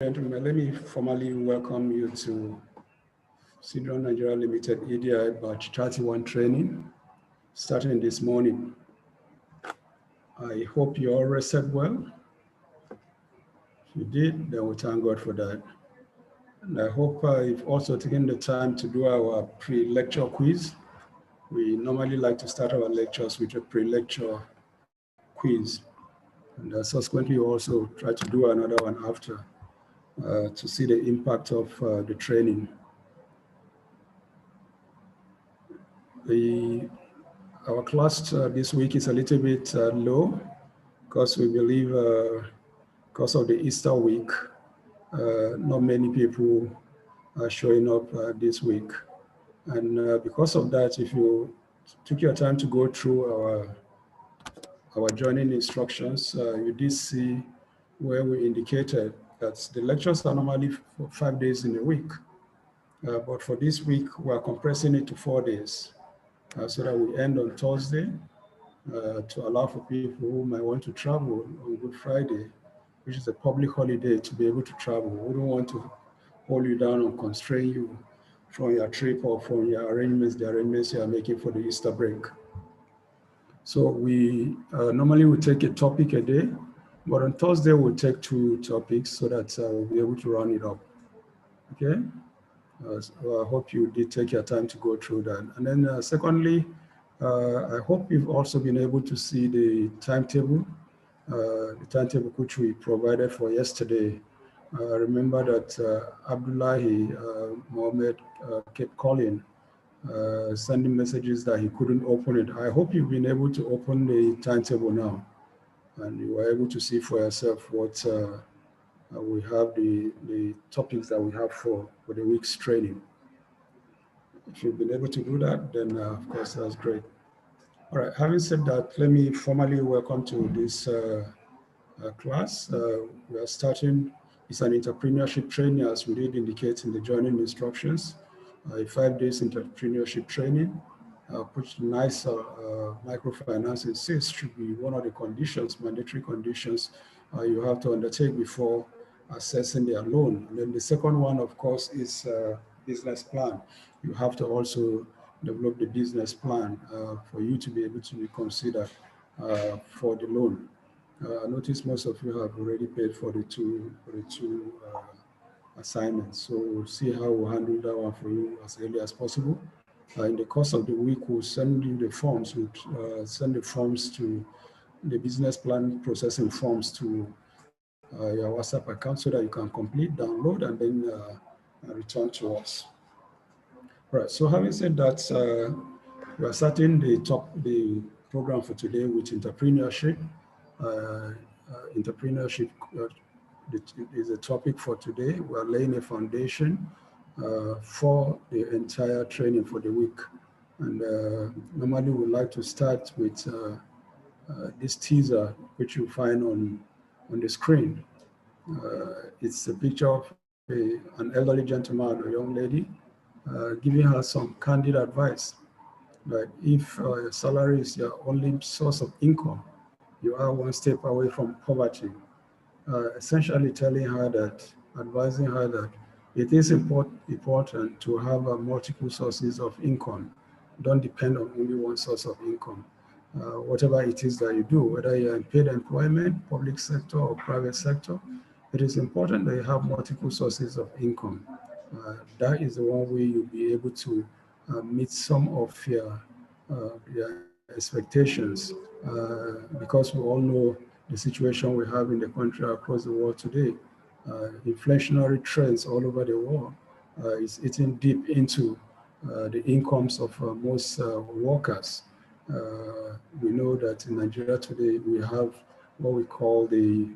Gentlemen, let me formally welcome you to Sidron Nigeria Limited-EDI Batch 31 training starting this morning. I hope you all rested well. If you did, then we thank God for that. And I hope you've also taken the time to do our pre-lecture quiz. We normally like to start our lectures with a pre-lecture quiz. And subsequently, we also try to do another one after to see the impact of the training. Our class this week is a little bit low because we believe because of the Easter week, not many people are showing up this week. And because of that, if you took your time to go through our joining instructions, you did see where we indicated that the lectures are normally for 5 days in a week. But for this week, we are compressing it to 4 days so that we end on Thursday to allow for people who might want to travel on Good Friday, which is a public holiday, to be able to travel. We don't want to hold you down or constrain you from your trip or from your arrangements, the arrangements you are making for the Easter break. So we normally we take a topic a day, but on Thursday we'll take 2 topics so that we'll be able to run it up. Okay? So I hope you did take your time to go through that. And then secondly, I hope you've also been able to see the timetable which we provided for yesterday. Remember that Abdullahi Mohammed kept calling, sending messages that he couldn't open it. I hope you've been able to open the timetable now, and you were able to see for yourself what we have, the topics that we have for the week's training. If you've been able to do that, then of course that's great. All right, having said that, let me formally welcome to this class. We are starting, it's an entrepreneurship training, as we did indicate in the joining instructions, a 5 days entrepreneurship training, which nice microfinance insists should be one of the conditions, mandatory conditions you have to undertake before assessing their loan. And then the second one, of course, is business plan. You have to also develop the business plan for you to be able to be considered for the loan. I notice most of you have already paid for the two assignments. So we'll see how we'll handle that one for you as early as possible. In the course of the week, we'll send you the forms. We'll send the forms to the business plan processing forms to your WhatsApp account so that you can complete, download, and then return to us. All right, so having said that, we are starting the program for today with entrepreneurship. Entrepreneurship is a topic for today. We are laying a foundation for the entire training for the week. And normally we like to start with this teaser, which you find on the screen. It's a picture of an elderly gentleman or young lady giving her some candid advice that if your salary is your only source of income, you are one step away from poverty. Essentially telling her that, advising her that it is important to have multiple sources of income. Don't depend on only one source of income. Whatever it is that you do, whether you're in paid employment, public sector or private sector, it is important that you have multiple sources of income. That is the one way you'll be able to meet some of your expectations, because we all know the situation we have in the country across the world today. Inflationary trends all over the world is eating deep into the incomes of most workers. We know that in Nigeria today we have what we call the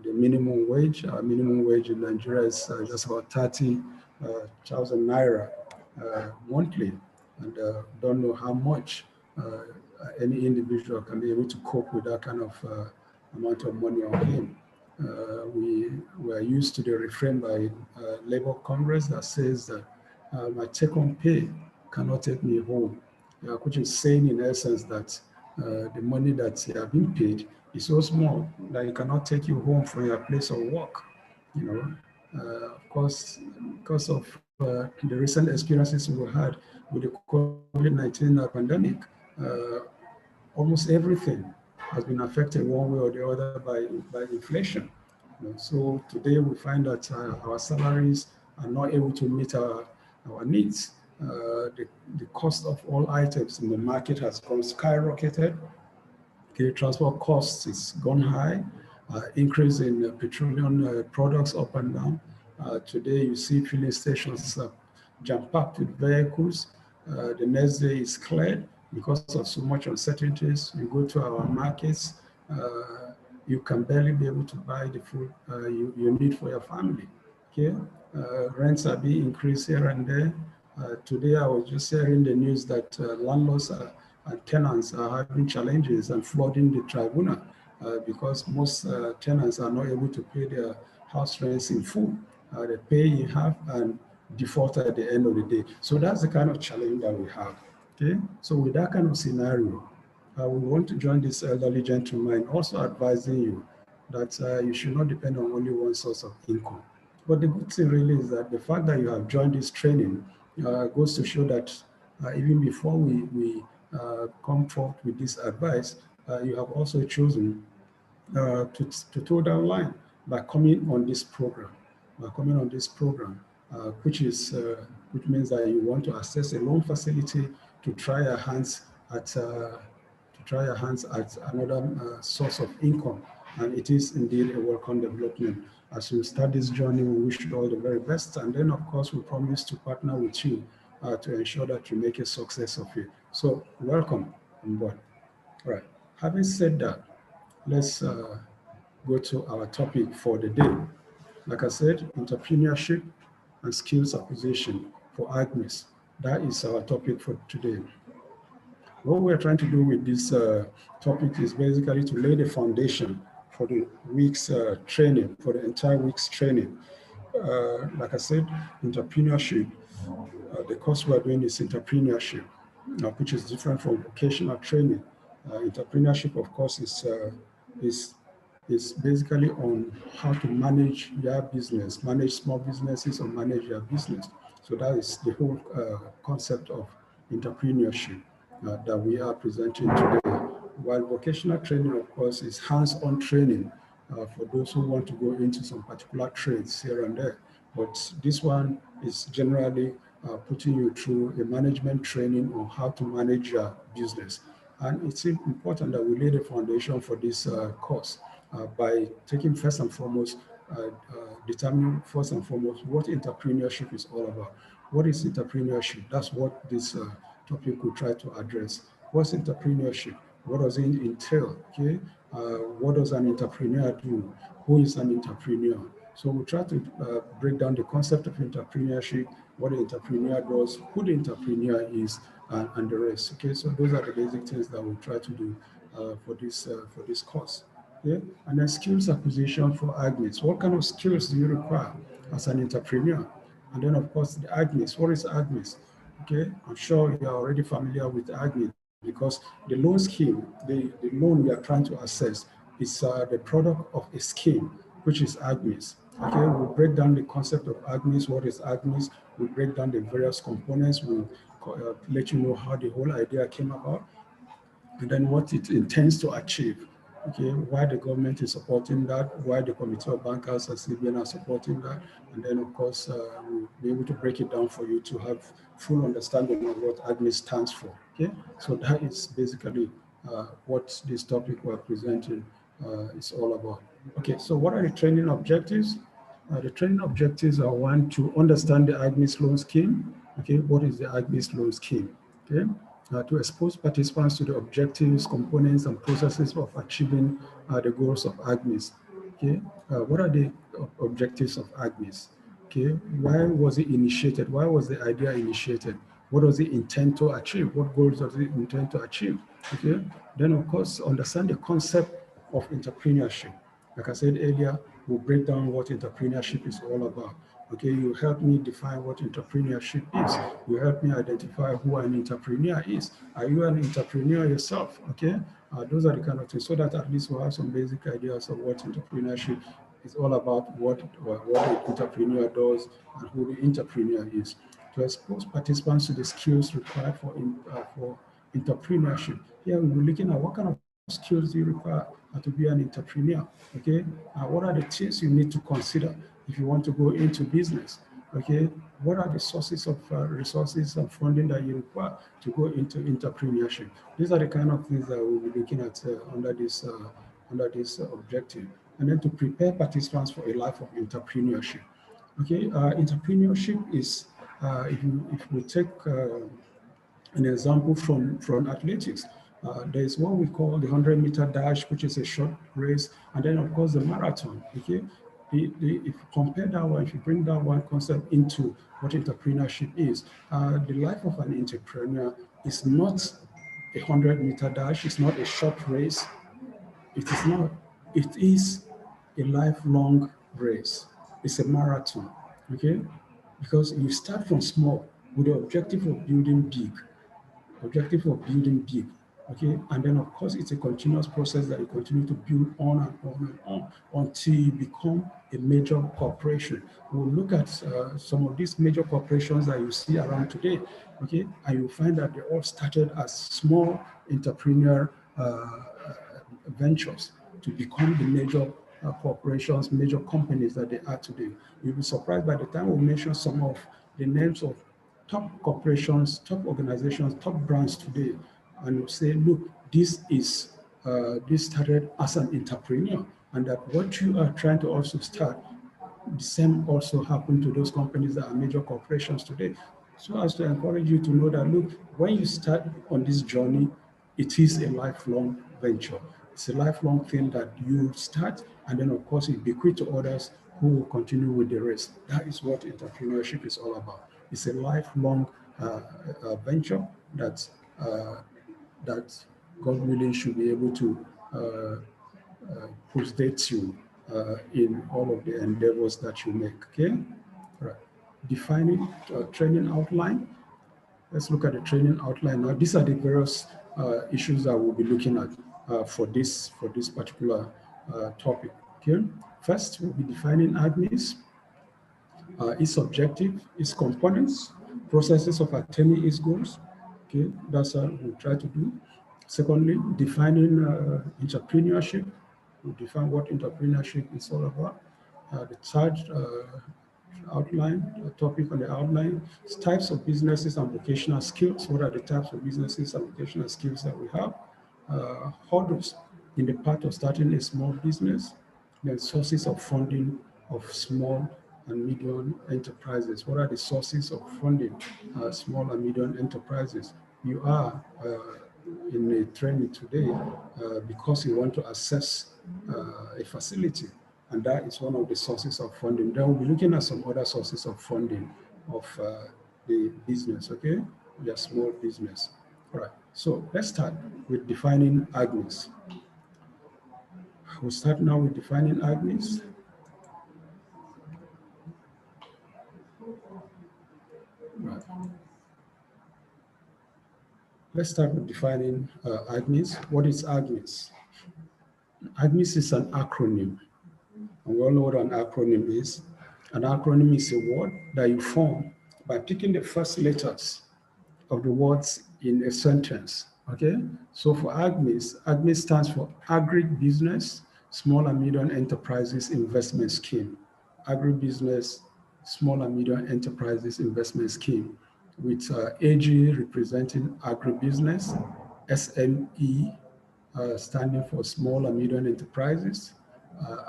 minimum wage. Our minimum wage in Nigeria is just about 30,000 naira monthly, and don't know how much any individual can be able to cope with that kind of amount of money on him. We are used to the refrain by Labour Congress that says that my take-home pay cannot take me home, which is saying in essence that the money that you have been paid is so small that it cannot take you home from your place of work. you know. Of course, because of the recent experiences we had with the COVID-19 pandemic, almost everything has been affected one way or the other by inflation. So today we find that our salaries are not able to meet our needs. The cost of all items in the market has gone skyrocketed. Okay, transport costs is gone high, increase in petroleum products up and down. Today you see filling stations jam-packed with vehicles. The next day is cleared because of so much uncertainties. You go to our markets, you can barely be able to buy the food you need for your family. Okay, rents are being increased here and there. Today I was just hearing the news that landlords and tenants are having challenges and flooding the tribunal because most tenants are not able to pay their house rents in full. They pay in half and default at the end of the day. So that's the kind of challenge that we have. Okay, so with that kind of scenario, we want to join this elderly gentleman also advising you that you should not depend on only one source of income. But the good thing really is that the fact that you have joined this training goes to show that even before we come forth with this advice, you have also chosen to toe down line by coming on this program, which means that you want to access a loan facility to try your hands at another source of income. And it is indeed a welcome development. As you start this journey, we wish you all the very best. And then, of course, we promise to partner with you to ensure that you make a success of it. So welcome on board. All right. Having said that, let's go to our topic for the day. Like I said, entrepreneurship and skills acquisition for Agsmeis. That is our topic for today. What we're trying to do with this topic is basically to lay the foundation for the week's training, for the entire week's training. Like I said, entrepreneurship, the course we're doing is entrepreneurship, which is different from vocational training. Entrepreneurship, of course, is basically on how to manage your business, manage small businesses or manage your business. So that is the whole concept of entrepreneurship that we are presenting today. While vocational training, of course, is hands-on training for those who want to go into some particular trades here and there. But this one is generally putting you through a management training on how to manage your business. And it's important that we lay the foundation for this course by taking first and foremost, determining first and foremost what entrepreneurship is all about. What is entrepreneurship? That's what this topic will try to address. What's entrepreneurship? What does it entail? Okay, what does an entrepreneur do? Who is an entrepreneur? So we try to break down the concept of entrepreneurship, what the entrepreneur does, who the entrepreneur is, and the rest. Okay, so those are the basic things that we'll try to do for this course. Yeah, and then skills acquisition for Agsmeis. What kind of skills do you require as an entrepreneur? And then, of course, the Agsmeis. What is Agsmeis? Okay, I'm sure you are already familiar with Agsmeis because the loan scheme, the loan we are trying to assess is the product of a scheme, which is Agsmeis. Okay, we'll break down the concept of Agsmeis. What is Agsmeis? We'll break down the various components. We'll let you know how the whole idea came about, and then what it intends to achieve. Okay, why the government is supporting that, why the Committee of Bankers and CBN are supporting that, and then of course we'll be able to break it down for you to have full understanding of what Agsmeis stands for. Okay, so that is basically what this topic we're presenting is all about. Okay, so what are the training objectives? The training objectives are one, to understand the Agsmeis loan scheme. Okay, what is the Agsmeis loan scheme? Okay. To expose participants to the objectives, components, and processes of achieving the goals of Agsmeis. Okay, what are the objectives of Agsmeis? Okay, why was it initiated? Why was the idea initiated? What does it intend to achieve? What goals does it intend to achieve? Okay, then of course, understand the concept of entrepreneurship. Like I said earlier, we'll break down what entrepreneurship is all about. Okay, you help me define what entrepreneurship is. You help me identify who an entrepreneur is. Are you an entrepreneur yourself? Okay, those are the kind of things, so that at least we'll have some basic ideas of what entrepreneurship It's all about what the entrepreneur does and who the entrepreneur is. To expose participants to the skills required for entrepreneurship. Here we're looking at what kind of skills do you require to be an entrepreneur, okay? What are the things you need to consider if you want to go into business, okay? What are the sources of resources and funding that you require to go into entrepreneurship? These are the kind of things that we'll be looking at under this objective. And then to prepare participants for a life of entrepreneurship. Okay, entrepreneurship is, if we take an example from athletics, there is what we call the 100-meter dash, which is a short race, and then of course the marathon. Okay, if you compare that one, if you bring that one concept into what entrepreneurship is, the life of an entrepreneur is not a 100-meter dash, it's not a short race. It is not. It is a lifelong race. It's a marathon, okay? Because you start from small with the objective of building big, okay? And then, of course, it's a continuous process that you continue to build on and on and on until you become a major corporation. We'll look at some of these major corporations that you see around today, okay? And you'll find that they all started as small entrepreneur ventures to become the major corporations, major companies that they are today. You'll be surprised by the time we mention some of the names of top corporations, top organizations, top brands today, and you say, look, this started as an entrepreneur, and that what you are trying to also start, the same also happened to those companies that are major corporations today. So as to encourage you to know that, look, when you start on this journey, it is a lifelong venture. It's a lifelong thing that you start, and then of course it bequeath to others who will continue with the rest. That is what entrepreneurship is all about. It's a lifelong venture that God willing should be able to postdate you in all of the endeavors that you make. Okay, right. Defining training outline. Let's look at the training outline now. These are the various issues that we'll be looking at for this particular topic. Okay, first we'll be defining Agsmeis, its objective, its components, processes of attaining its goals. Okay, that's what we'll try to do. Secondly, defining entrepreneurship. We'll define what entrepreneurship is all about. The third outline, topic on the outline, types of businesses and vocational skills. What are the types of businesses and vocational skills that we have? Hurdles in the path of starting a small business, then sources of funding of small and medium enterprises. What are the sources of funding small and medium enterprises? You are in a training today because you want to access a facility, and that is one of the sources of funding. Then we'll be looking at some other sources of funding of the business, okay? Your small business. All right, so let's start with defining Agsmeis. We'll start now with defining Agsmeis. Right. Let's start with defining Agsmeis. What is Agsmeis? Agsmeis is an acronym. And we all know what an acronym is. An acronym is a word that you form by picking the first letters of the words in a sentence, okay? So for Agsmeis, Agsmeis stands for Agribusiness, Small and Medium Enterprises Investment Scheme. Agribusiness, Small and Medium Enterprises Investment Scheme, with AG representing agribusiness, SME standing for Small and Medium Enterprises,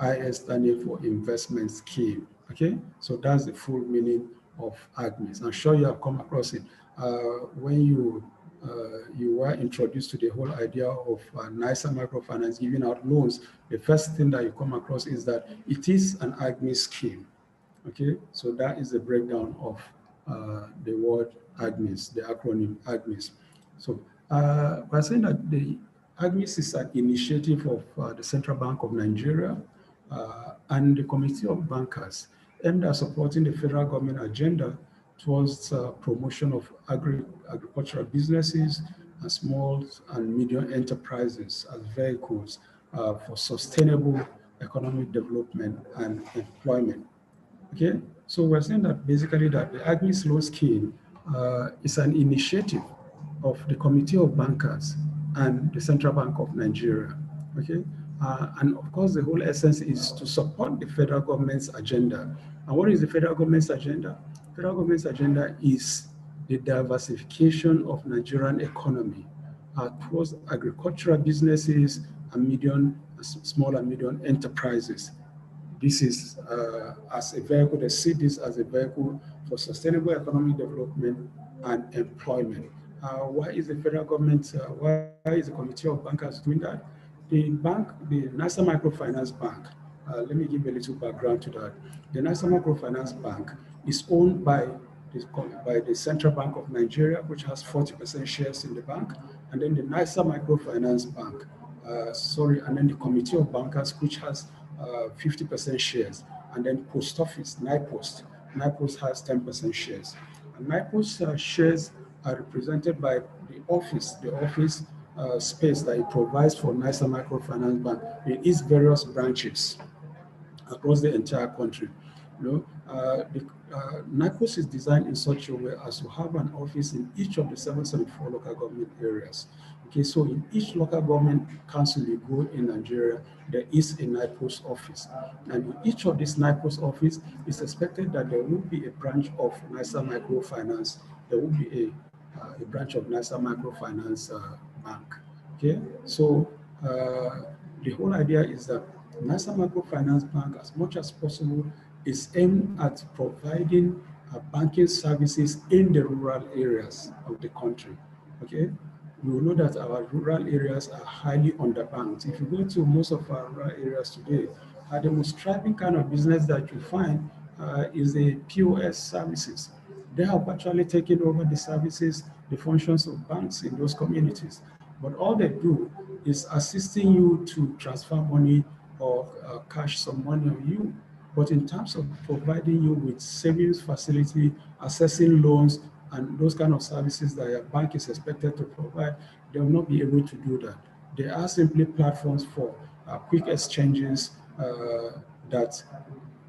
IS standing for Investment Scheme. Okay, so that's the full meaning of Agsmeis. I'm sure you have come across it when you were introduced to the whole idea of NISA microfinance giving out loans. The first thing that you come across is that it is an Agsmeis scheme. Okay, so that is the breakdown of the word Agsmeis, the acronym Agsmeis. So we're saying that the Agsmeis is an initiative of the Central Bank of Nigeria and the Committee of Bankers aimed at supporting the federal government agenda towards promotion of agricultural businesses and small and medium enterprises as vehicles for sustainable economic development and employment. Okay, so we're saying that basically that the Agsmeis loan scheme is an initiative of the Committee of Bankers and the Central Bank of Nigeria. Okay, and of course the whole essence is to support the federal government's agenda. And what is the federal government's agenda? Federal government's agenda is the diversification of Nigerian economy towards agricultural businesses and small and medium enterprises. This is as a vehicle, they see this as a vehicle for sustainable economic development and employment. Why is the federal government, why is the Committee of Bankers doing that? The National Microfinance Bank, let me give a little background to that. The National Microfinance Bank is owned by the Central Bank of Nigeria, which has 40% shares in the bank, and then the National Microfinance Bank, and then the Committee of Bankers, which has 50% shares, and then Post Office, NIPOST. NIPOST has 10% shares. And NIPOST shares are represented by the office space that it provides for National Microfinance Bank in its various branches across the entire country. NIPOST is designed in such a way as to have an office in each of the 774 local government areas. Okay, so in each local government council you go in Nigeria, there is a NIPOST office. And in each of these NIPOST office, it's expected that there will be a branch of National Microfinance. There will be a branch of National Microfinance Bank. Okay, so the whole idea is that National Microfinance Bank, as much as possible, is aimed at providing banking services in the rural areas of the country. Okay, we will know that our rural areas are highly underbanked. If you go to most of our rural areas today, the most thriving kind of business that you find is the POS services. They have actually taken over the services, the functions of banks in those communities. But all they do is assisting you to transfer money or cash some money on you. But in terms of providing you with savings facility, assessing loans, and those kind of services that your bank is expected to provide, they will not be able to do that. They are simply platforms for quick exchanges that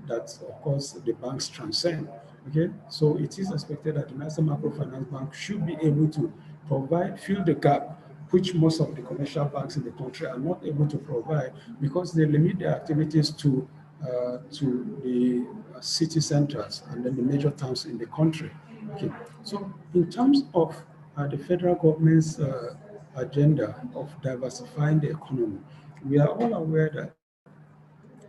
of course the banks transcend. Okay, so it is expected that the National Microfinance Bank should be able to fill the gap which most of the commercial banks in the country are not able to provide because they limit their activities to the city centers and then the major towns in the country. Okay, so in terms of the federal government's agenda of diversifying the economy, we are all aware that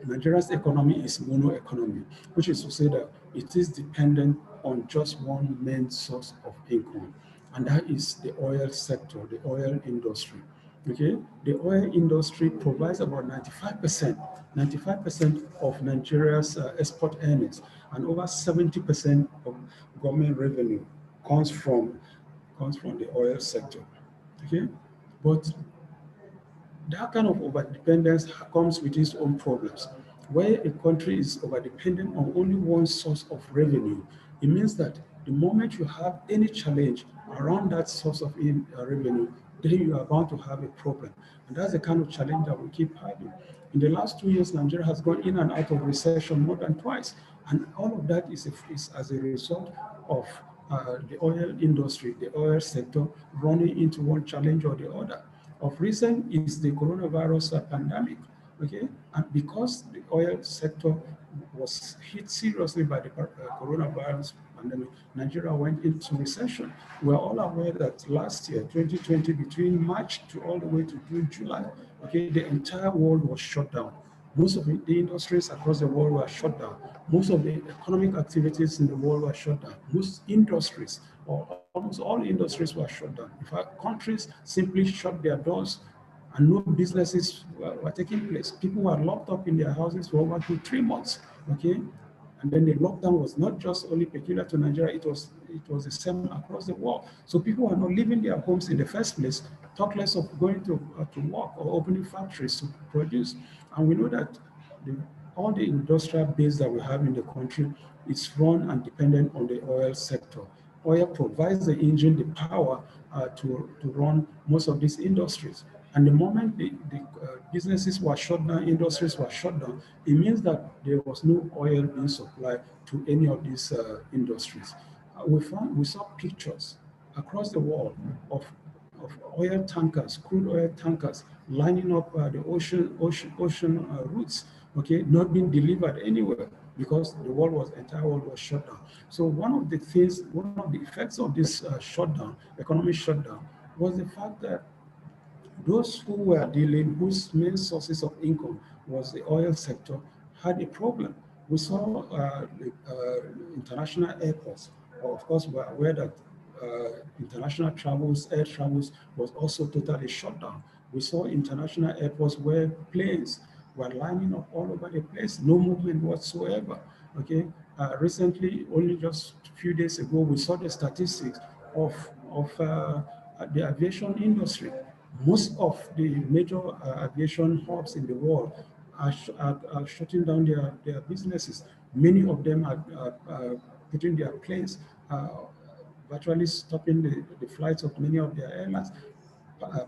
Nigeria's economy is mono economy, which is to say that it is dependent on just one main source of income, and that is the oil sector, the oil industry. Okay, the oil industry provides about 95% of Nigeria's export earnings, and over 70% of government revenue comes from the oil sector. Okay, but that kind of overdependence comes with its own problems. Where a country is overdependent on only one source of revenue, it means that the moment you have any challenge around that source of revenue, then you are bound to have a problem. And that's the kind of challenge that we keep having. In the last 2 years, Nigeria has gone in and out of recession more than twice. And all of that is as a result of the oil industry, the oil sector running into one challenge or the other. Of recent is the coronavirus pandemic, okay? And because the oil sector was hit seriously by the coronavirus pandemic, Nigeria went into recession. We're all aware that last year, 2020, between March to all the way to June, July, okay, the entire world was shut down. Most of the industries across the world were shut down. Most of the economic activities in the world were shut down. Most industries, or almost all industries, were shut down. In fact, countries simply shut their doors and no businesses were taking place. People were locked up in their houses for over 3 months, okay? And then the lockdown was not just only peculiar to Nigeria, it was the same across the world. So people were not leaving their homes in the first place, talk less of going to work or opening factories to produce. And we know that all the industrial base that we have in the country is run and dependent on the oil sector. Oil provides the engine, the power to run most of these industries. And the moment the businesses were shut down, industries were shut down, it means that there was no oil being supplied to any of these industries. We saw pictures across the world of oil tankers, crude oil tankers, lining up the ocean routes, okay, not being delivered anywhere because the entire world was shut down. So one of the effects of this shutdown, economic shutdown, was the fact that those who were dealing, whose main sources of income was the oil sector, had a problem. We saw international airports. Of course, we're aware that international travels, air travels, was also totally shut down. We saw international airports where planes were lining up all over the place, no movement whatsoever. Okay, recently, only just a few days ago, we saw the statistics of the aviation industry. Most of the major aviation hubs in the world are shutting down their businesses. Many of them are putting their planes, virtually stopping the flights of many of their airlines.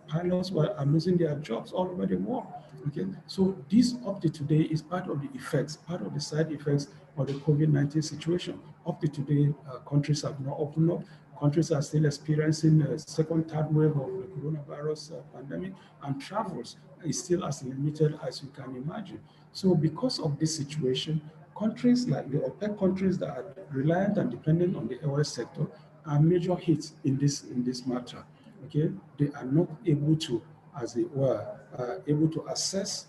Pilots are losing their jobs all over the world. Okay, so this up to today is part of the effects, part of the side effects of the COVID-19 situation. Up to today, countries have not opened up. Countries are still experiencing a second, third wave of the coronavirus pandemic, and travels is still as limited as you can imagine. So because of this situation, countries like the OPEC countries that are reliant and dependent on the oil sector are major hits in this matter. Okay, they are not able to, as it were, able to access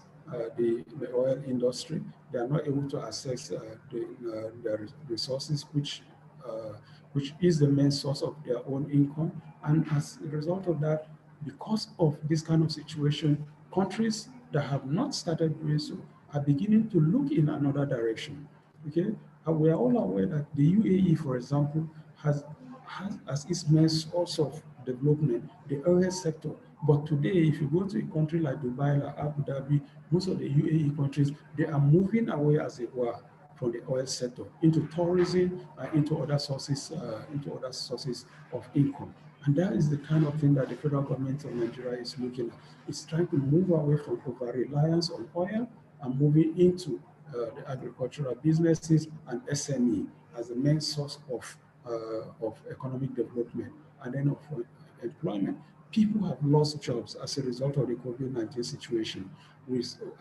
the oil industry. They are not able to access the resources, which is the main source of their own income. And as a result of that, because of this kind of situation, countries that have not started doing so are beginning to look in another direction. Okay, and we are all aware that the UAE, for example, has as its main source of development the oil sector. But today, if you go to a country like Dubai, like Abu Dhabi, most of the UAE countries, they are moving away, as it were, from the oil sector into tourism and into other sources of income. And that is the kind of thing that the federal government of Nigeria is looking at. It's trying to move away from over-reliance on oil and moving into the agricultural businesses and SME as the main source of economic development and then of employment. People have lost jobs as a result of the COVID-19 situation.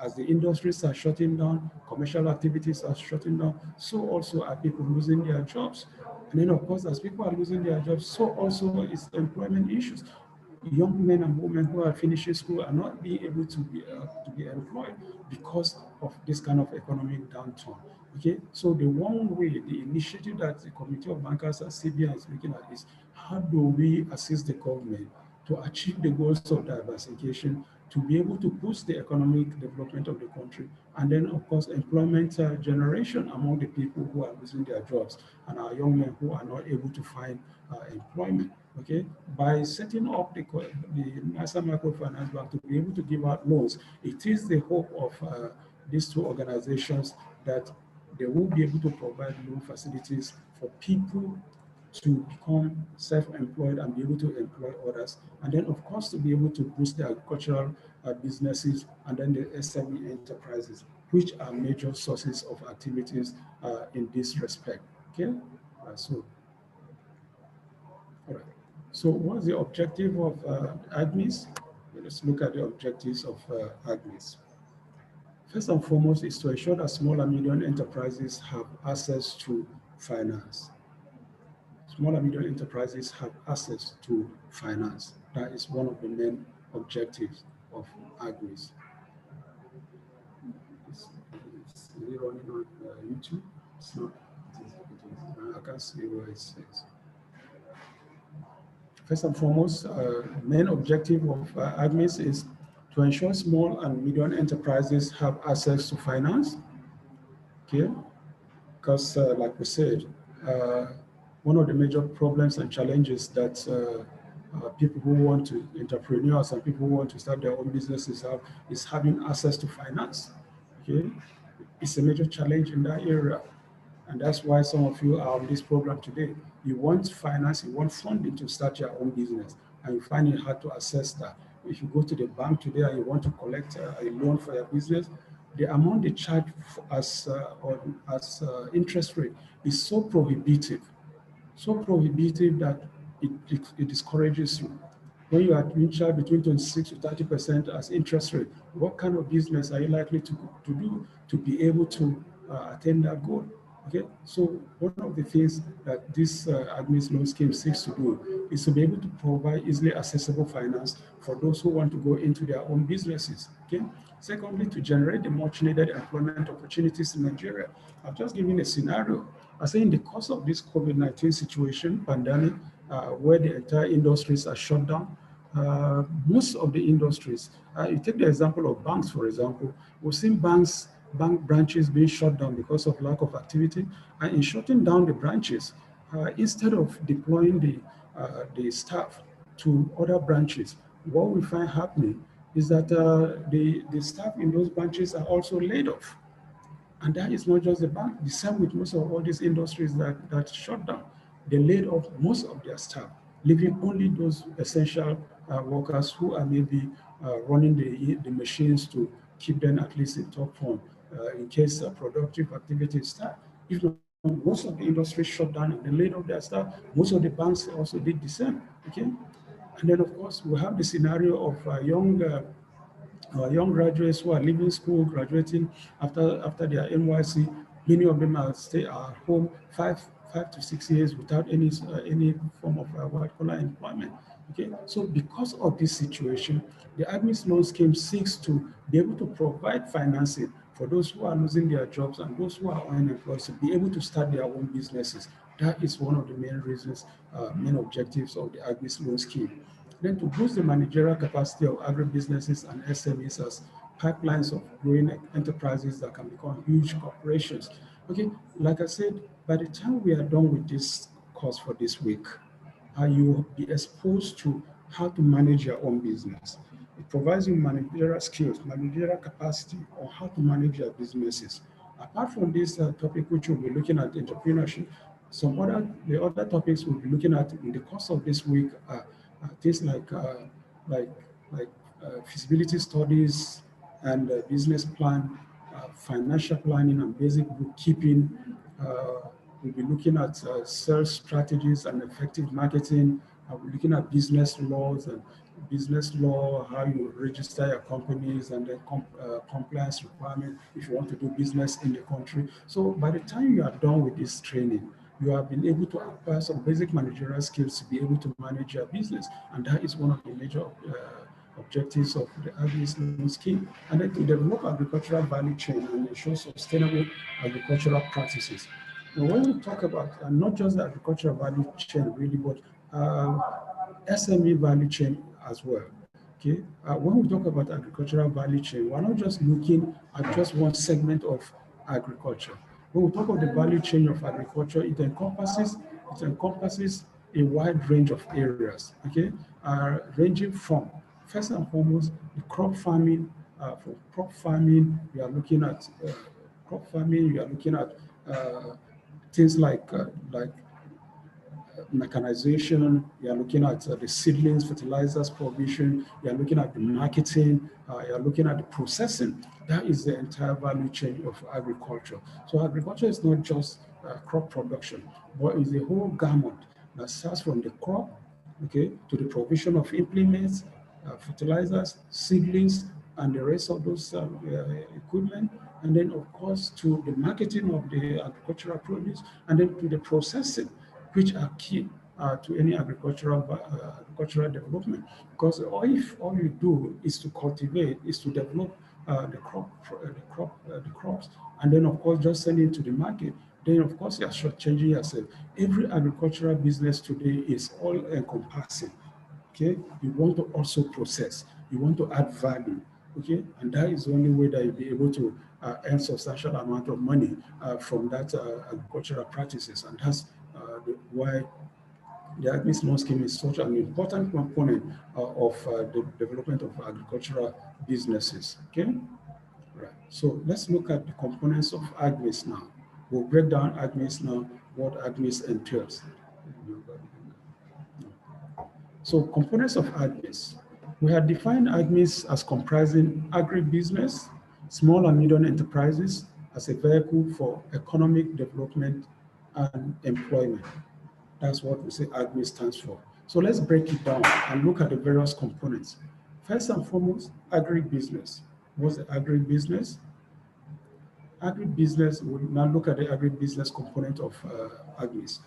As the industries are shutting down, commercial activities are shutting down, so also are people losing their jobs. And then, of course, as people are losing their jobs, so also is employment issues. Young men and women who are finishing school are not being able to be employed because of this kind of economic downturn. Okay, so the one way, the initiative that the Committee of Bankers and CBN is looking at is how do we assist the government to achieve the goals of diversification, to be able to boost the economic development of the country, and then, of course, employment generation among the people who are losing their jobs and our young men who are not able to find employment. Okay, by setting up the NASA Microfinance Bank to be able to give out loans, it is the hope of these two organizations that they will be able to provide loan facilities for people to become self-employed and be able to employ others, and then, of course, to be able to boost the agricultural businesses and then the SME enterprises, which are major sources of activities in this respect. Okay, so all right. So what's the objective of Agsmeis? Let's look at the objectives of Agsmeis. First and foremost is to ensure that small and medium enterprises have access to finance. Small and medium enterprises have access to finance. That is one of the main objectives of Agsmeis. Is it running on YouTube? It's not. I can't see where it says. First and foremost, main objective of Agsmeis is to ensure small and medium enterprises have access to finance. Okay, because like we said, one of the major problems and challenges that people who want to, entrepreneurs and people who want to start their own businesses have is having access to finance. Okay, it's a major challenge in that area. And that's why some of you are on this program today. You want finance, you want funding to start your own business, and you find it hard to access that. if you go to the bank today and you want to collect a loan for your business, the amount they charge as interest rate is so prohibitive that it discourages you. When you are being charged between 26 to 30% as interest rate, what kind of business are you likely to do to be able to attain that goal? Okay, so one of the things that this Agsmeis loan scheme seeks to do is to be able to provide easily accessible finance for those who want to go into their own businesses. Okay. Secondly, to generate the much needed employment opportunities in Nigeria. I've just given a scenario. I say in the course of this COVID-19 situation, pandemic, where the entire industries are shut down, most of the industries, you take the example of banks, for example, we've seen bank branches being shut down because of lack of activity. And in shutting down the branches, instead of deploying the staff to other branches, what we find happening is that the staff in those branches are also laid off. And that is not just the bank, the same with most of all these industries that shut down. They laid off most of their staff, leaving only those essential workers who are maybe running the machines to keep them at least in top form in case productive activities start. If not, most of the industry shut down and they laid off their staff. Most of the banks also did the same. Okay, and then of course we have the scenario of young graduates who are leaving school, graduating after their NYC. Many of them are stay at home 5 to 6 years without any form of white collar employment. Okay, so because of this situation, the Agsmeis loan scheme seeks to be able to provide financing for those who are losing their jobs and those who are unemployed to be able to start their own businesses. That is one of the main reasons, main objectives of the Agsmeis loan scheme. Then to boost the managerial capacity of agribusinesses and SMEs as pipelines of growing enterprises that can become huge corporations. Okay, like I said, by the time we are done with this course for this week, you will be exposed to how to manage your own business. It provides you managerial skills, managerial capacity on how to manage your businesses. Apart from this topic, which we'll be looking at entrepreneurship, the other topics we'll be looking at in the course of this week are things like feasibility studies and business plan, financial planning and basic bookkeeping. We'll be looking at sales strategies and effective marketing. We're looking at business laws and business law, how you register your companies, and then compliance requirements if you want to do business in the country. So by the time you are done with this training, you have been able to acquire some basic managerial skills to be able to manage your business. And that is one of the major objectives of the Agsmeis loan scheme. And then to develop agricultural value chain and ensure sustainable agricultural practices. Now, when we talk about not just the agricultural value chain really, but SME value chain as well. Okay, when we talk about agricultural value chain, we're not just looking at just one segment of agriculture. When we talk about the value chain of agriculture, it encompasses a wide range of areas. Okay, ranging from first and foremost the crop farming. For crop farming, we are looking at things like mechanization, you are looking at the seedlings, fertilizers provision, you are looking at the marketing, you are looking at the processing. That is the entire value chain of agriculture. So agriculture is not just crop production, but it's a whole gamut that starts from the crop, okay, to the provision of implements, fertilizers, seedlings, and the rest of those equipment, and then of course to the marketing of the agricultural produce, and then to the processing, which are key to any agricultural development. Because if all you do is to cultivate, is to develop the crops, and then of course just send it to the market, then of course you're shortchanging yourself. Every agricultural business today is all encompassing. Okay, you want to also process, you want to add value. Okay, and that is the only way that you'll be able to earn substantial amount of money from that agricultural practices, and that's why the Agsmeis loan scheme is such an important component of the development of agricultural businesses. Okay, right. So let's look at the components of Agsmeis now. We'll break down Agsmeis now, what Agsmeis entails. So components of Agsmeis. We had defined Agsmeis as comprising agribusiness, small and medium enterprises as a vehicle for economic development and employment. That's what we say Agsmeis stands for. So let's break it down and look at the various components. First and foremost, agribusiness. What's the agribusiness? Agribusiness, we'll now look at the agribusiness component of Agsmeis.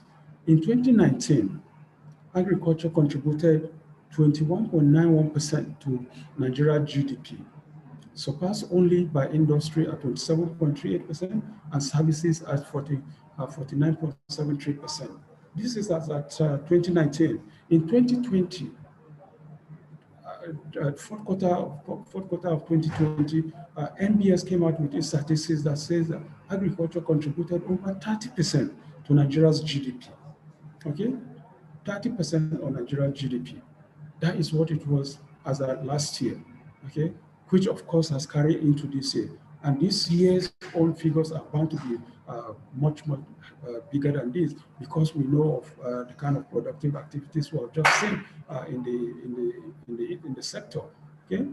In 2019, agriculture contributed 21.91% to Nigeria GDP, surpassed only by industry at 27.38% and services at 49.73%. This is as at 2019. In 2020, fourth quarter of 2020, NBS came out with statistics that says that agriculture contributed over 30% to Nigeria's GDP. Okay, 30% of Nigeria's GDP. That is what it was as at last year. Okay, which of course has carried into this year. And this year's own figures are bound to be much bigger than this, because we know of the kind of productive activities we have just seen in the sector. Okay,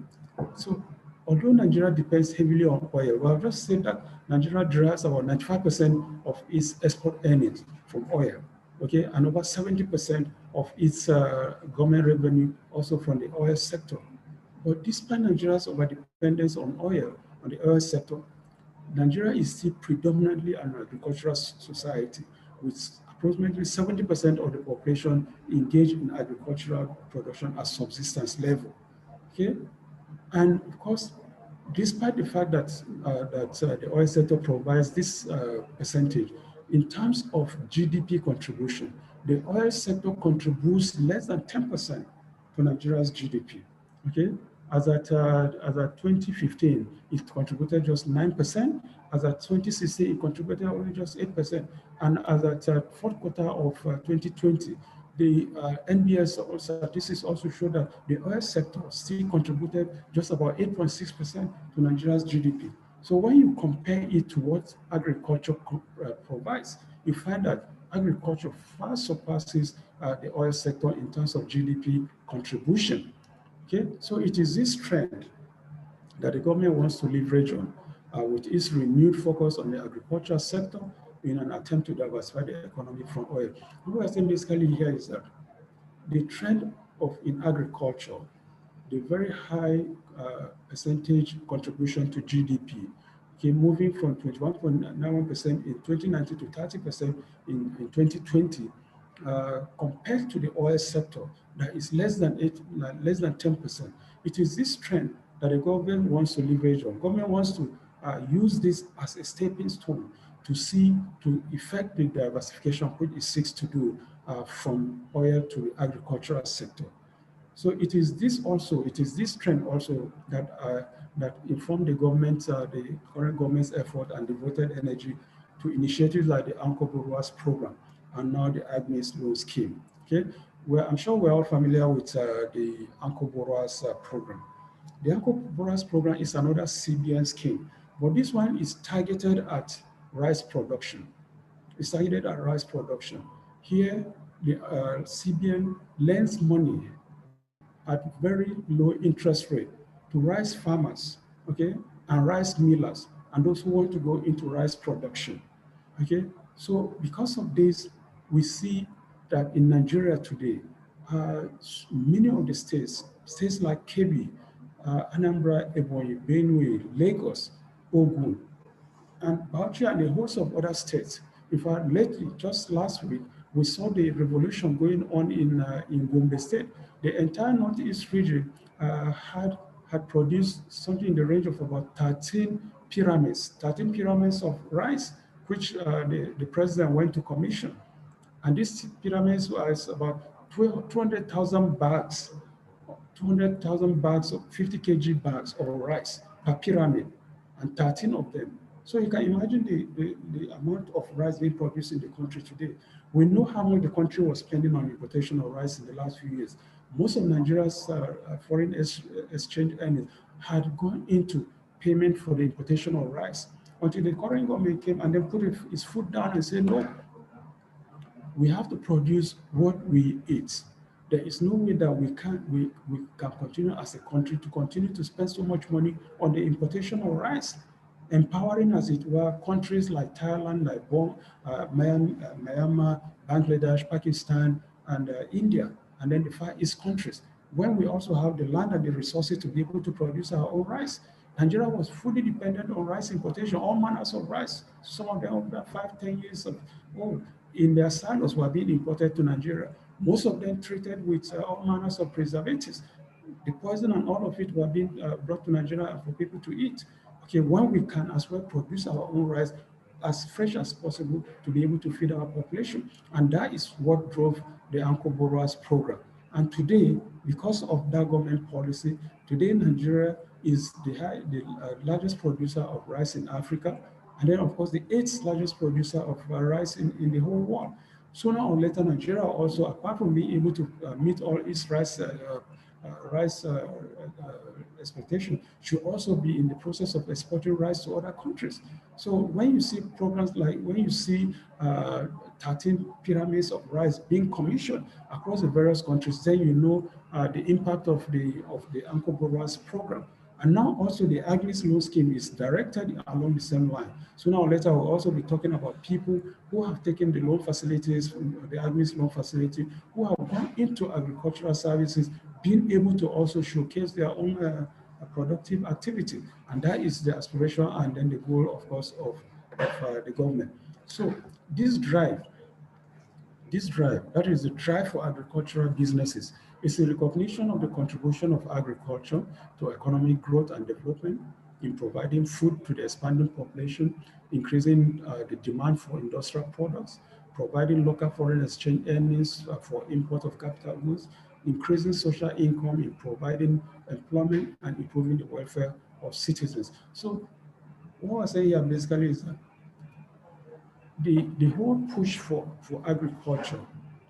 so although Nigeria depends heavily on oil, we have just said that Nigeria derives about 95% of its export earnings from oil. Okay, and over 70% of its government revenue also from the oil sector. But despite Nigeria's overdependence on oil, on the oil sector, Nigeria is still predominantly an agricultural society, with approximately 70% of the population engaged in agricultural production at subsistence level. Okay, and of course, despite the fact that the oil sector provides this percentage, in terms of GDP contribution, the oil sector contributes less than 10% to Nigeria's GDP. Okay, as at 2015, it contributed just 9%. As at 2016, it contributed only just 8%. And as at fourth quarter of 2020, the NBS statistics also showed that the oil sector still contributed just about 8.6% to Nigeria's GDP. So when you compare it to what agriculture provides, you find that agriculture far surpasses the oil sector in terms of GDP contribution. Okay, so it is this trend that the government wants to leverage on with its renewed focus on the agricultural sector in an attempt to diversify the economy from oil. What we're saying basically here is that the trend in agriculture, the very high percentage contribution to GDP, okay, moving from 21.91% in 2019 to 30% in 2020, compared to the oil sector that is less than 10%. It is this trend that the government wants to leverage on. Government wants to use this as a stepping stone to effect the diversification which it seeks to do from oil to the agricultural sector. So it is this trend also that informed the government, the current government's effort and devoted energy to initiatives like the Entrepreneurial program and now the Agsmeis loan scheme. Okay, I'm sure we're all familiar with the Entrepreneurial program. The Entrepreneurial program is another CBN scheme, but this one is targeted at rice production. It's targeted at rice production. Here, the CBN lends money at very low interest rate to rice farmers, okay, and rice millers, and those who want to go into rice production, okay. So because of this, we see that in Nigeria today, many of the states like Kebbi, Anambra, Ebonyi, Benue, Lagos, Ogun, and Bauchi, and a host of other states. In fact, lately, just last week, we saw the revolution going on in Gombe State. The entire Northeast region had produced something in the range of about 13 pyramids of rice, which the president went to commission. And these pyramids was about 200,000 bags, 200,000 bags of 50 kg bags of rice per pyramid, and 13 of them. So you can imagine the amount of rice being produced in the country today. We know how much the country was spending on importation of rice in the last few years. Most of Nigeria's foreign exchange earnings had gone into payment for the importation of rice, until the current government came and then put its foot down and said, no, we have to produce what we eat. There is no way that we can continue as a country to continue to spend so much money on the importation of rice, empowering, as it were, countries like Thailand, like Myanmar, Bangladesh, Pakistan, and India, and then the Far East countries, when we also have the land and the resources to be able to produce our own rice. Nigeria was fully dependent on rice importation, all manners of rice. Some of them over 5-10 years old in their silos were being imported to Nigeria. Most of them treated with all manners of preservatives. The poison and all of it were being brought to Nigeria for people to eat. Okay, when we can as well produce our own rice as fresh as possible to be able to feed our population. And that is what drove the Anchor Borrowers program. And today, because of that government policy, today Nigeria is the largest producer of rice in Africa, and then of course the 8th largest producer of rice in the whole world. Sooner or later, Nigeria also, apart from being able to meet all its rice expectation, should also be in the process of exporting rice to other countries. So when you see programs like, when you see 13 pyramids of rice being commissioned across the various countries, then you know the impact of the Anchor Borrowers program. And now also the Agsmeis loan scheme is directed along the same line. So now later we'll also be talking about people who have taken the loan facilities from the Agsmeis loan facility, who have gone into agricultural services, being able to also showcase their own productive activity. And that is the aspiration and then the goal, of course, of the government. So this drive, that is the drive for agricultural businesses, is a recognition of the contribution of agriculture to economic growth and development in providing food to the expanding population, increasing the demand for industrial products, providing local foreign exchange earnings for import of capital goods, increasing social income in providing employment and improving the welfare of citizens. So what I say here basically is that the whole push for agriculture,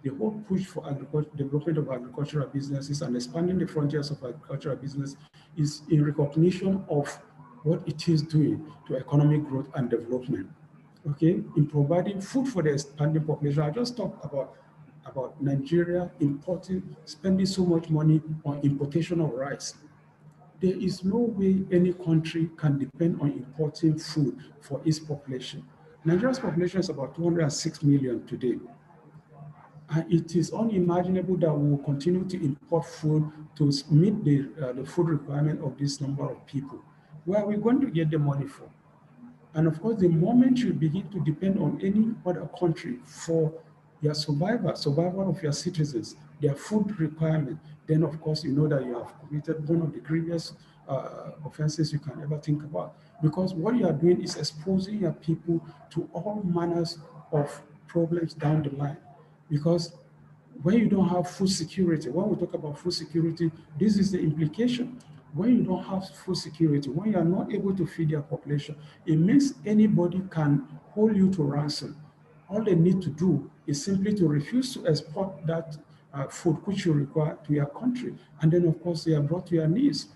the whole push for development of agricultural businesses and expanding the frontiers of agricultural business is in recognition of what it is doing to economic growth and development. Okay, in providing food for the expanding population. I just talked about Nigeria spending so much money on importation of rice. There is no way any country can depend on importing food for its population. Nigeria's population is about 206 million today. And it is unimaginable that we will continue to import food to meet the food requirement of this number of people. Where are we going to get the money from? And of course, the moment you begin to depend on any other country for your survival of your citizens, their food requirement, then of course you know that you have committed one of the grievous offenses you can ever think about. Because what you are doing is exposing your people to all manners of problems down the line. Because when you don't have food security, when we talk about food security, this is the implication. When you don't have food security, when you are not able to feed your population, it means anybody can hold you to ransom. All they need to do is simply to refuse to export that food which you require to your country. And then, of course, they are brought to your knees.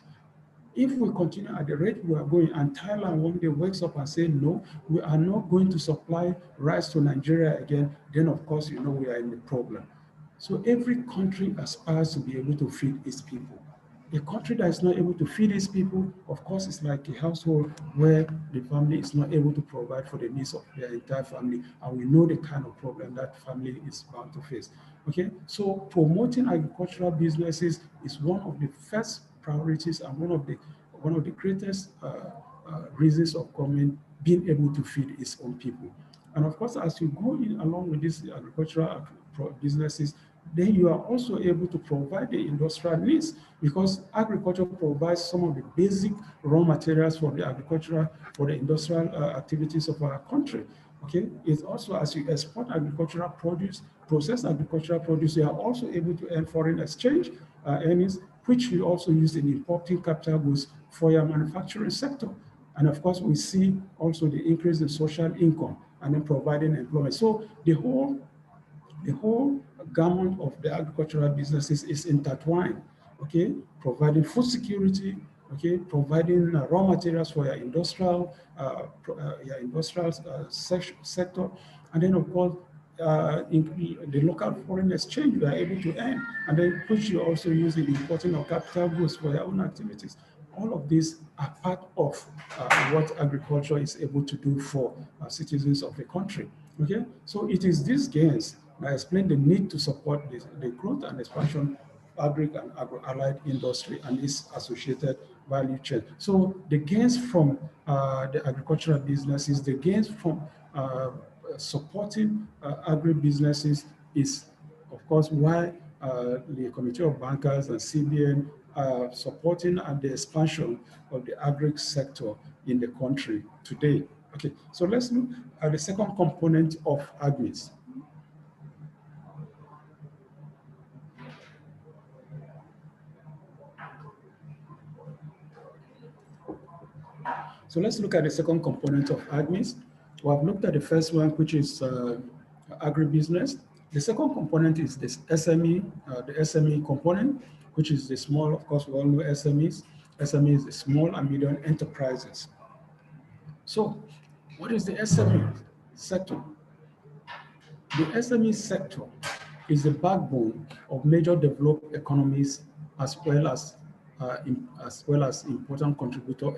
If we continue at the rate we are going, and Thailand one day wakes up and says, no, we are not going to supply rice to Nigeria again, then, of course, you know we are in the problem. So every country aspires to be able to feed its people. A country that is not able to feed its people, of course, it's like a household where the family is not able to provide for the needs of their entire family. And we know the kind of problem that family is bound to face. Okay, so promoting agricultural businesses is one of the first priorities and one of the greatest reasons of government being able to feed its own people. And of course, as you go in along with these agricultural businesses, then you are also able to provide the industrial needs, because agriculture provides some of the basic raw materials for the industrial activities of our country. Okay, it's also, as you export agricultural produce, process agricultural produce, you are also able to earn foreign exchange earnings, which you also use in importing capital goods for your manufacturing sector. And of course, we see also the increase in social income and then providing employment. So the whole gamut of the agricultural businesses is intertwined, okay? Providing food security, okay? Providing raw materials for your industrial sector, and then of course, in the local foreign exchange you are able to earn, and then which you also use in importing of capital goods for your own activities. All of these are part of what agriculture is able to do for citizens of a country. Okay, so it is these gains that explain the need to support the growth and expansion of agri and agro-allied industry and its associated value chain. So the gains from the agricultural businesses, the gains from supporting agri-businesses is, of course, why the Committee of Bankers and CBN are supporting the expansion of the agri sector in the country today. Okay, so let's look at the second component of Agsmeis. So let's look at the second component of Agsmeis. We have looked at the first one, which is agribusiness. The second component is this SME, the SME component, which is the small, of course, we all know SMEs. SME is the small and medium enterprises. So what is the SME sector? The SME sector is the backbone of major developed economies as well as important contributors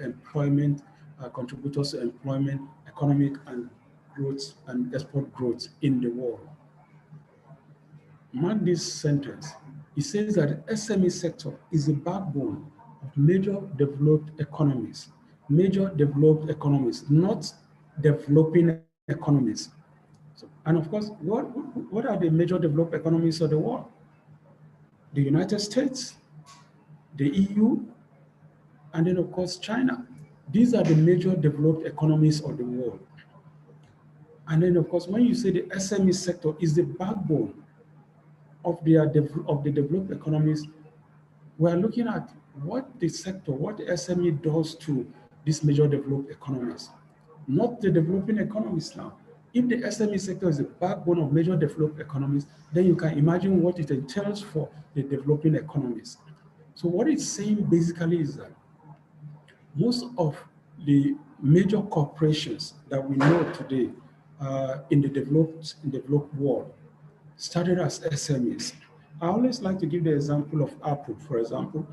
to employment, economic and growth and export growth in the world. Mark this sentence. It says that the SME sector is the backbone of major developed economies, not developing economies. So, and of course, what are the major developed economies of the world? The United States, the EU, and then of course China. These are the major developed economies of the world. And then of course, when you say the SME sector is the backbone of the developed economies, we are looking at what the SME does to these major developed economies, not the developing economies now. If the SME sector is the backbone of major developed economies, then you can imagine what it entails for the developing economies. So what it's saying basically is that most of the major corporations that we know today in the developed world started as SMEs. I always like to give the example of Apple, for example.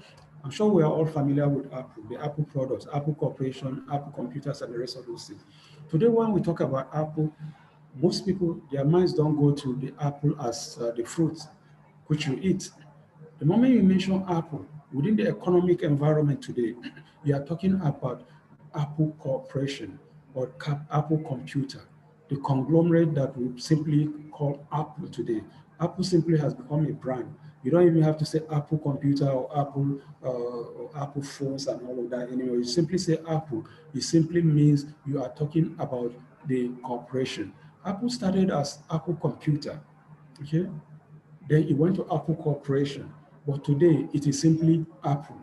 I'm sure we are all familiar with Apple, the Apple products, Apple Corporation, Apple Computers, and the rest of those things. Today, when we talk about Apple, most people, their minds don't go to the apple as the fruit which you eat. The moment you mention Apple, within the economic environment today, you are talking about Apple Corporation or Apple Computer, the conglomerate that we simply call Apple today. Apple simply has become a brand. You don't even have to say Apple Computer or Apple phones and all of that anymore. You simply say Apple. It simply means you are talking about the corporation. Apple started as Apple Computer, okay? Then it went to Apple Corporation, but today it is simply Apple.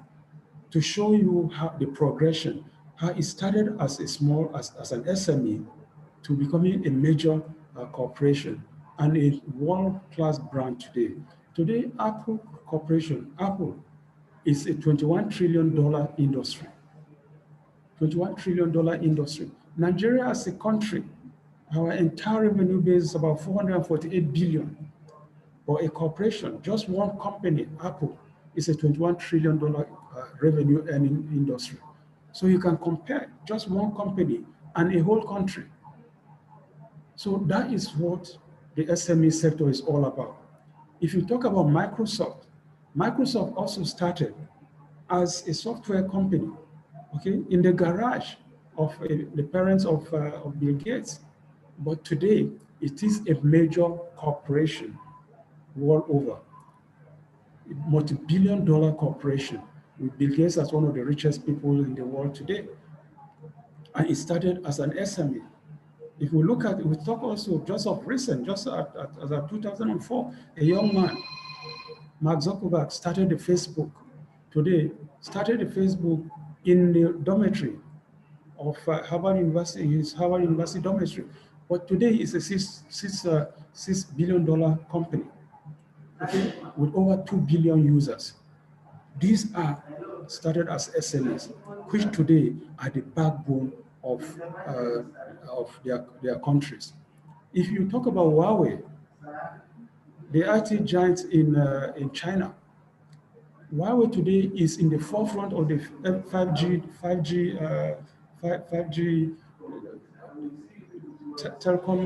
To show you how the progression, how it started as as an SME to becoming a major corporation and a world-class brand today. Today, Apple Corporation, Apple is a $21 trillion industry. $21 trillion industry. Nigeria as a country, our entire revenue base is about 448 billion. Or a corporation, just one company, Apple, is a $21 trillion revenue earning industry. So you can compare just one company and a whole country. So that is what the SME sector is all about. If you talk about Microsoft, Microsoft also started as a software company, okay, in the garage of the parents of Bill Gates. But today, it is a major corporation world over, a multi-billion-dollar corporation with Bill Gates as one of the richest people in the world today. And it started as an SME. If we look at it, we talk also just of recent, just at 2004, a young man, Mark Zuckerberg, started the Facebook. Today, started the Facebook in the dormitory of Harvard University, his Harvard University dormitory. But today it's a $6 billion company, okay, with over 2 billion users. These are started as SMEs, which today are the backbone of their countries. If you talk about Huawei, The IT giants in China. Huawei today is in the forefront of the 5G telecom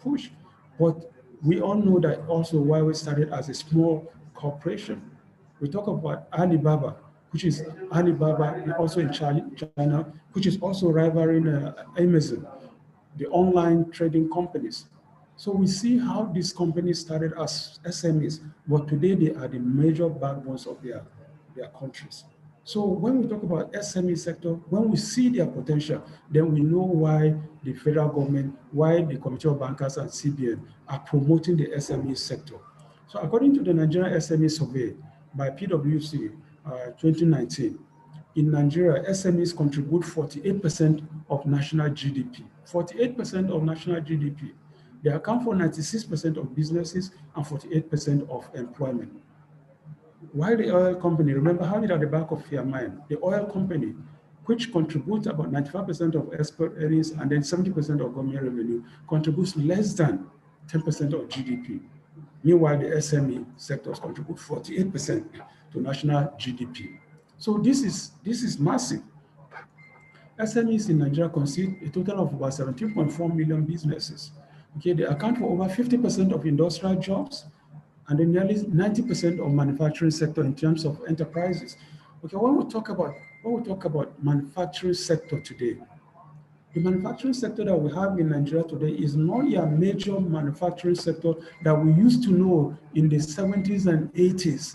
push. But we all know that also Huawei started as a small corporation. We talk about Alibaba, which is Alibaba also in China, which is also rivaling Amazon, the online trading companies. So we see how these companies started as SMEs, but today they are the major backbones of their countries. So when we talk about SME sector, when we see their potential, then we know why the federal government, why the Committee of Bankers and CBN are promoting the SME sector. So according to the Nigerian SME survey by PwC 2019, in Nigeria, SMEs contribute 48% of national GDP. 48% of national GDP. They account for 96% of businesses and 48% of employment. While the oil company, remember, have it at the back of your mind, the oil company, which contributes about 95% of export earnings and then 70% of government revenue, contributes less than 10% of GDP. Meanwhile, the SME sectors contribute 48% to national GDP. So this is massive. SMEs in Nigeria consist a total of about 17.4 million businesses. Okay, they account for over 50% of industrial jobs and then nearly 90% of manufacturing sector in terms of enterprises. Okay, when we talk about manufacturing sector today, the manufacturing sector that we have in Nigeria today is not a major manufacturing sector that we used to know in the 70s and 80s.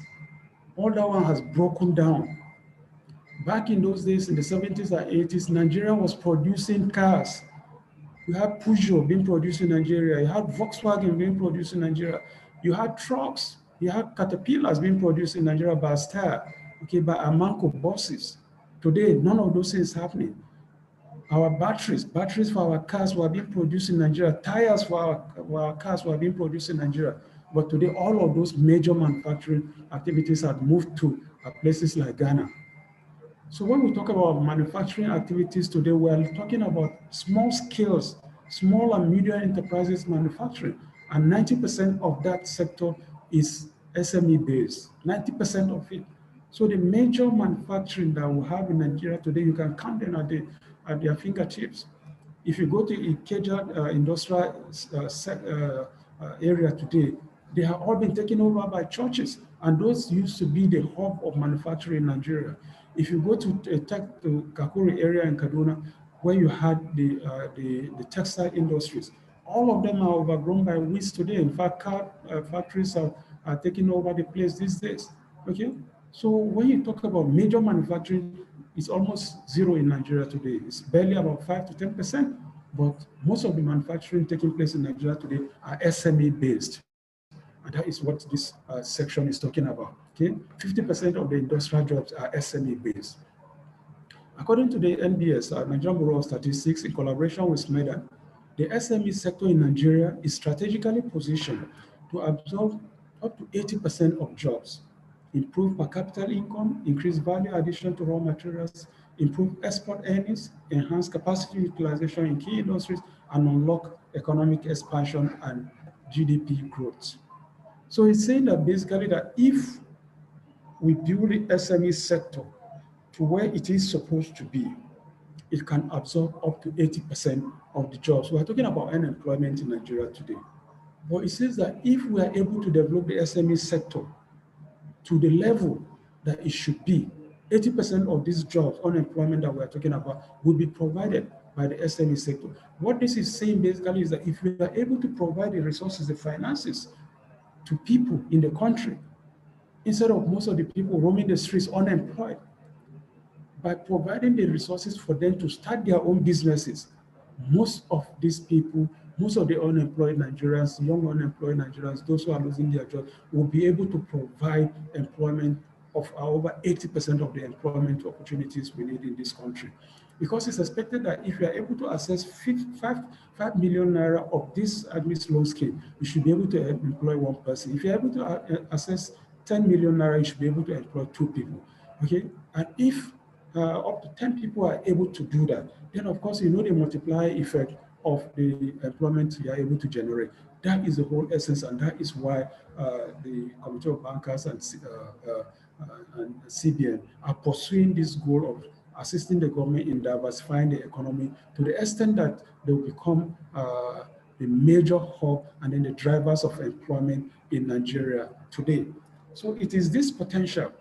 All that one has broken down. Back in those days, in the 70s and 80s, Nigeria was producing cars. You had Peugeot being produced in Nigeria. You had Volkswagen being produced in Nigeria. You had trucks. You had Caterpillars being produced in Nigeria by Star, okay, by Amanco buses. Today, none of those things happening. Our batteries for our cars were being produced in Nigeria. Tires for our cars were being produced in Nigeria. But today, all of those major manufacturing activities have moved to places like Ghana. So when we talk about manufacturing activities today, we are talking about small scales, small and medium enterprises manufacturing, and 90% of that sector is SME based, 90% of it. So the major manufacturing that we have in Nigeria today, you can count them at their fingertips. If you go to Ikeja industrial area today, they have all been taken over by churches, and those used to be the hub of manufacturing in Nigeria. If you go to Kakuri area in Kaduna, where you had the textile industries, all of them are overgrown by weeds today. In fact, car factories are taking over the place these days. Okay, so when you talk about major manufacturing, it's almost zero in Nigeria today. It's barely about 5 to 10%, but most of the manufacturing taking place in Nigeria today are SME based. And that is what this section is talking about. Okay, 50% of the industrial jobs are SME based. According to the NBS, Nigerian Bureau of Statistics, in collaboration with SMEDA, the SME sector in Nigeria is strategically positioned to absorb up to 80% of jobs, improve per capita income, increase value addition to raw materials, improve export earnings, enhance capacity utilization in key industries, and unlock economic expansion and GDP growth. So it's saying that basically that if we build the SME sector to where it is supposed to be, it can absorb up to 80% of the jobs. We're talking about unemployment in Nigeria today. But it says that if we are able to develop the SME sector to the level that it should be, 80% of these jobs, unemployment that we're talking about, will be provided by the SME sector. What this is saying basically is that if we are able to provide the resources, the finances to people in the country, instead of most of the people roaming the streets unemployed, by providing the resources for them to start their own businesses, most of these people, most of the unemployed Nigerians, young unemployed Nigerians, those who are losing their jobs, will be able to provide employment of over 80% of the employment opportunities we need in this country. Because it's expected that if you are able to access 5 million naira of this Agsmeis loan scheme, you should be able to employ one person. If you're able to access 10 million naira, you should be able to employ 2 people. Okay, and if up to 10 people are able to do that, then of course, you know the multiplier effect of the employment you are able to generate. That is the whole essence, and that is why the Committee of Bankers and CBN are pursuing this goal of assisting the government in diversifying the economy to the extent that they will become the major hub and then the drivers of employment in Nigeria today. So it is this potential,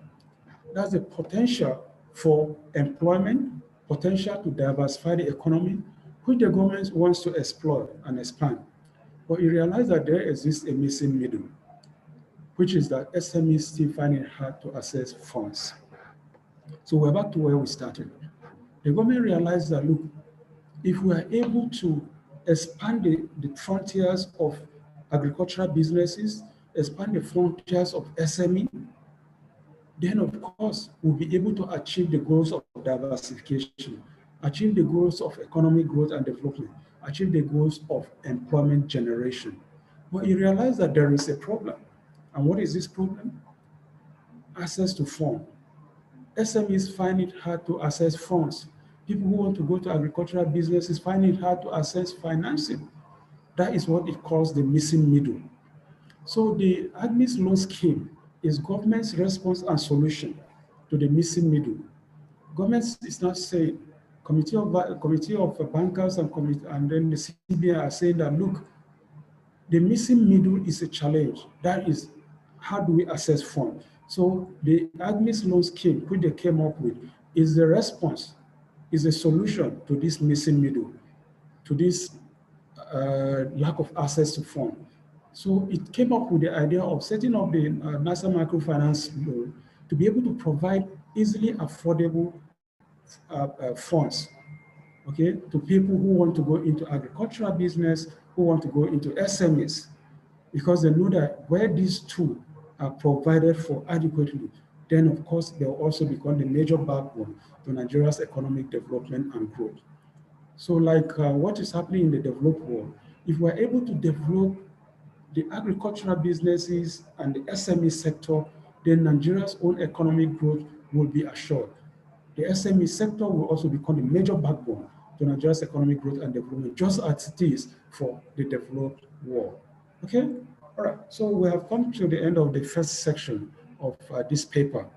that's the potential for employment, potential to diversify the economy, which the government wants to exploit and expand. But you realize that there exists a missing middle, which is that SMEs still find it hard to access funds. So we're back to where we started. The government realized that, look, if we are able to expand the frontiers of agricultural businesses, expand the frontiers of SME, then of course we'll be able to achieve the goals of diversification, achieve the goals of economic growth and development, achieve the goals of employment generation. But you realize that there is a problem. And what is this problem? Access to funds. SMEs find it hard to access funds. People who want to go to agricultural businesses find it hard to access financing. That is what it calls the missing middle. So the Agsmeis loan scheme is government's response and solution to the missing middle. Government is not saying, committee of bankers and then the CBN are saying that, look, the missing middle is a challenge. That is, how do we access funds? So the Agsmeis loan scheme, which they came up with, is the response, is a solution to this missing middle, to this lack of access to funds. So it came up with the idea of setting up the national microfinance loan to be able to provide easily affordable funds, okay, to people who want to go into agricultural business, who want to go into SMEs, because they know that where these two are provided for adequately, then of course they'll also become the major backbone to Nigeria's economic development and growth. So like what is happening in the developed world, if we're able to develop the agricultural businesses and the SME sector, then Nigeria's own economic growth will be assured. The SME sector will also become the major backbone to Nigeria's economic growth and development, just as it is for the developed world. Okay? All right. So we have come to the end of the first section of this paper.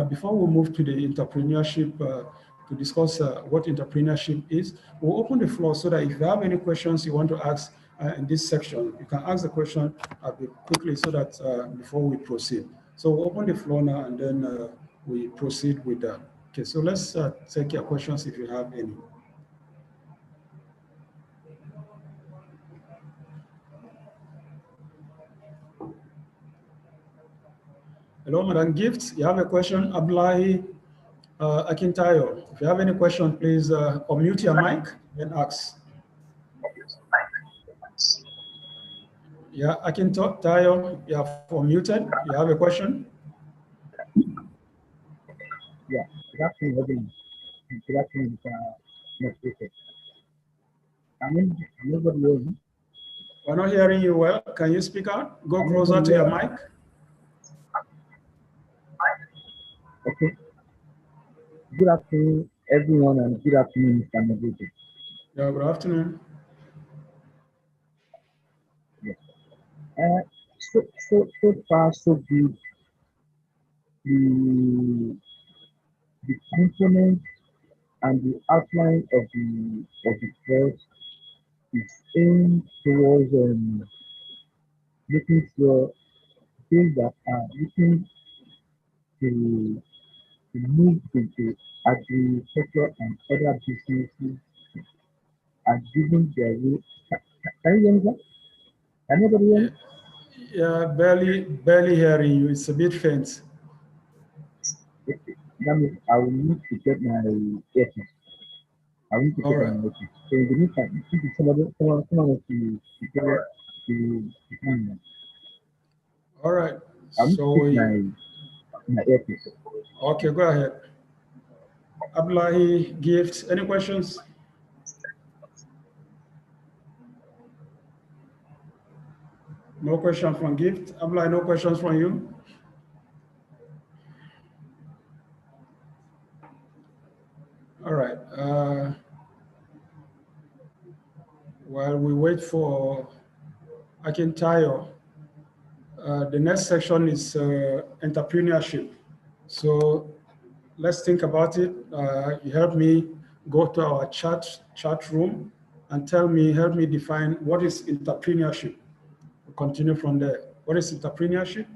Before we move to the entrepreneurship, to discuss what entrepreneurship is, we'll open the floor so that if you have any questions you want to ask in this section, you can ask the question quickly so that before we proceed. So we'll open the floor now and then we proceed with that. Okay, so let's take your questions if you have any. Hello, Madam Gift, you have a question? Abdullahi Akintayo, if you have any question, please unmute your mic and ask. Yeah, Akintayo, you are unmuted. You have a question? Yeah, good afternoon, everyone. Good afternoon, Nobody hears me? We're not hearing you well. Can you speak out? Go closer to your mic. Okay. Good afternoon, everyone, and good afternoon, Mr. Moderator. Yeah, good afternoon. Yes. So far, so good. The component and the outline of the course is aimed towards making sure things that are looking to move into agriculture and other businesses are given their way. Can you hear me, sir? Can anybody hear me? Yeah, barely hearing you. It's a bit faint. Okay. That means I will need to get my earpiece. I will need to get my earpiece. So in the meantime, if someone wants to get the camera. All right. I will need to take my earpiece. Okay, go ahead. Abdullahi, Gift, any questions? No question from Gift. Abdullahi, no questions from you? All right. While we wait for Akintayo. The next section is entrepreneurship. So let's think about it. You help me go to our chat room and help me define what is entrepreneurship. We'll continue from there. What is entrepreneurship?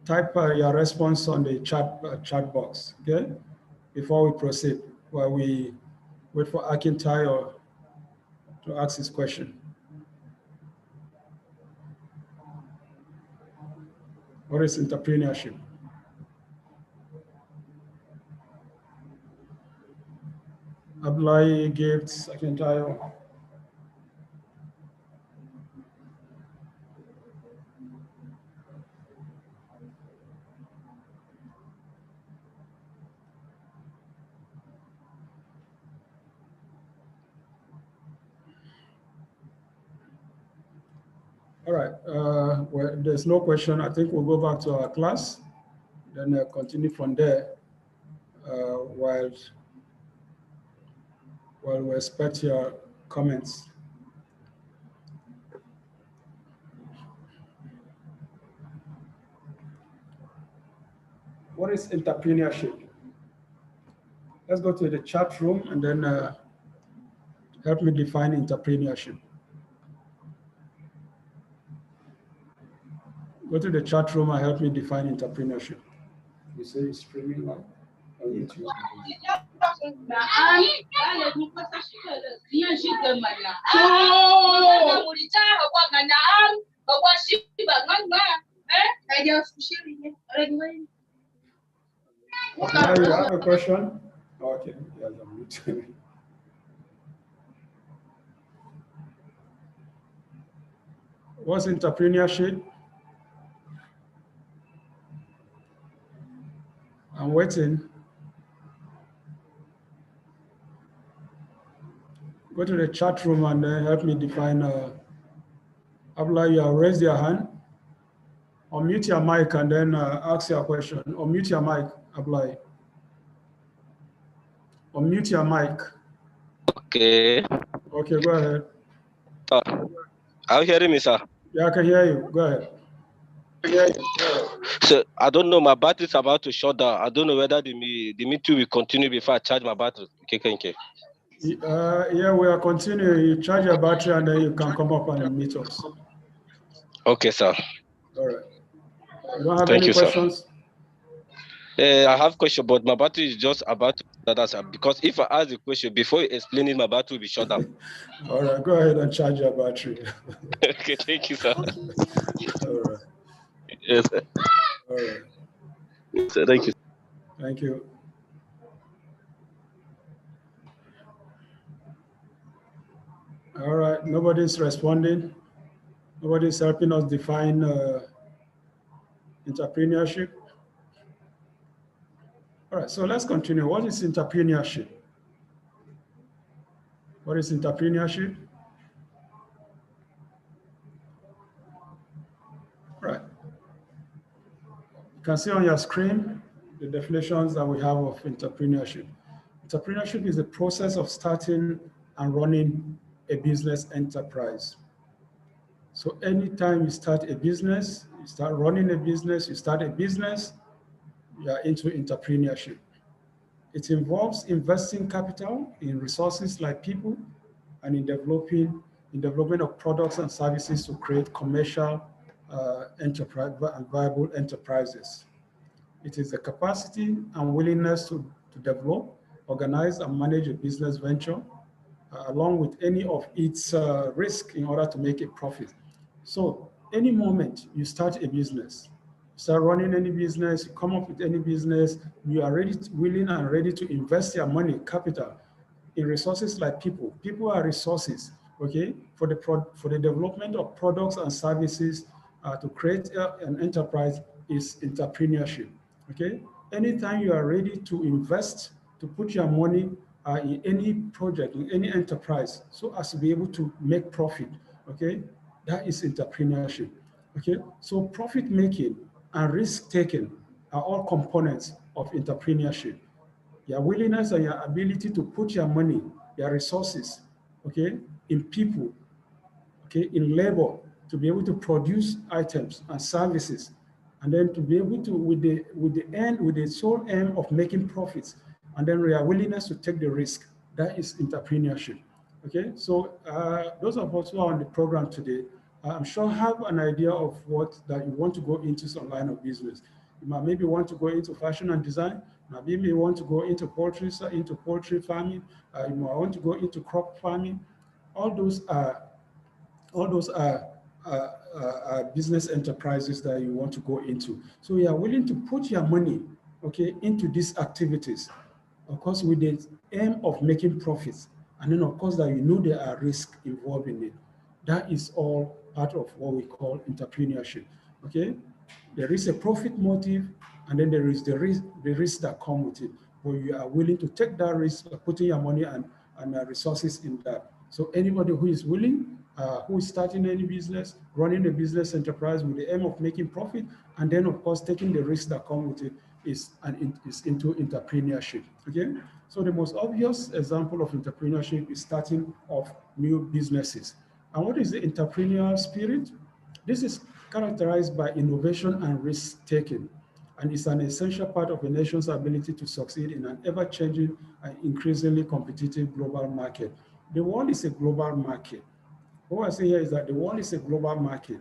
Type your response on the chat box, okay? Before we proceed, while we wait for Akintayo to ask his question. What is entrepreneurship? Abdullahi, Gifts, Akintayo. All right, well, there's no question. I think we'll go back to our class, then continue from there while we expect your comments. What is entrepreneurship? Let's go to the chat room and then help me define entrepreneurship. Go to the chat room and help me define entrepreneurship. You say it's streaming live on YouTube. Now you have a question? Okay, yes, I'm mute. What's entrepreneurship? I'm waiting. Go to the chat room and help me define. Abla, you have raised your hand. Unmute your mic and then ask your question. Unmute your mic, Abla. Unmute your mic. Okay. Okay, go ahead. Are you hearing me, sir? Yeah, I can hear you. Go ahead. So I don't know, my battery's about to shut down. I don't know whether the meeting will continue before I charge my battery. Okay. Yeah, we are continuing. You charge your battery and then you can come up and meet us. Okay, sir. All right. You don't have Thank any you, questions? Sir. I have a question, but my battery is just about to shut down, sir. Because if I ask the question before you explain it, my battery will be shut down. All right, go ahead and charge your battery. Okay, thank you, sir. All right. Yes, sir. All right. Yes, sir. Thank you. Thank you. All right, nobody's responding. Nobody's helping us define entrepreneurship. All right, so let's continue. What is entrepreneurship? What is entrepreneurship? Right. You can see on your screen the definitions that we have of entrepreneurship. Entrepreneurship is the process of starting and running a business enterprise. So anytime you start a business, you start running a business, you start a business, you are into entrepreneurship. It involves investing capital in resources like people and in development of products and services to create commercial enterprise and viable enterprises. It is the capacity and willingness to develop, organize, and manage a business venture, along with any of its risk in order to make a profit. So any moment you start a business, start running any business, you come up with any business, you are willing and ready to invest your money, capital, in resources like people. People are resources, okay, for the development of products and services to create an enterprise is entrepreneurship, okay? Anytime you are ready to invest, to put your money in any project, in any enterprise, so as to be able to make profit, okay? That is entrepreneurship, okay? So profit making and risk taking are all components of entrepreneurship. Your willingness and your ability to put your money, your resources, okay, in people okay, in labor, to be able to produce items and services, and then to be able to, with the sole aim of making profits, and then their willingness to take the risk. That is entrepreneurship. Okay, so those of us who are on the program today, I'm sure have an idea of what that you want to go into some line of business. You might maybe want to go into fashion and design. Maybe you want to go into poultry farming. You might want to go into crop farming. All those are business enterprises that you want to go into. So you are willing to put your money, okay, into these activities, of course, with the aim of making profits. And then, of course, that you know there are risks involved in it. That is all part of what we call entrepreneurship, okay? There is a profit motive, and then there is the risk that come with it. But you are willing to take that risk by putting your money and resources in that. So anybody who is willing, who is starting any business, running a business enterprise with the aim of making profit, and then of course taking the risks that come with it, is into entrepreneurship. Okay, so the most obvious example of entrepreneurship is starting of new businesses. And what is the entrepreneurial spirit? This is characterized by innovation and risk taking, and it's an essential part of a nation's ability to succeed in an ever-changing and increasingly competitive global market. The world is a global market. What I say here is that the world is a global market,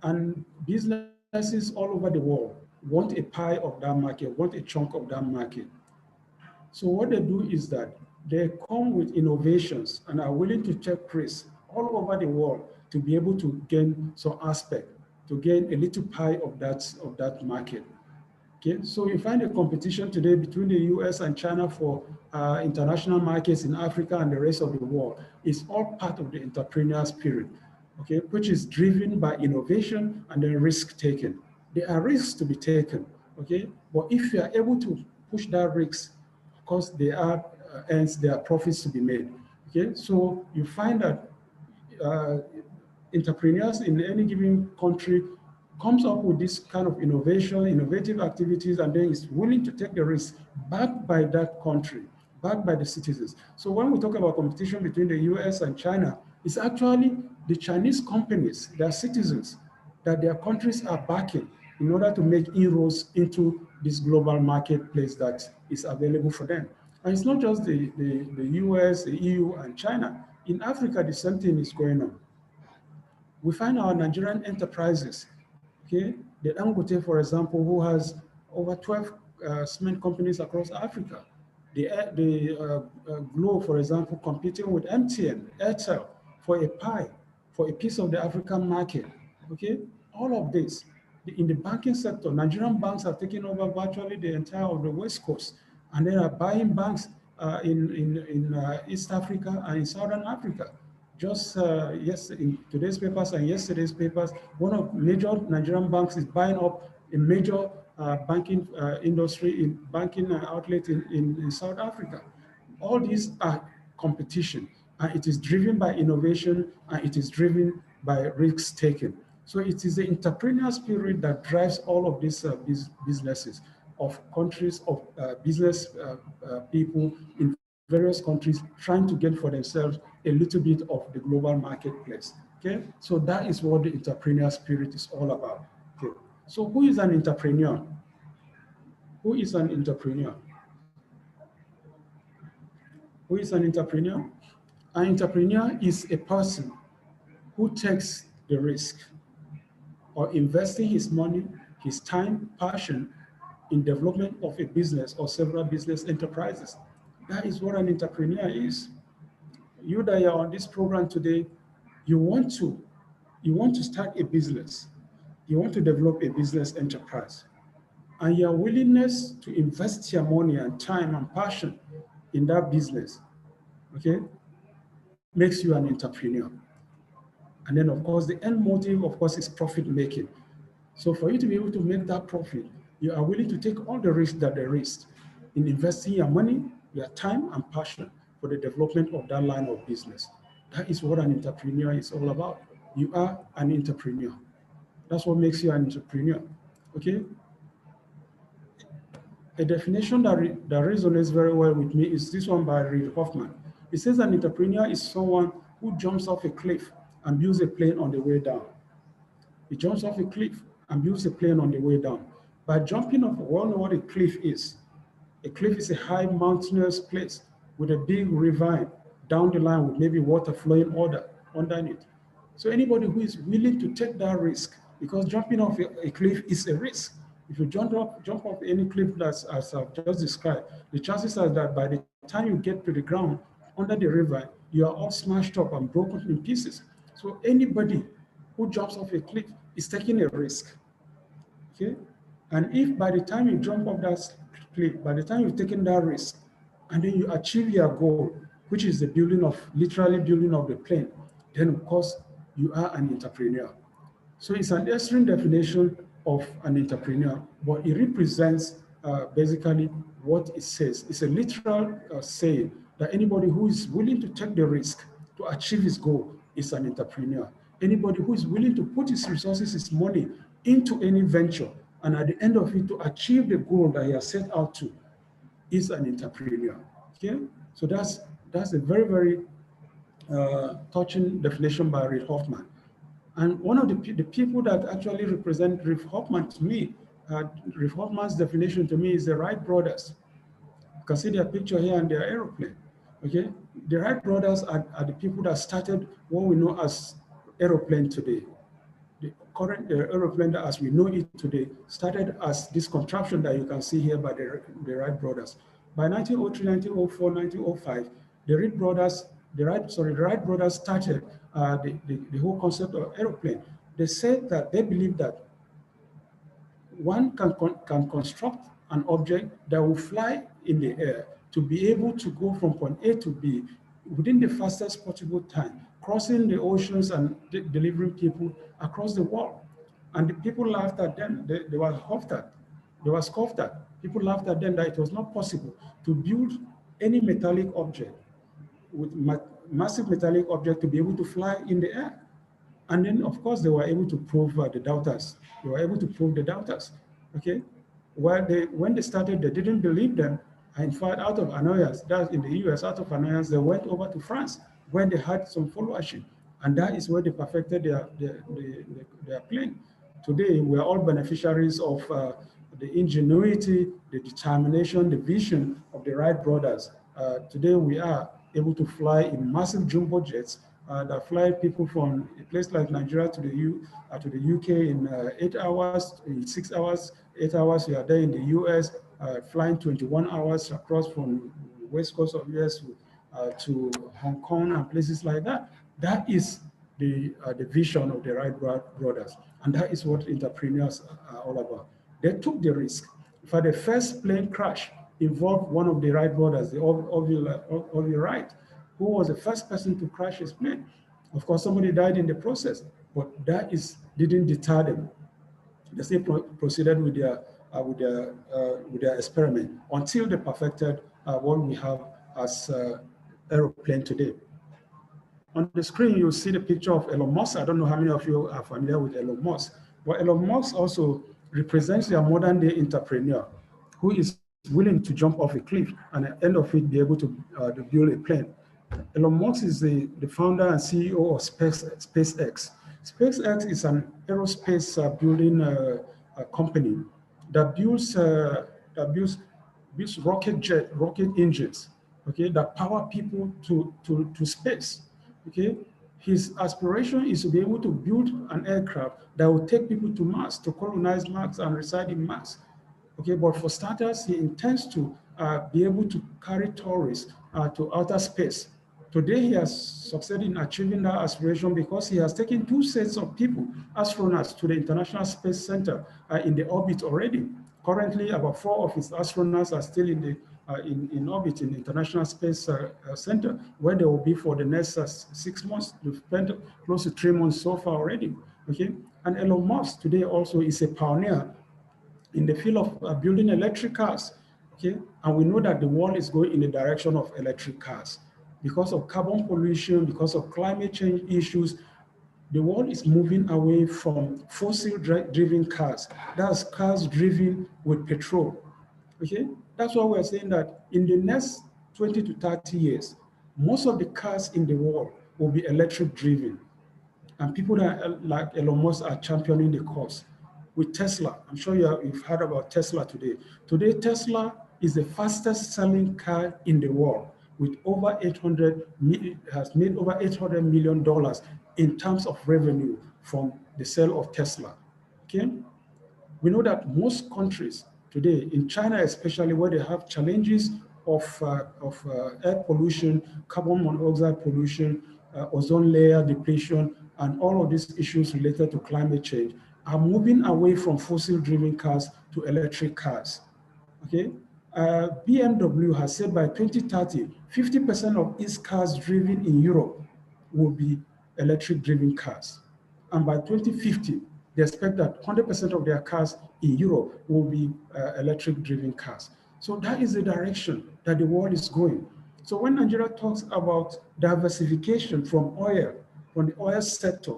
and businesses all over the world want a pie of that market, want a chunk of that market. So what they do is that they come with innovations and are willing to take risks all over the world to be able to gain some aspect, to gain a little pie of that market. Okay, so you find a competition today between the US and China for international markets in Africa and the rest of the world. It's all part of the entrepreneurial spirit, okay, which is driven by innovation and then risk taking. There are risks to be taken, okay, but if you are able to push that risk, of course, there are profits to be made. Okay, so you find that entrepreneurs in any given country comes up with this kind of innovative activities, and then is willing to take the risk backed by that country, backed by the citizens. So when we talk about competition between the US and China, it's actually the Chinese companies, their citizens, that their countries are backing in order to make inroads into this global marketplace that is available for them. And it's not just the US, the EU, and China. In Africa, the same thing is going on. We find our Nigerian enterprises, okay, the Dangote, for example, who has over 12 cement companies across Africa. The Glo, for example, competing with MTN, Airtel for a pie, for a piece of the African market, okay? All of this. In the banking sector, Nigerian banks are taking over virtually the entire of the West Coast, and they are buying banks in East Africa and in Southern Africa. Just in today's papers and yesterday's papers, one of major Nigerian banks is buying up a major banking industry, in banking outlet in South Africa. All these are competition, and it is driven by innovation, and it is driven by risk taking. So it is the entrepreneurial spirit that drives all of these businesses of countries, of business people in various countries trying to get for themselves a little bit of the global marketplace. Okay, so that is what the entrepreneurial spirit is all about. Okay, so who is an entrepreneur? Who is an entrepreneur? Who is an entrepreneur? An entrepreneur is a person who takes the risk or investing his money, his time, passion in development of a business or several business enterprises. That is what an entrepreneur is. You that are on this program today, you want to start a business. You want to develop a business enterprise. And your willingness to invest your money and time and passion in that business, okay, makes you an entrepreneur. And then, of course, the end motive, of course, is profit making. So for you to be able to make that profit, you are willing to take all the risks that there is in investing your money, your time, and passion for the development of that line of business. That is what an entrepreneur is all about. You are an entrepreneur. That's what makes you an entrepreneur, okay? A definition that resonates very well with me is this one by Reid Hoffman. It says an entrepreneur is someone who jumps off a cliff and builds a plane on the way down. He jumps off a cliff and builds a plane on the way down. By jumping off, we all know what a cliff is. A cliff is a high mountainous place with a big ravine down the line with maybe water flowing underneath. So anybody who is willing to take that risk, because jumping off a cliff is a risk. If you jump off any cliff that's, as I've just described, the chances are that by the time you get to the ground under the ravine, you are all smashed up and broken in pieces. So anybody who jumps off a cliff is taking a risk. Okay? And if by the time you jump off that cliff, by the time you've taken that risk, and then you achieve your goal, which is the literally building of the plane, then of course you are an entrepreneur. So it's an extreme definition of an entrepreneur, but it represents basically what it says. It's a literal saying that anybody who is willing to take the risk to achieve his goal is an entrepreneur. Anybody who is willing to put his resources, his money into any venture, and at the end of it to achieve the goal that he has set out to, is an entrepreneur. Okay, so that's a very, very touching definition by Reid Hoffman. And one of the people that actually represent Reid Hoffman to me, Reid Hoffman's definition to me is the Wright brothers. You can see their picture here and their aeroplane. Okay, the Wright brothers are the people that started what we know as aeroplane today. The current aeroplane as we know it today started as this contraption that you can see here by the Wright brothers. By 1903, 1904, 1905, the Wright brothers started the whole concept of aeroplane. They said that they believe that one can construct an object that will fly in the air to be able to go from point A to B within the fastest possible time, crossing the oceans and delivering people across the world. And the people laughed at them. They were scoffed at. People laughed at them that it was not possible to build any metallic object with massive metallic object to be able to fly in the air. And then, of course, they were able to prove the doubters. They were able to prove the doubters, okay? When they started, they didn't believe them. In fact, out of annoyance, that's in the US, out of annoyance, they went over to France, where they had some followership. And that is where they perfected their plane. Today, we're all beneficiaries of the ingenuity, the determination, the vision of the Wright brothers. Today, we are able to fly in massive jumbo jets that fly people from a place like Nigeria to the UK in 8 hours, in 6 hours, 8 hours. You are there in the US, flying 21 hours across from the west coast of US to Hong Kong and places like that. That is the vision of the Wright brothers, and that is what entrepreneurs are all about. They took the risk. In fact, the first plane crash involved one of the Wright brothers, the Orville Wright, who was the first person to crash his plane. Of course, somebody died in the process, but that didn't deter them. They still proceeded with their experiment until they perfected what we have as aeroplane today. On the screen, you'll see the picture of Elon Musk. I don't know how many of you are familiar with Elon Musk, but Elon Musk also represents a modern day entrepreneur who is willing to jump off a cliff and at the end of it be able to build a plane. Elon Musk is the founder and CEO of SpaceX. SpaceX is an aerospace building company that builds rocket engines, okay, that power people to space, okay. His aspiration is to be able to build an aircraft that will take people to Mars, to colonize Mars and reside in Mars. Okay, but for starters, he intends to be able to carry tourists to outer space. Today, he has succeeded in achieving that aspiration because he has taken 2 sets of people, astronauts, to the International Space Center in the orbit already. Currently, about 4 of his astronauts are still in orbit in the International Space Center, where they will be for the next 6 months. They've spent close to 3 months so far already. Okay, and Elon Musk today also is a pioneer in the field of building electric cars. Okay, and we know that the world is going in the direction of electric cars. Because of carbon pollution, because of climate change issues, the world is moving away from fossil-driven cars. That's cars driven with petrol. Okay, that's why we're saying that in the next 20 to 30 years, most of the cars in the world will be electric driven. And people that like Elon Musk are championing the cause. With Tesla, I'm sure you've heard about Tesla today. Today, Tesla is the fastest selling car in the world, with over has made over $800 million in terms of revenue from the sale of Tesla. Okay, we know that most countries today, in China especially, where they have challenges of air pollution, carbon monoxide pollution, ozone layer depletion, and all of these issues related to climate change, are moving away from fossil-driven cars to electric cars. Okay, BMW has said by 2030, 50% of its cars driven in Europe will be electric-driven cars. And by 2050, they expect that 100% of their cars in Europe will be electric-driven cars. So that is the direction that the world is going. So when Nigeria talks about diversification from the oil sector,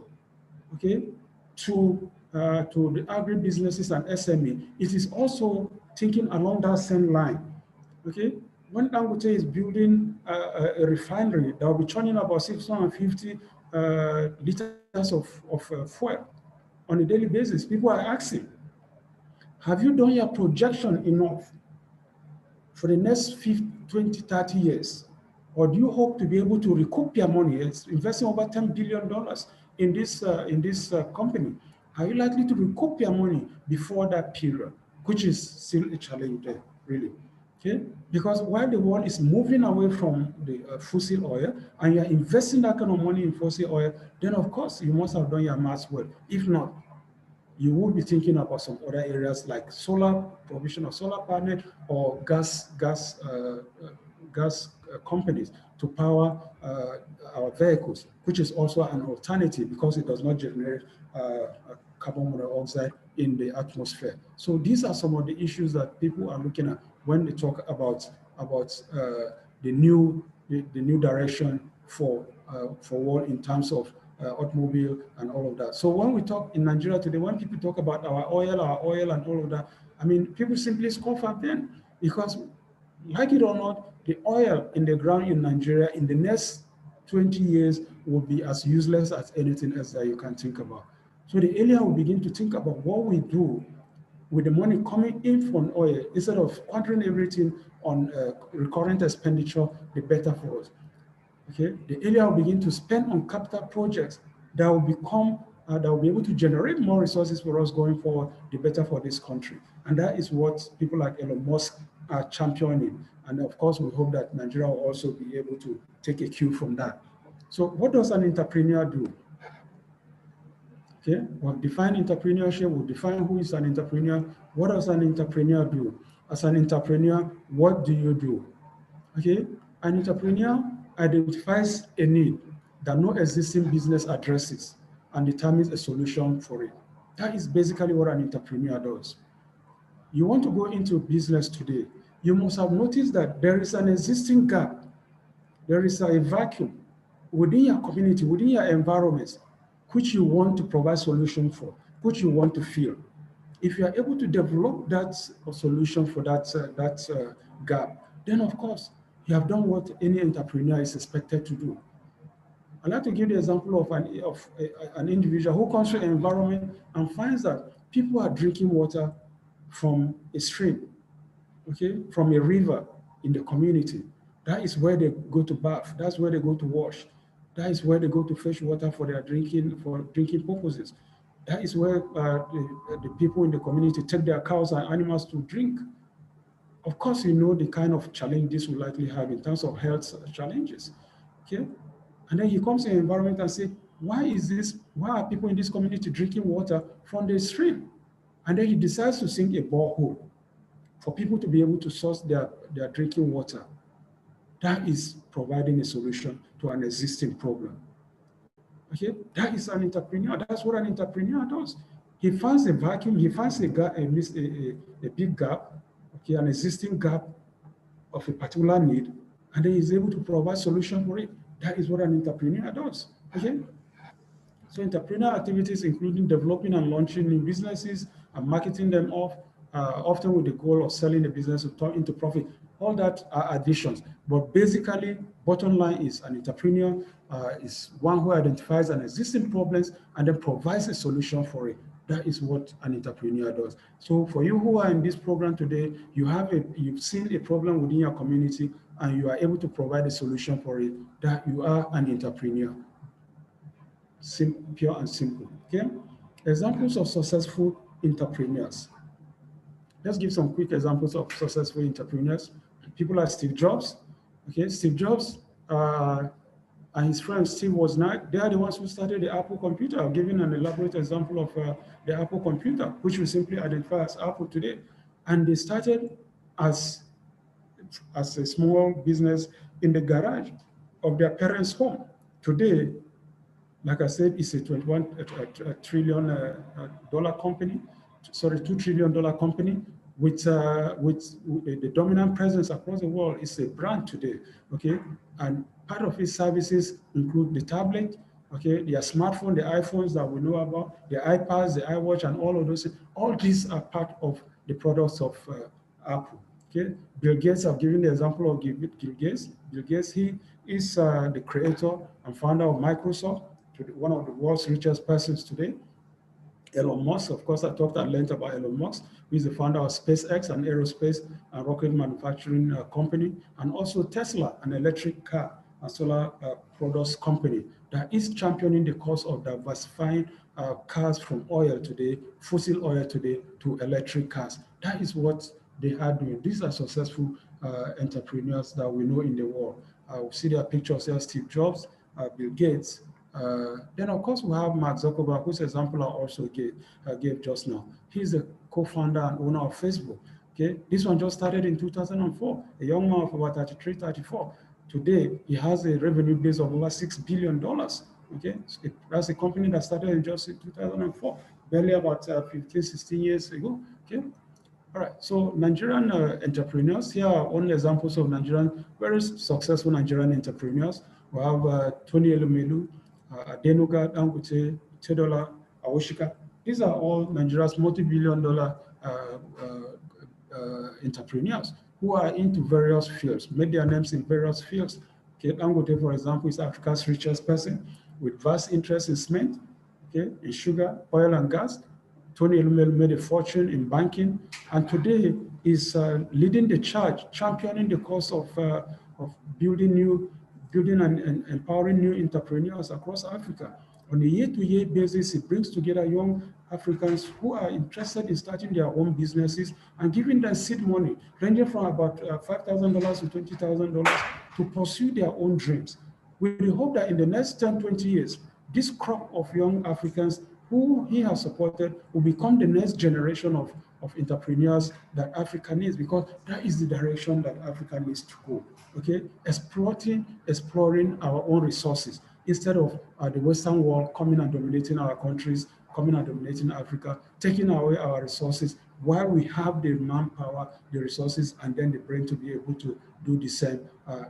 okay, to the agribusinesses and SME, it is also thinking along that same line. Okay, when Dangote is building a refinery that will be churning about 650 liters of fuel on a daily basis, people are asking, have you done your projection enough for the next 20, 30 years? Or do you hope to be able to recoup your money? It's investing over $10 billion in this company. Are you likely to recoup your money before that period, which is still a challenge there, really? Okay, because while the world is moving away from the fossil oil, and you're investing that kind of money in fossil oil, then of course you must have done your maths well. If not, you will be thinking about some other areas like solar, provision of solar panel, or gas companies to power our vehicles, which is also an alternative because it does not generate carbon monoxide in the atmosphere. So these are some of the issues that people are looking at when they talk about the new direction for world in terms of automobile and all of that. So when we talk in Nigeria today, when people talk about our oil and all of that, I mean, people simply scoff at them because, like it or not, the oil in the ground in Nigeria in the next 20 years will be as useless as anything else that you can think about. So the earlier we begin to think about what we do with the money coming in from oil, instead of squandering everything on recurrent expenditure, the better for us. Okay, the earlier we begin to spend on capital projects that will become, that will be able to generate more resources for us going forward, the better for this country. And that is what people like Elon Musk are championing. And of course, we hope that Nigeria will also be able to take a cue from that. So what does an entrepreneur do? Okay, we've defined entrepreneurship, we've defined who is an entrepreneur. What does an entrepreneur do? As an entrepreneur, what do you do? Okay, an entrepreneur identifies a need that no existing business addresses and determines a solution for it. That is basically what an entrepreneur does. You want to go into business today, you must have noticed that there is an existing gap. There is a vacuum within your community, within your environment, which you want to provide solution for, which you want to fill. If you are able to develop that solution for that gap, then of course, you have done what any entrepreneur is expected to do. I'd like to give the example of an individual who comes to an environment and finds that people are drinking water from a stream, okay, from a river in the community. That is where they go to bath. That's where they go to wash. That is where they go to fetch water for their drinking purposes. That is where the people in the community take their cows and animals to drink. Of course, you know the kind of challenge this will likely have in terms of health challenges. Okay, and then he comes to the environment and say, why are people in this community drinking water from the stream? And then he decides to sink a borehole for people to be able to source their drinking water. That is providing a solution to an existing problem. Okay, that is an entrepreneur. That's what an entrepreneur does. He finds a vacuum, he finds a big gap, okay, an existing gap of a particular need, and then he's able to provide solution for it. That is what an entrepreneur does. Okay. So entrepreneurial activities, including developing and launching new businesses and marketing them off, often with the goal of selling the business to turn into profit. All that are additions. But basically, bottom line is an entrepreneur is one who identifies an existing problem and then provides a solution for it. That is what an entrepreneur does. So for you who are in this program today, you've seen a problem within your community and you are able to provide a solution for it, that you are an entrepreneur. Pure and simple. Okay. Examples of successful entrepreneurs. Let's give some quick examples of successful entrepreneurs. People like Steve Jobs. Okay, Steve Jobs and his friend Steve Wozniak, they are the ones who started the Apple computer. I'm giving an elaborate example of the Apple computer, which we simply identify as Apple today. And they started as a small business in the garage of their parents' home. Today, like I said, it's a $21 trillion company. Sorry, $2 trillion company with the dominant presence across the world. It's a brand today, okay? And part of its services include the tablet, okay, their smartphone, the iPhones that we know about, the iPads, the iWatch, and all of those. All these are part of the products of Apple, okay? Bill Gates, I've given the example of Bill Gates. Bill Gates, he is the creator and founder of Microsoft, one of the world's richest persons today. Elon Musk, of course, I talked at length about Elon Musk, who is the founder of SpaceX, an aerospace and rocket manufacturing company, and also Tesla, an electric car and solar products company that is championing the cause of diversifying cars from oil today, fossil oil today, to electric cars. That is what they are doing. These are successful entrepreneurs that we know in the world. We see their pictures here: Steve Jobs, Bill Gates. Then, of course, we have Mark Zuckerberg, whose example I also gave just now. He's the co-founder and owner of Facebook. Okay, this one just started in 2004, a young man of about 33, 34. Today, he has a revenue base of over $6 billion. Okay, so that's a company that started in just in 2004, barely about 15, 16 years ago. Okay. All right, so Nigerian entrepreneurs, here are only examples of Nigerian, very successful Nigerian entrepreneurs. We have Tony Elumelu, Adenuga, Dangote, Tedola, Awoshika. These are all Nigeria's multi-billion-dollar entrepreneurs who are into various fields, made their names in various fields. Okay, Dangote, for example, is Africa's richest person with vast interest in cement, okay, in sugar, oil, and gas. Tony Elumelu made a fortune in banking, and today is leading the charge, championing the cause of building and empowering new entrepreneurs across Africa. On a year-to-year basis, it brings together young Africans who are interested in starting their own businesses and giving them seed money, ranging from about $5,000 to $20,000 to pursue their own dreams. We hope that in the next 10, 20 years, this crop of young Africans who he has supported will become the next generation of entrepreneurs that Africa needs, because that is the direction that Africa needs to go, okay? Exploring our own resources instead of the Western world coming and dominating our countries, coming and dominating Africa, taking away our resources while we have the manpower, the resources, and then the brain to be able to do the same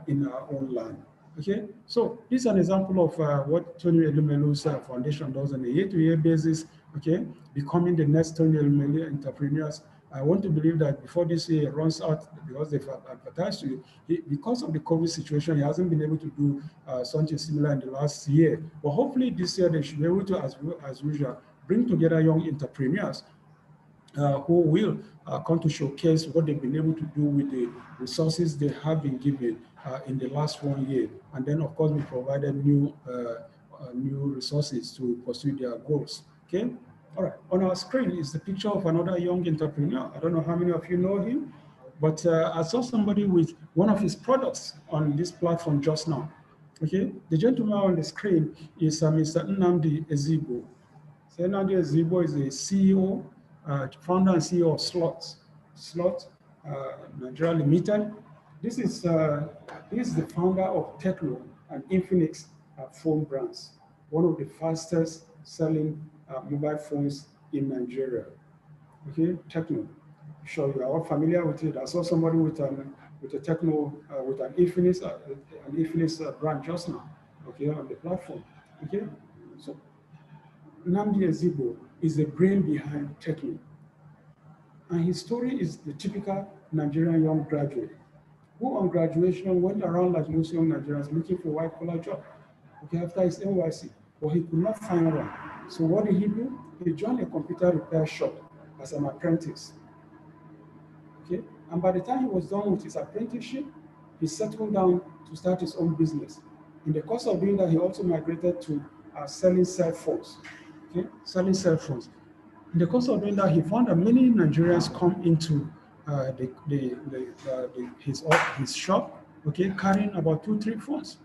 in our own land. Okay, so this is an example of what Tony Elumelu's foundation does on a year-to-year basis, okay, becoming the next Tony Elumelu entrepreneurs. I want to believe that before this year runs out, because they've advertised to you, because of the COVID situation, he hasn't been able to do something similar in the last year. But hopefully this year they should be able to, as usual, bring together young entrepreneurs who will come to showcase what they've been able to do with the resources they have been given in the last 1 year. And then, of course, we provided new resources to pursue their goals, okay? All right, on our screen is the picture of another young entrepreneur. I don't know how many of you know him, but I saw somebody with one of his products on this platform just now, okay? The gentleman on the screen is Mr. Nnamdi Ezigbo. So Nnamdi Ezigbo is the CEO, founder and CEO of Slot Nigeria Limited. This is the founder of Techno and Infinix phone brands, one of the fastest selling mobile phones in Nigeria. Okay, Techno. Sure, you are all familiar with it. I saw somebody with a Techno with an Infinix brand just now. Okay, on the platform. Okay, so Nnamdi Ezigbo is the brain behind Techno. And his story is the typical Nigerian young graduate who on graduation went around like most young Nigerians looking for white-collar job. okay, after his NYC, but he could not find one. So what did he do? He joined a computer repair shop as an apprentice. Okay, and by the time he was done with his apprenticeship, he settled down to start his own business. In the course of doing that, he also migrated to selling cell phones. Okay, selling cell phones. In the course of doing that, he found that many Nigerians come into his shop, okay, carrying about 2-3 phones.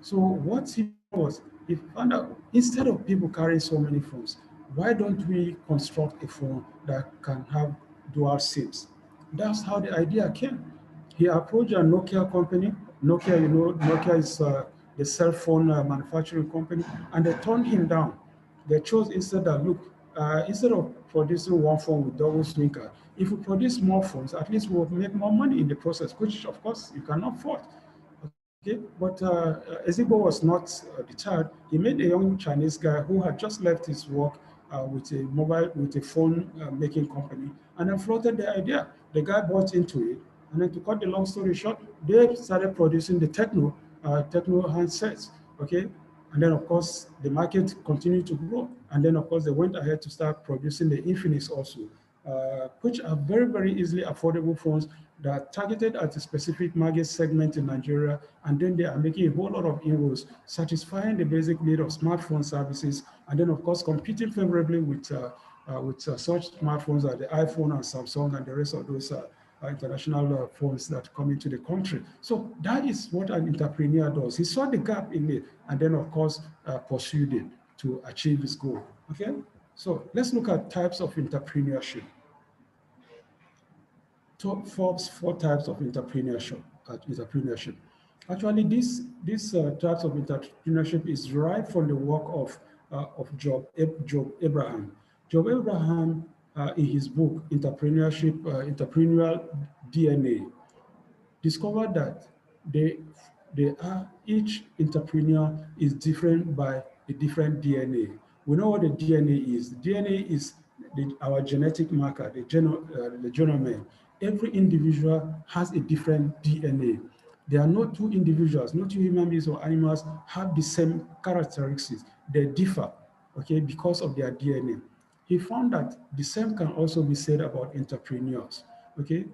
So what he was, he found out instead of people carrying so many phones, why don't we construct a phone that can have dual SIMs? That's how the idea came. He approached a Nokia company. Nokia, Nokia is the cell phone manufacturing company, and they turned him down. They chose instead that, look, instead of producing one phone with double SIM card, if we produce more phones, at least we'll make more money in the process, which of course you cannot afford. Okay, but Ezigbo was not deterred. He met a young Chinese guy who had just left his work with a phone making company, and then floated the idea. The guy bought into it, and then to cut the long story short, they started producing the techno handsets. Okay, and then of course the market continued to grow, and then of course they went ahead to start producing the Infinix also, which are very, very easily affordable phones that are targeted at a specific market segment in Nigeria, and then they are making a whole lot of inroads, satisfying the basic need of smartphone services, and then of course competing favorably with such smartphones like the iPhone and Samsung and the rest of those international phones that come into the country. So that is what an entrepreneur does. He saw the gap in it, and then of course pursued it to achieve his goal. Okay, so let's look at types of entrepreneurship. Top 4 types of entrepreneurship. Actually, these types of entrepreneurship is derived from the work of Job Abraham. Job Abraham, in his book Entrepreneurial DNA, discovered that each entrepreneur is different by a different DNA. We know what the DNA is. The DNA is our genetic marker, the genome. Every individual has a different DNA. There are no two individuals, no two human beings or animals have the same characteristics. They differ, okay, because of their DNA. He found that the same can also be said about entrepreneurs, okay?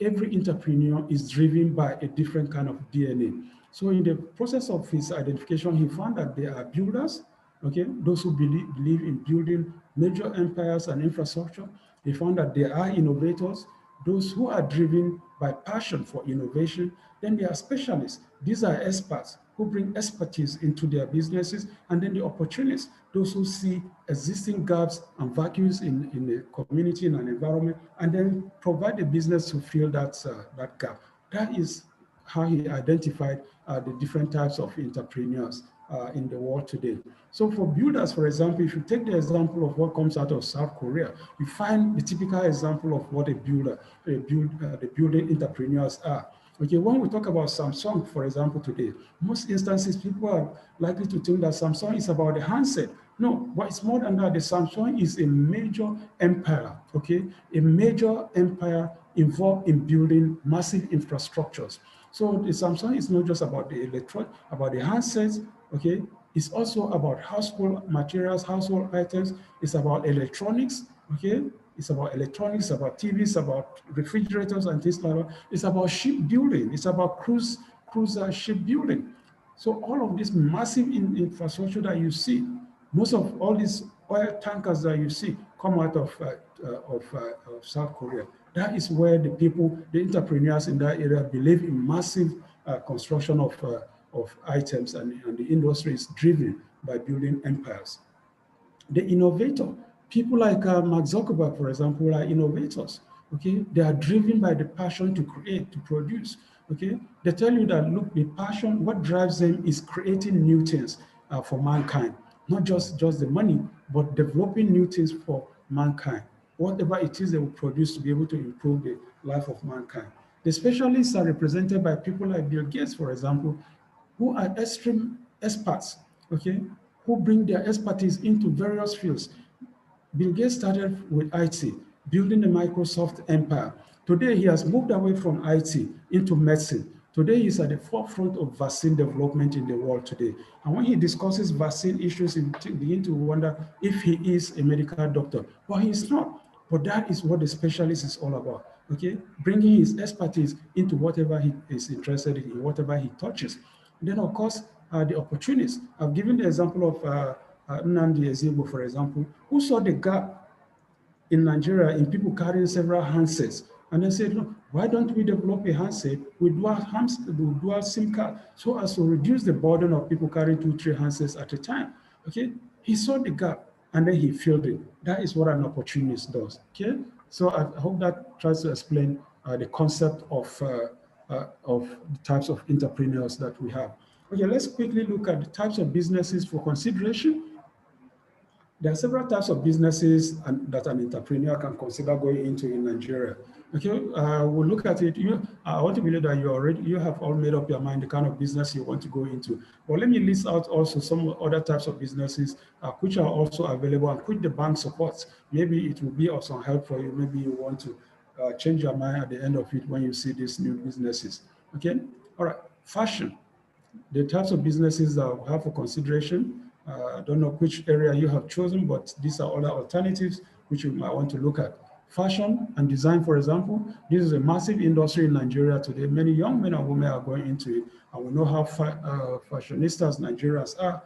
Every entrepreneur is driven by a different kind of DNA. So in the process of his identification, he found that there are builders, okay, those who believe in building major empires and infrastructure. He found that there are innovators, those who are driven by passion for innovation. Then there are specialists. These are experts who bring expertise into their businesses, and then the opportunists, those who see existing gaps and vacuums in the community and an environment, and then provide a business to fill that gap. That is how he identified the different types of entrepreneurs in the world today. So for builders, for example, if you take the example of what comes out of South Korea, you find the typical example of what the building entrepreneurs are. Okay, when we talk about Samsung, for example, today, most instances people are likely to think that Samsung is about the handset. No, but it's more than that. The Samsung is a major empire, okay? A major empire involved in building massive infrastructures. So the Samsung is not just about the handsets, okay? It's also about household materials, household items. It's about electronics, okay? It's about electronics, about TVs, about refrigerators and things like that. It's about shipbuilding. It's about cruise shipbuilding. So all of this massive infrastructure that you see, most of all these oil tankers that you see come out of South Korea. That is where the entrepreneurs in that area believe in massive construction of items, and the industry is driven by building empires. The innovator, people like Mark Zuckerberg, for example, are innovators. Okay, they are driven by the passion to create, to produce. Okay, they tell you that, look, the passion, what drives them is creating new things for mankind, not just the money, but developing new things for mankind. Whatever it is they will produce to be able to improve the life of mankind. The specialists are represented by people like Bill Gates, for example, who are extreme experts, okay, who bring their expertise into various fields. Bill Gates started with IT, building the Microsoft empire. Today, he has moved away from IT into medicine. Today, he's at the forefront of vaccine development in the world today. And when he discusses vaccine issues, you begin to wonder if he is a medical doctor. But he's not. But that is what the specialist is all about, okay? Bringing his expertise into whatever he is interested in, whatever he touches. And then, of course, the opportunities. I've given the example of Nnamdi Ezigbo, for example, who saw the gap in Nigeria in people carrying several handsets. And they said, no, why don't we develop a handset with dual SIM card so as to reduce the burden of people carrying 2-3 handsets at a time? Okay, he saw the gap and then he filled it. That is what an opportunist does. Okay, so I hope that tries to explain the concept of the types of entrepreneurs that we have. Okay, let's quickly look at the types of businesses for consideration. There are several types of businesses that an entrepreneur can consider going into in Nigeria. Okay, we'll look at it. I want to believe that you have all made up your mind the kind of business you want to go into. But let me list out also some other types of businesses which are also available and which the bank supports. Maybe it will be of some help for you. Maybe you want to change your mind at the end of it when you see these new businesses. Okay, all right, fashion. The types of businesses that we have for consideration. I don't know which area you have chosen, but these are other alternatives which you might want to look at. Fashion and design, for example, this is a massive industry in Nigeria today. Many young men and women are going into it, and we know how fashionistas Nigerians are.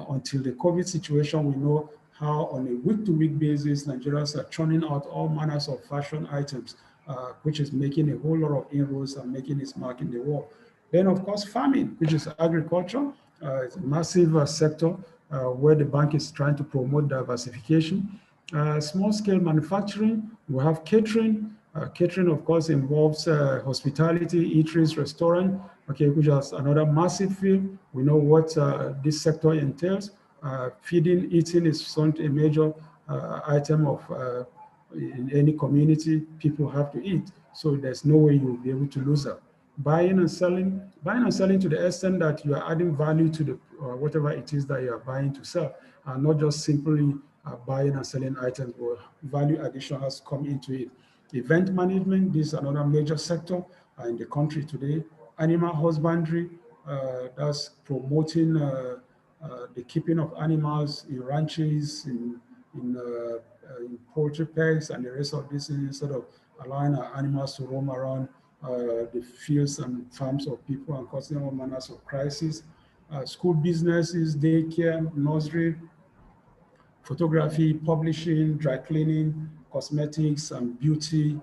Until the COVID situation, we know how on a week-to-week basis, Nigerians are churning out all manners of fashion items, which is making a whole lot of inroads and making its mark in the world. Then, of course, farming, which is agriculture. It's a massive sector where the bank is trying to promote diversification. Small-scale manufacturing, we have catering. Catering, of course, involves hospitality, eateries, restaurant, okay, which is another massive field. We know what this sector entails. Feeding, eating is a major item of in any community. People have to eat, so there's no way you'll be able to lose that. Buying and selling to the extent that you are adding value to the whatever it is that you are buying to sell, and not just simply buying and selling items, but value addition has come into it. Event management, this is another major sector in the country today. Animal husbandry, that's promoting the keeping of animals in ranches, in poultry pegs and the rest of this, instead of allowing our animals to roam around the fields and farms of people and causing all manners of crisis. School businesses, daycare, nursery, photography, publishing, dry cleaning, cosmetics and beauty,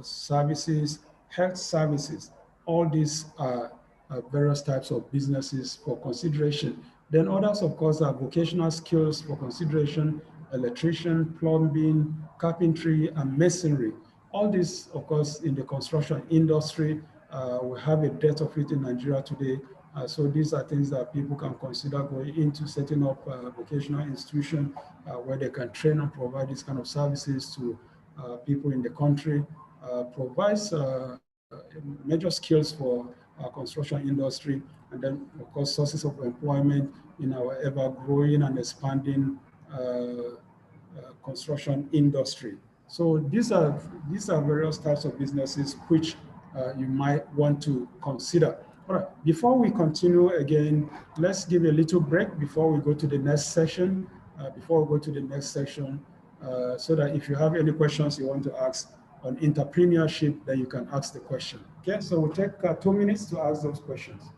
services, health services. All these are various types of businesses for consideration. Then others, of course, are vocational skills for consideration: electrician, plumbing, carpentry, and masonry. All this, of course, in the construction industry, we have a dearth of it in Nigeria today. So these are things that people can consider going into, setting up a vocational institution where they can train and provide these kind of services to people in the country. Provides major skills for our construction industry, and then, of course, sources of employment in our ever-growing and expanding construction industry. So these are various types of businesses which you might want to consider. All right, before we continue again, let's give a little break before we go to the next section. So that if you have any questions you want to ask on entrepreneurship, then you can ask the question. Okay, so we'll take 2 minutes to ask those questions.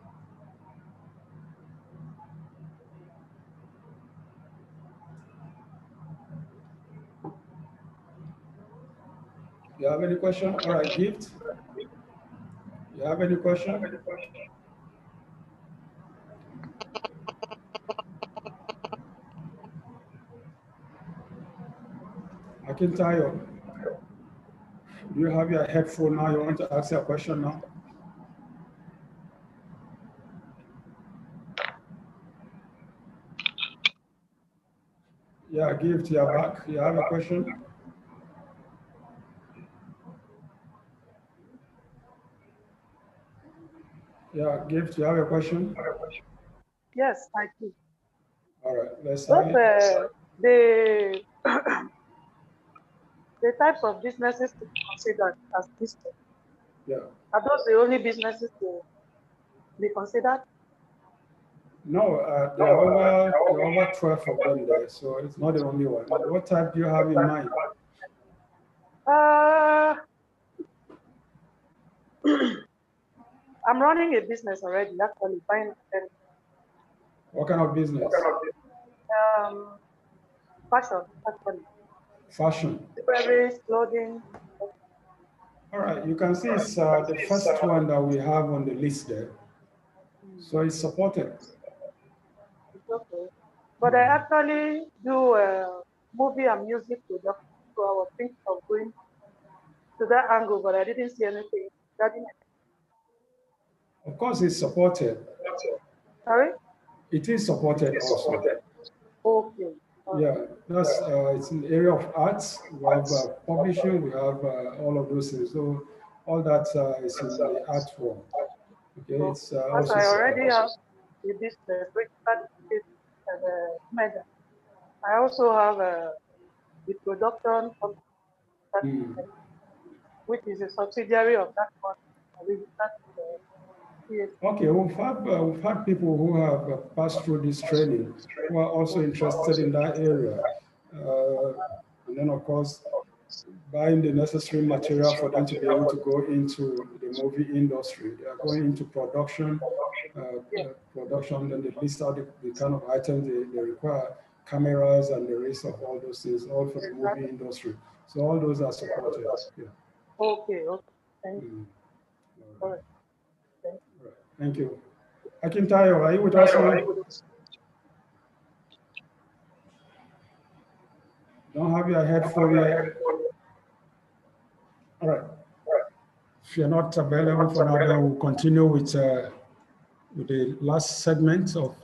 You have any question? All right, Gift. You have any question? Akintayo, do you have your headphone now? You want to ask your question now? Yeah, Gift, you're back. You have a question? Yeah, Gift, you have a question? Yes, I do. All right, let's But have the types of businesses to be considered as listed. Yeah. Are those the only businesses to be considered? No, there are over 12 of them there, so it's not the only one. What type do you have in mind? Uh, I'm running a business already, actually, buying and What kind of business? fashion, actually. Fashion. Jewelry, clothing. All right, you can see it's the first one that we have on the list there. So it's supported. It's okay. But I actually do movie and music production, so I was thinking of going to that angle, but I didn't see anything. Of course, it's supported. Sorry? It is supported also. Okay. Yeah, that's it's an area of arts. We have publishing. We have all of those things. So all that is in the art form. Okay, So, it's as also I already supported. have a business registered as a mega, I also have the production company, Mm. which is a subsidiary of that one. Registered CSC. Okay, we've had people who have passed through this training who are also interested in that area. Uh, and then, of course, buying the necessary material for them to be able to go into the movie industry. They are going into production, then they list out the kind of items they require, cameras and the rest of all those things, all for the movie Exactly. industry. So all those are supported. Yeah. Okay, okay. Thank Mm. you. All right. Thank All right. Thank you. Akintayo, are you with us now? Don't have your headphone yet. All right. If you're not available for now, then we'll continue with the last segment of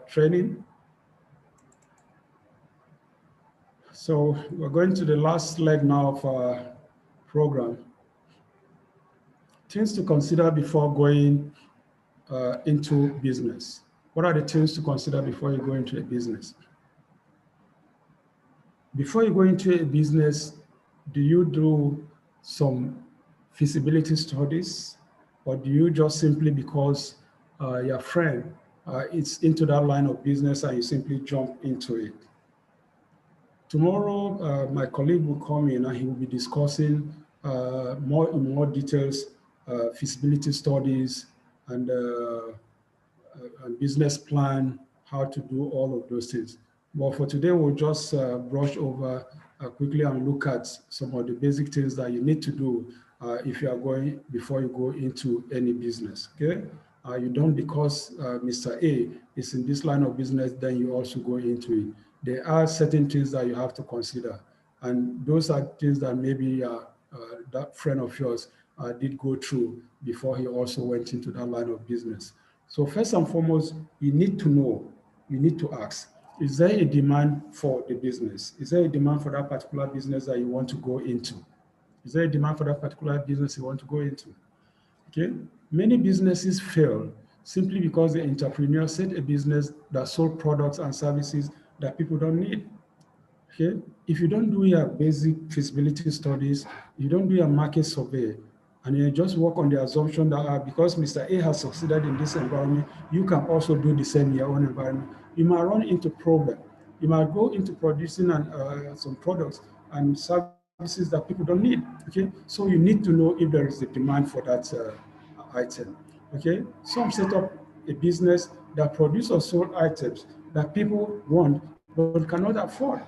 training. So we're going to the last leg now of our program. Things to consider before going into business. What are the things to consider before you go into a business? Before you go into a business, do you do some feasibility studies, or do you just simply because your friend is into that line of business and you simply jump into it? Tomorrow, my colleague will come in and he will be discussing in more details feasibility studies and business plan, how to do all of those things. But for today, we'll just brush over quickly and look at some of the basic things that you need to do if you are going, before you go into any business, okay? You don't, because Mr. A is in this line of business, then you also go into it. There are certain things that you have to consider. And those are things that maybe that friend of yours did go through before he also went into that line of business. So first and foremost, you need to know, you need to ask, is there a demand for the business? Is there a demand for that particular business that you want to go into? Is there a demand for that particular business you want to go into? Okay. Many businesses fail simply because the entrepreneur set a business that sold products and services that people don't need. Okay. If you don't do your basic feasibility studies, you don't do your market survey, and you just work on the assumption that because Mr. A has succeeded in this environment, you can also do the same in your own environment, you might run into problem. You might go into producing some products and services that people don't need. Okay, so you need to know if there is a demand for that item. Okay, some set up a business that produces or sold items that people want but cannot afford.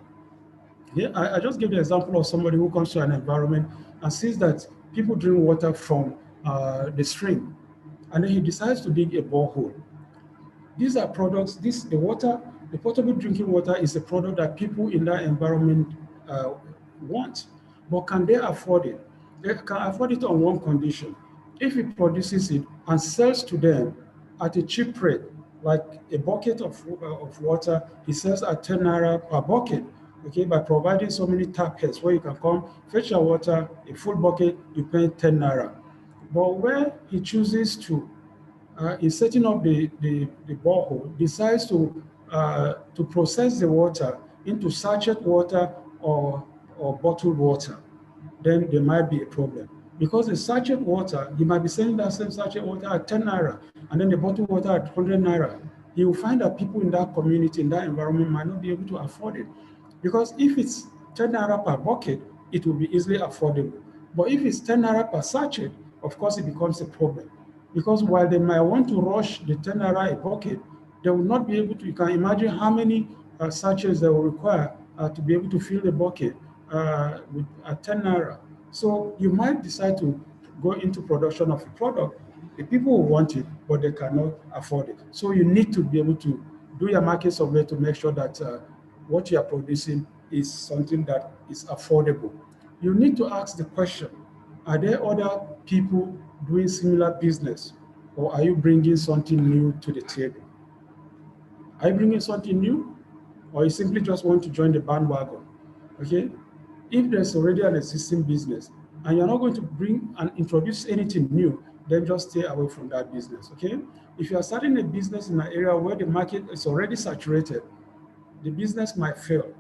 Yeah, I just gave the example of somebody who comes to an environment and sees that people drink water from the stream, and then he decides to dig a borehole. These are products, the potable drinking water is a product that people in that environment want, but can they afford it? They can afford it on one condition. If he produces it and sells to them at a cheap rate, like a bucket of water, he sells at 10 naira per bucket, okay, by providing so many tap heads where you can come, fetch your water, a full bucket, you pay 10 naira. But where he chooses to in setting up the borehole, decides to process the water into sachet water or bottled water, then there might be a problem. Because the sachet water, you might be selling that same sachet water at 10 naira, and then the bottled water at 100 naira. You will find that people in that community, in that environment, might not be able to afford it. Because if it's 10 naira per bucket, it will be easily affordable. But if it's 10 naira per sachet, of course, it becomes a problem. Because while they might want to rush the 10 naira a bucket, they will not be able to. You can imagine how many sachets they will require to be able to fill the bucket with 10 naira. So you might decide to go into production of a product. The people will want it, but they cannot afford it. So you need to be able to do your market survey to make sure that what you are producing is something that is affordable. You need to ask the question, are there other people doing similar business, or are you bringing something new to the table? Are you bringing something new, or you simply just want to join the bandwagon? Okay? If there's already an existing business and you're not going to bring and introduce anything new, then just stay away from that business. Okay? If you are starting a business in an area where the market is already saturated, the business might fail.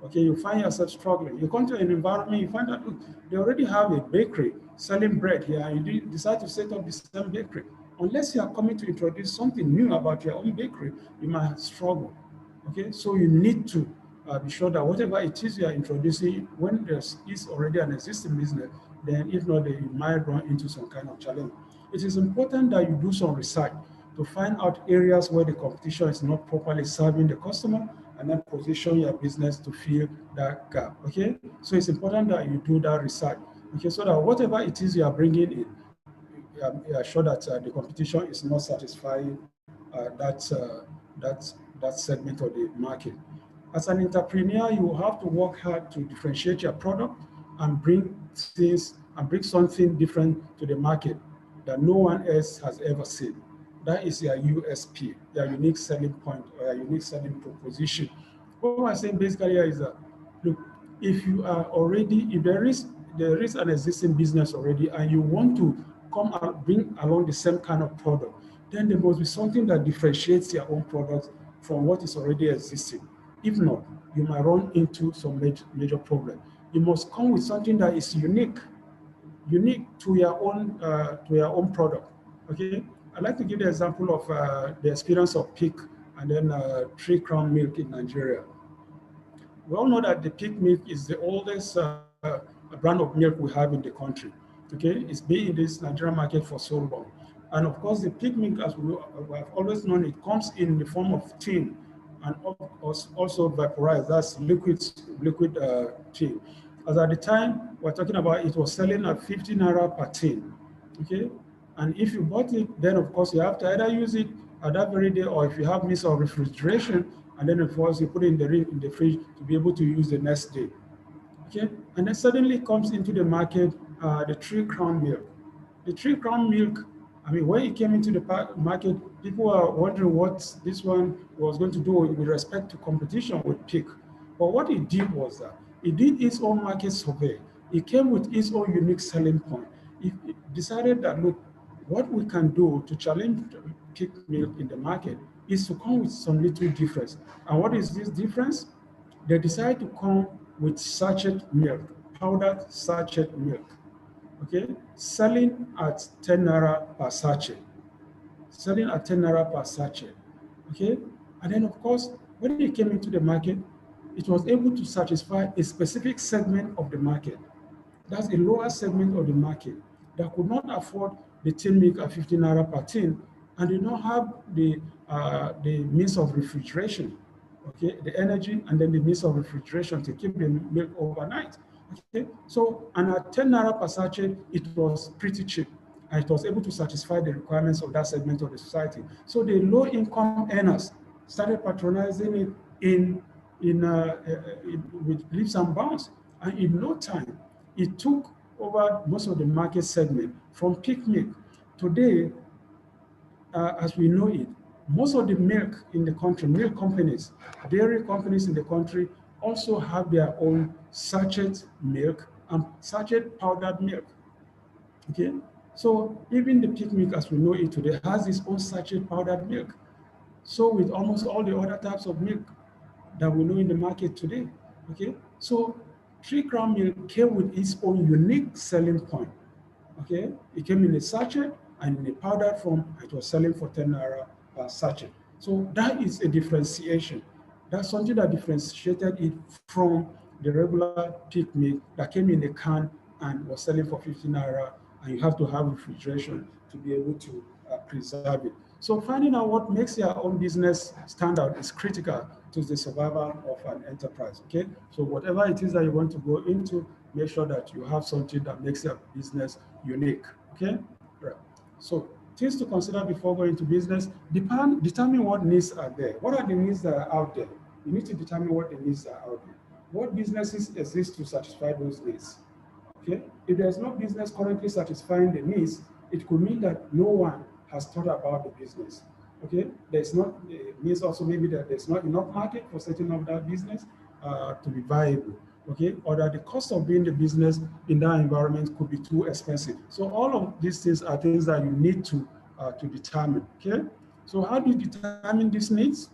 Okay, you find yourself struggling. You come to an environment, you find out, look, they already have a bakery selling bread here, and you decide to set up the same bakery. Unless you are coming to introduce something new about your own bakery, you might struggle. Okay, so you need to be sure that whatever it is you are introducing, when there is already an existing business, then if not, then you might run into some kind of challenge. It is important that you do some research to find out areas where the competition is not properly serving the customer, and then position your business to fill that gap. Okay, so it's important that you do that research. Okay, so that whatever it is you are bringing in, you are sure that the competition is not satisfying that segment of the market. As an entrepreneur, you have to work hard to differentiate your product and bring something different to the market that no one else has ever seen. That is your USP, your unique selling point, or your unique selling proposition. What I'm saying basically is that, look, if you are already, if there is an existing business already, and you want to come and bring along the same kind of product, then there must be something that differentiates your own product from what is already existing. If not, you might run into some major problem. You must come with something that is unique to your own product. Okay, I'd like to give the example of the experience of Peak and then 3 Crown Milk in Nigeria. We all know that the Peak Milk is the oldest brand of milk we have in the country. Okay, it's been in this Nigerian market for so long. And of course, the Peak Milk, as we have always known, it comes in the form of tin and also vaporized. That's liquid tin. As at the time we're talking about, it was selling at 50 naira per tin. Okay, and if you bought it, then of course you have to either use it at that very day, or if you have means of refrigeration, and then of course you put it in the fridge to be able to use the next day. Okay, and then suddenly comes into the market the 3 Crown Milk. The 3 Crown Milk, I mean, when it came into the market, people were wondering what this one was going to do with respect to competition with Peak. But what it did was that it did its own market survey. It came with its own unique selling point. It decided that, look, what we can do to challenge Peak Milk in the market is to come with some little difference. And what is this difference? They decided to come with sachet milk, powdered sachet milk. Okay, selling at 10 naira per sachet. Selling at 10 naira per sachet. Okay, and then of course, when it came into the market, it was able to satisfy a specific segment of the market. That's a lower segment of the market that could not afford the tin milk at 50 naira per tin, and did not have the means of refrigeration, okay, the energy and then the means of refrigeration to keep the milk overnight. Okay, so and at 10 naira per sachet, it was pretty cheap, and it was able to satisfy the requirements of that segment of the society. So the low-income earners started patronizing it with leaps and bounds, and in no time, it took over most of the market segment from Peak Milk. Today, as we know it, most of the milk in the country, milk companies, dairy companies in the country also have their own sachet milk and sachet powdered milk. Okay, so even the Peak Milk as we know it today has its own sachet powdered milk. So with almost all the other types of milk that we know in the market today. Okay, so 3 Crown Milk came with its own unique selling point. Okay, it came in a sachet, and in a powdered form, it was selling for 10 naira per sachet. So that is a differentiation. That's something that differentiated it from the regular peak milk that came in a can and was selling for 50 naira, and you have to have refrigeration to be able to preserve it. So finding out what makes your own business stand out is critical to the survival of an enterprise, okay? So whatever it is that you want to go into, make sure that you have something that makes your business unique, okay? Right. So things to consider before going into business, determine what needs are there. What are the needs that are out there? You need to determine what the needs are out there. What businesses exist to satisfy those needs? Okay? If there's no business currently satisfying the needs, it could mean that no one has thought about the business. Okay? There's not, it means also maybe that there's not enough market for setting up that business to be viable. Okay? Or that the cost of doing the business in that environment could be too expensive. So all of these things are things that you need to determine. Okay? So how do you determine these needs?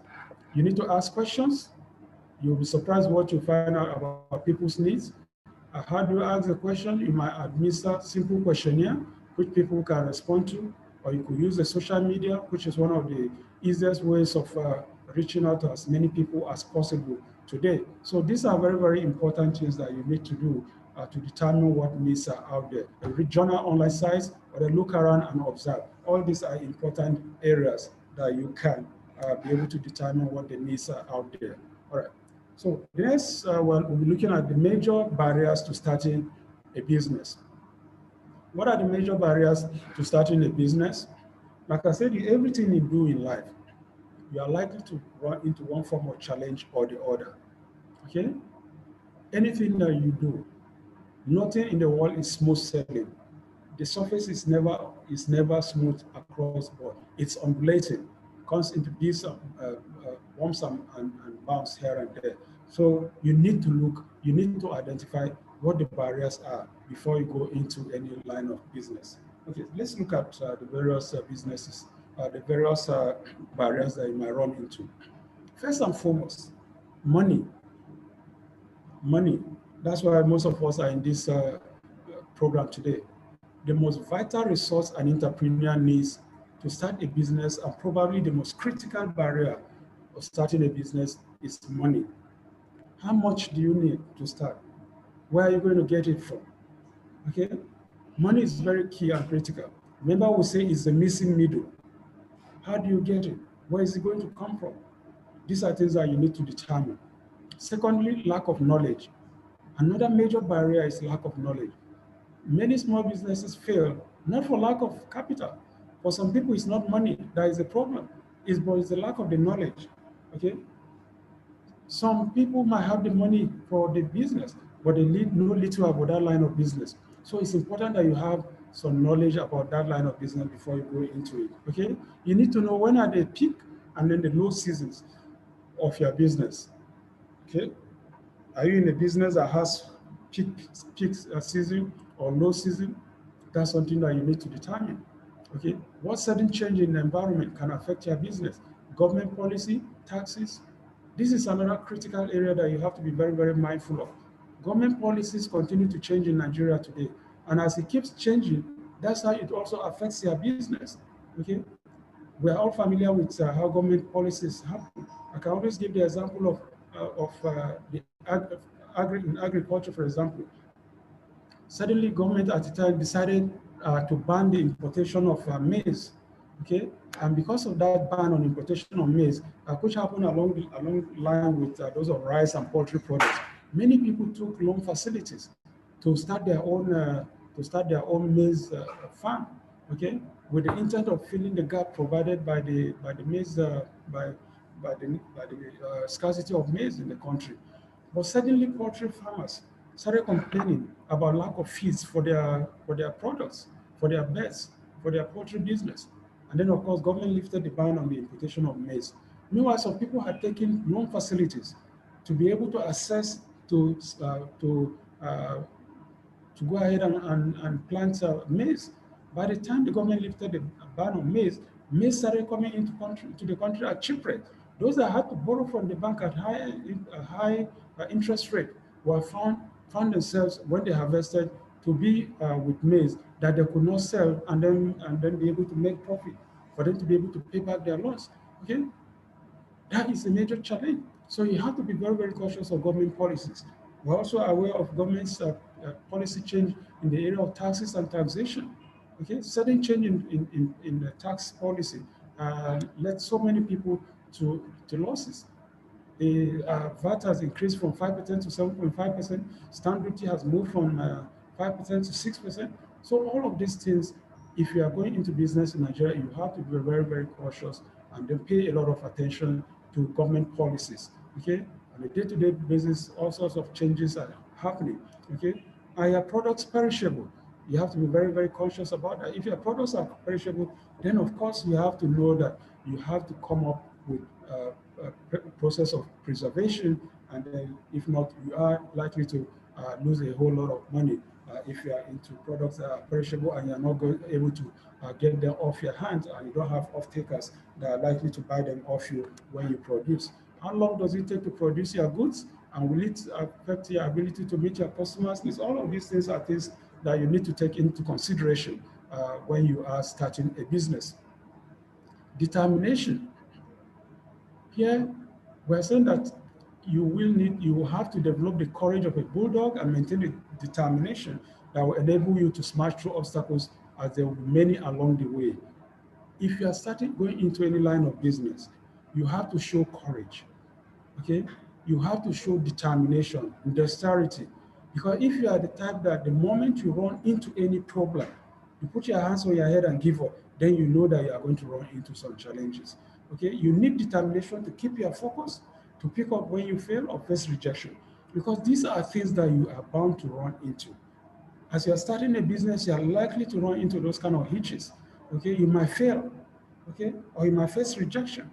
You need to ask questions. You'll be surprised what you find out about people's needs. How do you ask the question? You might administer simple questionnaire, which people can respond to, or you could use the social media, which is one of the easiest ways of reaching out to as many people as possible today. So these are very, very important things that you need to do to determine what needs are out there. Read journal online sites, or look around and observe. All these are important areas that you can be able to determine what the needs are out there. All right. So next, we'll be looking at the major barriers to starting a business. What are the major barriers to starting a business? Like I said, everything you do in life, you are likely to run into one form of challenge or the other. Okay? Anything that you do, nothing in the world is smooth sailing. The surface is never smooth across the board. It's undulating, comes into these bumps and bounce here and there. So you need to look, you need to identify what the barriers are before you go into any line of business. Okay, let's look at the various businesses, the various barriers that you might run into. First and foremost, money. Money. That's why most of us are in this program today. The most vital resource an entrepreneur needs to start a business, and probably the most critical barrier of starting a business, is money. How much do you need to start? Where are you going to get it from? Okay? Money is very key and critical. Remember, we say it's the missing middle. How do you get it? Where is it going to come from? These are things that you need to determine. Secondly, lack of knowledge. Another major barrier is lack of knowledge. Many small businesses fail not for lack of capital. For some people, it's not money that is the problem. It's the lack of the knowledge. Okay? Some people might have the money for the business, but they know little about that line of business. So it's important that you have some knowledge about that line of business before you go into it. Okay? You need to know when are the peak and then the low seasons of your business. Okay? Are you in a business that has peak season or low season? That's something that you need to determine. Okay, what sudden change in the environment can affect your business? Government policy, taxes. This is another critical area that you have to be very, very mindful of. Government policies continue to change in Nigeria today, and as it keeps changing, that's how it also affects your business. Okay, we are all familiar with how government policies happen. I can always give the example of in agriculture, for example. Suddenly, government at the time decided to ban the importation of maize. Okay, and because of that ban on importation of maize, which happened along the line with those of rice and poultry products, many people took loan facilities to start their own maize farm. Okay, with the intent of filling the gap provided by the maize by the scarcity of maize in the country. But suddenly, poultry farmers started complaining about lack of feeds for their products, for their birds, for their poultry business. And then, of course, government lifted the ban on the importation of maize. Meanwhile, some people had taken loan facilities to be able to access to go ahead and plant maize. By the time the government lifted the ban on maize, maize started coming into the country at cheap rate. Those that had to borrow from the bank at high interest rate were found themselves, when they harvested, to be with maize that they could not sell and then be able to make profit, for them to be able to pay back their loans. Okay, that is a major challenge. So you have to be very, very cautious of government policies. We're also aware of government's policy change in the area of taxes and taxation. Okay, sudden change in the tax policy led so many people to losses. The VAT has increased from 5% to 7.5%. Stamp duty has moved from 5% to 6%. So all of these things, if you are going into business in Nigeria, you have to be very, very cautious and then pay a lot of attention to government policies. Okay, on a day-to-day basis, all sorts of changes are happening. Okay, are your products perishable? You have to be very, very conscious about that. If your products are perishable, then of course you have to know that you have to come up with a process of preservation, and then if not, you are likely to lose a whole lot of money if you are into products that are perishable and you're not able to get them off your hands, and you don't have off-takers that are likely to buy them off you when you produce. How long does it take to produce your goods? And will it affect your ability to meet your customers' needs? All of these things are things that you need to take into consideration when you are starting a business. Determination. Here, we're saying that you will have to develop the courage of a bulldog and maintain the determination that will enable you to smash through obstacles, as there will be many along the way. If you are starting going into any line of business, you have to show courage. Okay, you have to show determination and dexterity, because if you are the type that the moment you run into any problem, you put your hands on your head and give up, then you know that you are going to run into some challenges. Okay, you need determination to keep your focus, to pick up when you fail or face rejection, because these are things that you are bound to run into. As you're starting a business, you are likely to run into those kind of hitches. Okay, you might fail, okay, or you might face rejection.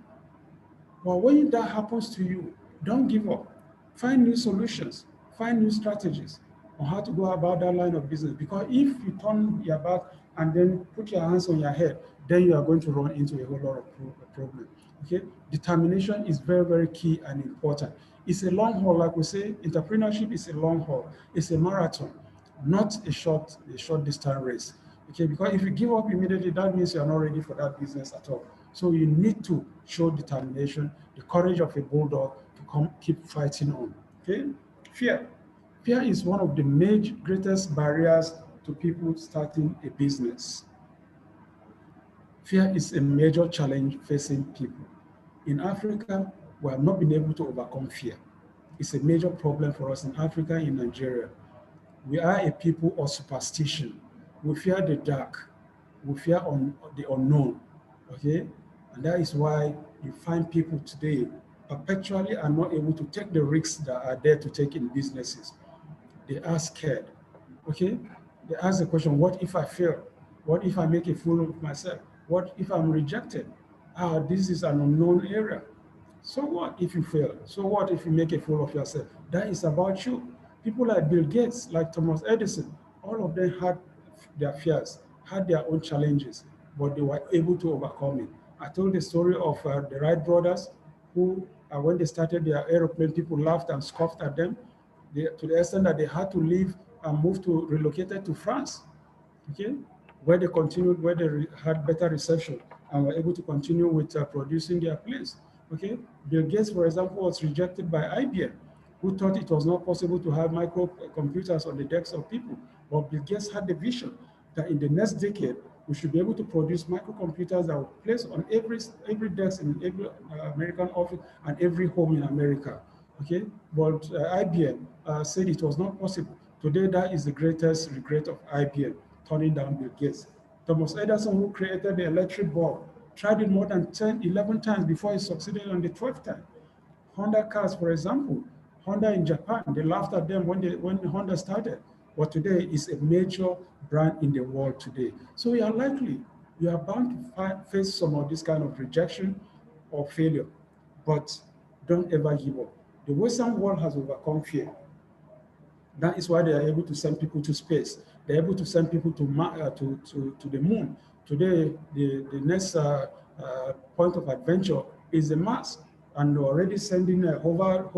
But when that happens to you, don't give up. Find new solutions, find new strategies on how to go about that line of business. Because if you turn your back and then put your hands on your head, then you are going to run into a whole lot of problems. Okay, determination is very, very key and important. It's a long haul, like we say. Entrepreneurship is a long haul. It's a marathon, not a short distance race. Okay, because if you give up immediately, that means you are not ready for that business at all. So you need to show determination, the courage of a bulldog to keep fighting on. Okay, fear. Fear is one of the greatest barriers to people starting a business. Fear is a major challenge facing people. In Africa, we have not been able to overcome fear. It's a major problem for us in Africa, in Nigeria. We are a people of superstition. We fear the dark. We fear the unknown. Okay? And that is why you find people today perpetually are not able to take the risks that are there to take in businesses. They are scared. Okay? They ask the question, what if I fail? What if I make a fool of myself? What if I'm rejected? This is an unknown area. So what if you fail? So what if you make a fool of yourself? That is about you. People like Bill Gates, like Thomas Edison, all of them had their fears, had their own challenges, but they were able to overcome it. I told the story of the Wright brothers, who, when they started their airplane, people laughed and scoffed at them, to the extent that they had to leave and relocated to France, okay, where they continued, where they had better reception and were able to continue with producing their planes. Okay, Bill Gates, for example, was rejected by IBM, who thought it was not possible to have microcomputers on the desks of people. But Bill Gates had the vision that in the next decade, we should be able to produce microcomputers that will place on every desk in every American office and every home in America. Okay, but IBM said it was not possible. Today, that is the greatest regret of IBM, turning down Bill Gates. Thomas Edison, who created the electric bulb, tried it more than 10, 11 times before he succeeded on the 12th time. Honda cars, for example, Honda in Japan, they laughed at them when Honda started. But today is a major brand in the world today. So you are bound to face some of this kind of rejection or failure, but don't ever give up. The Western world has overcome fear. That is why they are able to send people to space. They're able to send people to the moon. Today, the next point of adventure is the Mars, and they're already sending a hovered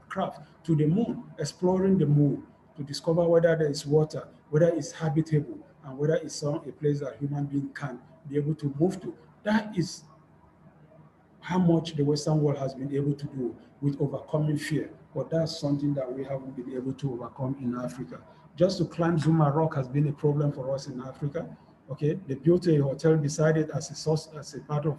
craft to the moon, exploring the moon. to discover whether there is water, whether it's habitable, and whether it's a place that human being can be able to move to. That is how much the Western world has been able to do with overcoming fear. But that's something that we haven't been able to overcome in Africa. Just to climb Zuma Rock has been a problem for us in Africa. Okay, they built a hotel beside it as a source, as a part of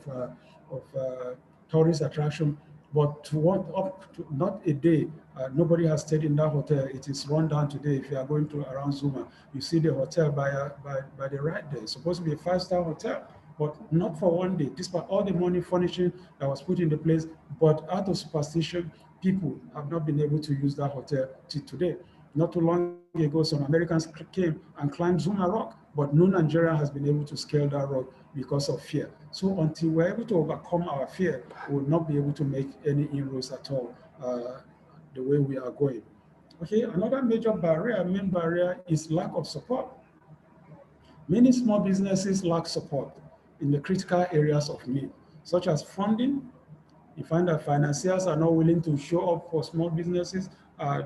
tourist attraction. But to want up to not a day, nobody has stayed in that hotel. It is run down today. If you are going to around Zuma, you see the hotel by the right there. It's supposed to be a 5-star hotel, but not for one day, despite all the money furnishing that was put in the place. But out of superstition, people have not been able to use that hotel till today. Not too long ago, some Americans came and climbed Zuma Rock, but no Nigerian has been able to scale that rock because of fear. So until we're able to overcome our fear, we will not be able to make any inroads at all the way we are going. Okay, another major barrier, main barrier, is lack of support. Many small businesses lack support in the critical areas of need, such as funding. You find that financiers are not willing to show up for small businesses.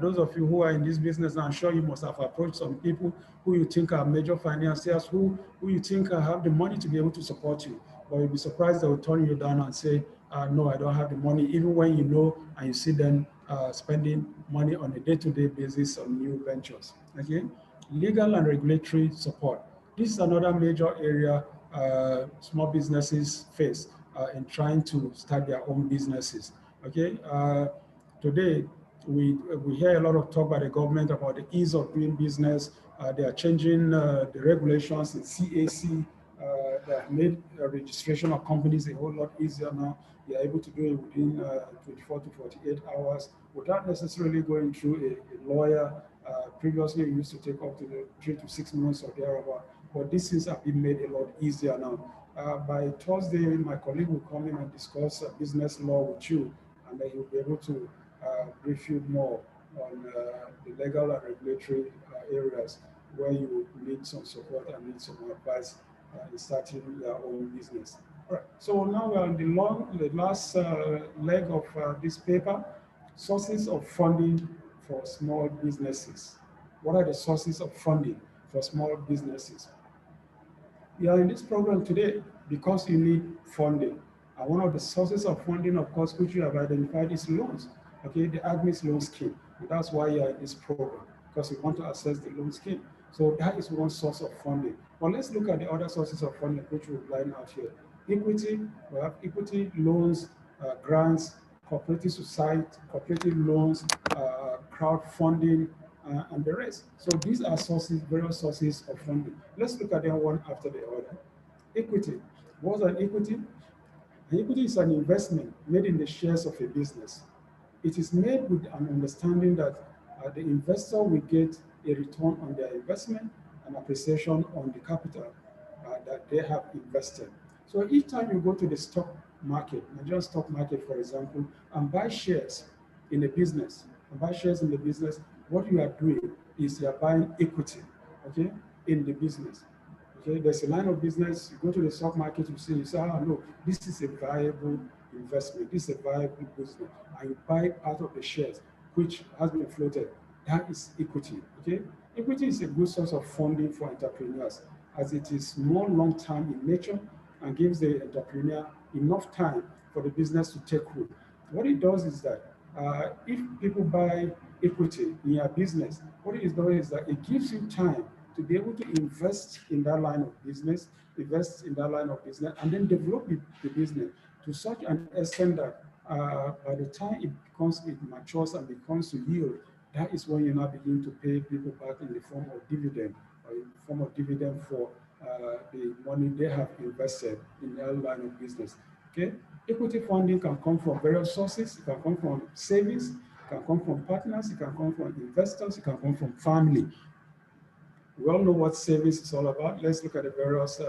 Those of you who are in this business, I'm sure you must have approached some people who you think are major financiers, who you think have the money to be able to support you. But you'll be surprised they will turn you down and say, no, I don't have the money, even when you know and you see them spending money on a day-to-day basis on new ventures. Okay, legal and regulatory support. This is another major area small businesses face in trying to start their own businesses. Okay, today we hear a lot of talk by the government about the ease of doing business. They are changing the regulations in CAC that made registration of companies a whole lot easier now. They are able to do it within 24 to 48 hours without necessarily going through a lawyer. Previously, it used to take up to 3 to 6 months or thereabout. But these things have been made a lot easier now. By Thursday, my colleague will come in and discuss business law with you, and then he'll be able to brief you more on the legal and regulatory areas where you need some support and need some advice in starting your own business. All right. So now we're on the last leg of this paper, sources of funding for small businesses. What are the sources of funding for small businesses? You are in this program today because you need funding. And one of the sources of funding, of course, which you have identified is loans. Okay, the Agsmeis loan scheme. And that's why you are in this program, because you want to access the loan scheme. So that is one source of funding. But let's look at the other sources of funding, which we'll line out here. Equity, we have equity loans, grants, cooperative society, cooperative loans, crowdfunding, and the rest. So these are sources, various sources of funding. Let's look at them one after the other. Equity. What's an equity? An equity is an investment made in the shares of a business. It is made with an understanding that the investor will get a return on their investment and appreciation on the capital that they have invested. So each time you go to the stock market, Nigerian stock market, for example, and buy shares in a business, what you are doing is you are buying equity, okay, in the business. Okay, there's a line of business, you go to the stock market, you say, no, this is a viable investment, this is a viable business, and you buy out of the shares, which has been floated. That is equity, okay? Equity is a good source of funding for entrepreneurs, as it is more long-term in nature and gives the entrepreneur enough time for the business to take root. What it does is that if people buy equity in your business, what it is doing is that it gives you time to be able to invest in that line of business, and then develop the business to such an extent that by the time it matures and becomes to yield, that is when you now begin to pay people back in the form of dividend, or in the form of dividend for the money they have invested in that line of business. Okay, equity funding can come from various sources. It can come from savings, it can come from partners, it can come from investors, it can come from family. We all know what savings is all about. Let's look at the various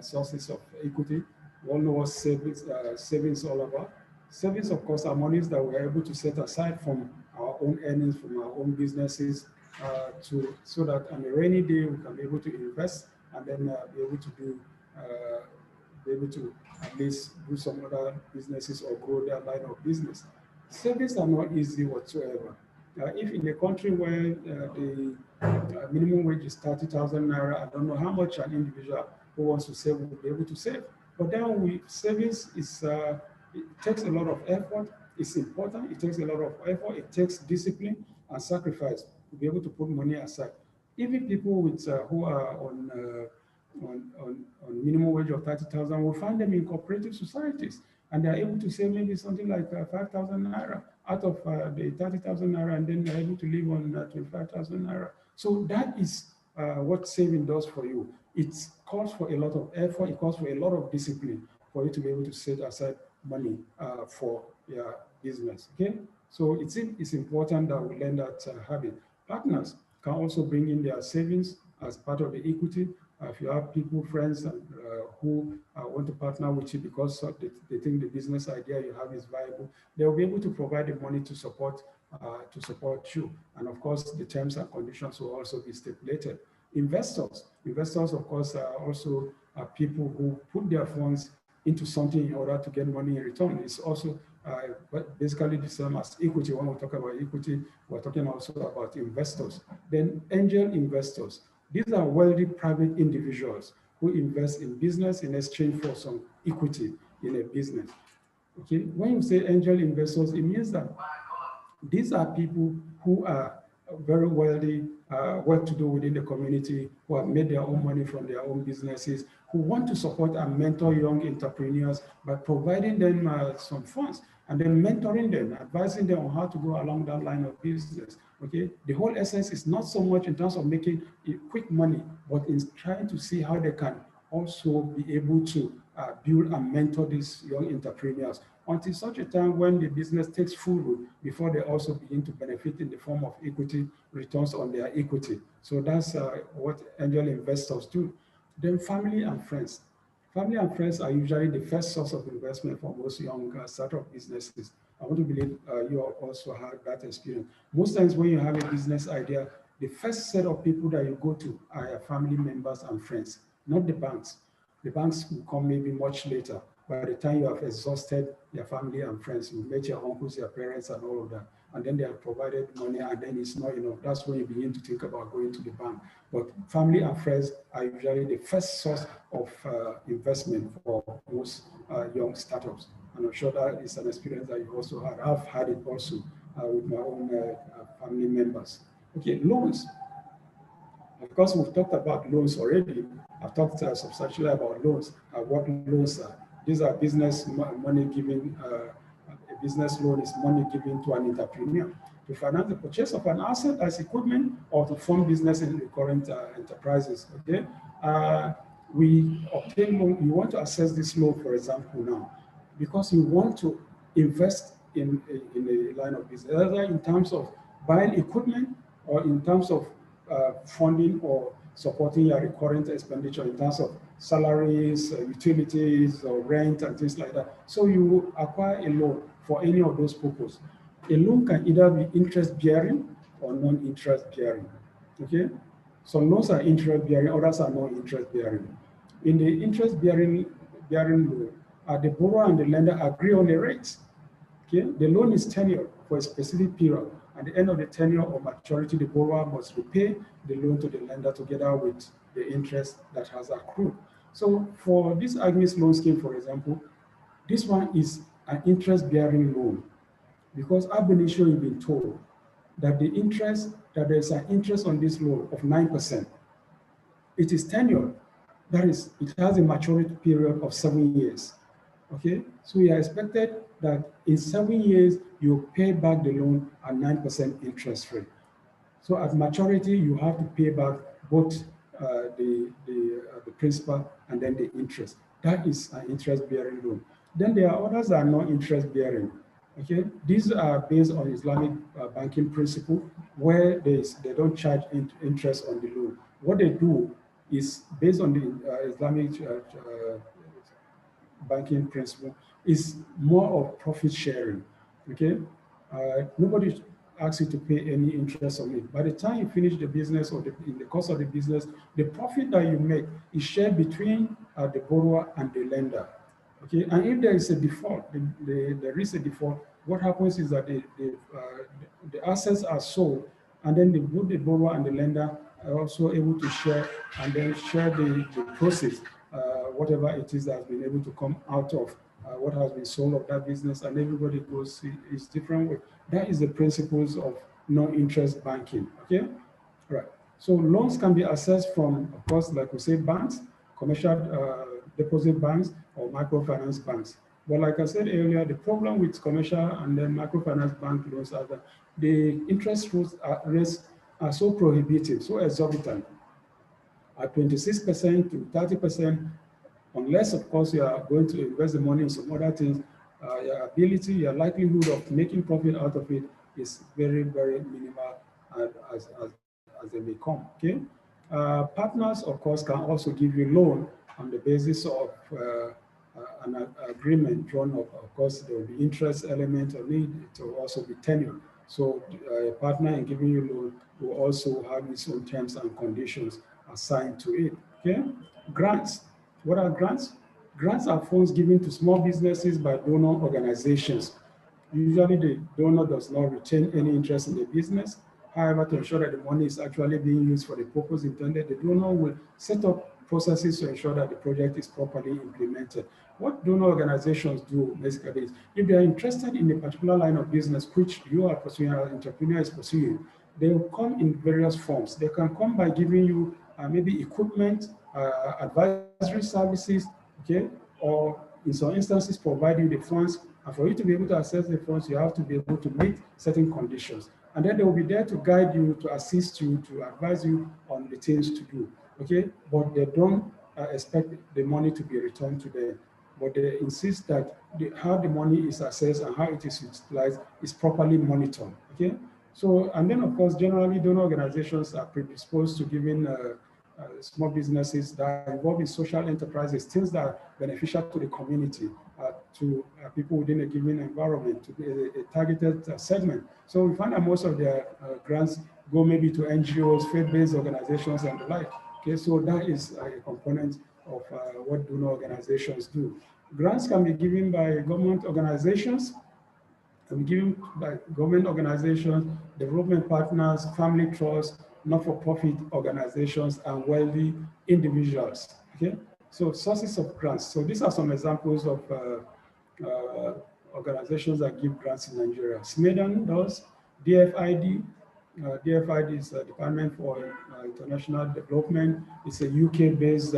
sources of equity. We all know what savings is all about. Savings, of course, are monies that we're able to set aside from our own earnings, from our own businesses, so that on a rainy day we can be able to invest and then be able to at least do some other businesses or grow their line of business. Savings are not easy whatsoever. If in a country where the minimum wage is 30,000 naira, I don't know how much an individual who wants to save will be able to save. But then savings is, it takes a lot of effort. It's important. It takes a lot of effort. It takes discipline and sacrifice to be able to put money aside. Even people with who are on minimum wage of 30,000 will find them in cooperative societies, and they're able to save maybe something like 5,000 naira out of the 30,000 naira, and then they're able to live on 25,000 naira. So that is what saving does for you. It calls for a lot of effort. It calls for a lot of discipline for you to be able to set aside money for your business. Okay, so it's important that we learn that habit. Partners can also bring in their savings as part of the equity. If you have people, friends, who want to partner with you because they think the business idea you have is viable, they will be able to provide the money to support you. And of course, the terms and conditions will also be stipulated. Investors, of course, are also people who put their funds into something in order to get money in return. It's also basically the same as equity. When we talk about equity, we're talking also about investors. Then angel investors. These are wealthy private individuals who invest in business in exchange for some equity in a business. Okay, when you say angel investors, it means that these are people who are very wealthy, well-to-do within the community, who have made their own money from their own businesses, who want to support and mentor young entrepreneurs by providing them some funds and then mentoring them, advising them on how to go along that line of business. Okay, the whole essence is not so much in terms of making quick money, but in trying to see how they can also be able to build and mentor these young entrepreneurs until such a time when the business takes full root before they also begin to benefit in the form of equity returns on their equity. So that's what angel investors do. Then family and friends. Family and friends are usually the first source of investment for most young startup businesses. I want to believe you also had that experience. Most times when you have a business idea, the first set of people that you go to are your family members and friends, not the banks. The banks will come maybe much later. By the time you have exhausted your family and friends, you met your uncles, your parents, and all of that, and then they have provided money, and then it's not enough. That's when you begin to think about going to the bank. But family and friends are usually the first source of investment for most young startups. And I'm sure that is an experience that you also had. I've had it also with my own family members. Okay, loans. Of course, we've talked about loans already. I've talked substantially about loans. What loans are. These are business money given. A business loan is money given to an entrepreneur to finance the purchase of an asset as equipment or to fund business in recurrent enterprises. Okay, we obtain loan. You want to access this loan, for example, now because you want to invest in a line of business, either in terms of buying equipment or in terms of funding or supporting your recurrent expenditure in terms of salaries, utilities, or rent, and things like that. So you acquire a loan for any of those purposes. A loan can either be interest-bearing or non-interest-bearing. Okay? Some loans are interest-bearing, others are non-interest-bearing. In the interest-bearing loan, the borrower and the lender agree on the rates. Okay? The loan is tenured for a specific period. At the end of the tenure or maturity, the borrower must repay the loan to the lender together with the interest that has accrued. So for this Agsmeis loan scheme, for example, this one is an interest-bearing loan because ab initio you've been told that there is an interest on this loan of 9%. It is tenured. That is, it has a maturity period of 7 years. Okay, so we are expected that in 7 years, you pay back the loan at 9% interest rate. So at maturity, you have to pay back both the principal and then the interest. That is an interest-bearing loan. Then there are others that are not interest-bearing. Okay, these are based on Islamic banking principle, where they don't charge interest on the loan. What they do is based on the Islamic banking principle is more of profit sharing. Okay, nobody asks you to pay any interest on it. By the time you finish the business or in the course of the business, the profit that you make is shared between the borrower and the lender. Okay, and if there is a default, there is a default. What happens is that the the assets are sold, and then both the borrower and the lender are also able to share and then share the proceeds, whatever it is that has been able to come out of what has been sold of that business, and everybody goes its different way. That is the principles of no-interest banking, okay? Right. So loans can be accessed from, of course, like we say, banks, commercial deposit banks, or microfinance banks. But like I said earlier, the problem with commercial and then microfinance bank loans are that the interest rates are so prohibitive, so exorbitant, at 26% to 30%, unless, of course, you are going to invest the money in some other things, your ability, your likelihood of making profit out of it is very, very minimal as they may come, okay? Partners, of course, can also give you loan on the basis of an agreement drawn up. Of course, there will be interest element on it. It will also be tenure. So a partner in giving you loan will also have its own terms and conditions assigned to it, okay? Grants. What are grants? Grants are funds given to small businesses by donor organizations. Usually the donor does not retain any interest in the business. However, to ensure that the money is actually being used for the purpose intended, the donor will set up processes to ensure that the project is properly implemented. What donor organizations do basically is, if they are interested in a particular line of business which you are pursuing, an entrepreneur is pursuing, they will come in various forms. They can come by giving you maybe equipment, advisory services, okay, or in some instances provide you the funds. And for you to be able to access the funds, you have to be able to meet certain conditions. And then they will be there to guide you, to assist you, to advise you on the things to do, okay? But they don't expect the money to be returned to them. But they insist that how the money is accessed and how it is utilized is properly monitored, okay? So, and then of course, generally donor organizations are predisposed to giving small businesses that are involved in social enterprises, things that are beneficial to the community, to people within a given environment, to a targeted segment. So we find that most of their grants go maybe to NGOs, faith-based organizations, and the like. Okay, so that is a component of what donor organizations do. Grants can be given by government organizations, given by government organizations, development partners, family trusts, not-for-profit organizations, and wealthy individuals, okay? So sources of grants. So these are some examples of organizations that give grants in Nigeria. SMEDAN does, DFID. DFID is a Department for International Development. It's a UK-based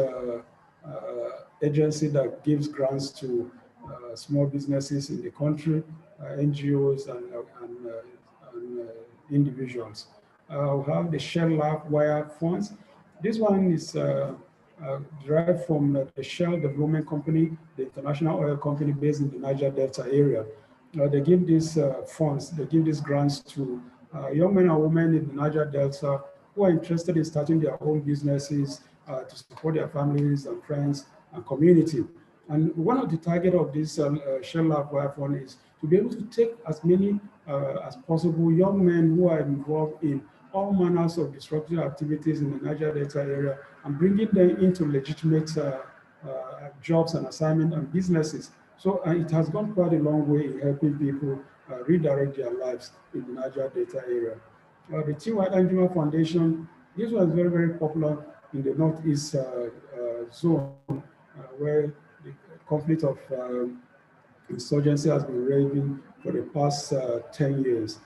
agency that gives grants to small businesses in the country, NGOs and individuals. We have the Shell Life Wire funds. This one is derived from the Shell Development Company, the international oil company based in the Niger Delta area. They give these funds, they give these grants to young men and women in the Niger Delta who are interested in starting their own businesses to support their families and friends and community. And one of the targets of this Shell Life Wire Fund is to be able to take as many as possible young men who are involved in all manners of disruptive activities in the Niger Delta area and bringing them into legitimate jobs and assignments and businesses. So it has gone quite a long way in helping people redirect their lives in the Niger Delta area. The T.Y. Andromeda Foundation, this was very, very popular in the Northeast zone where the conflict of insurgency has been raging for the past 10 years.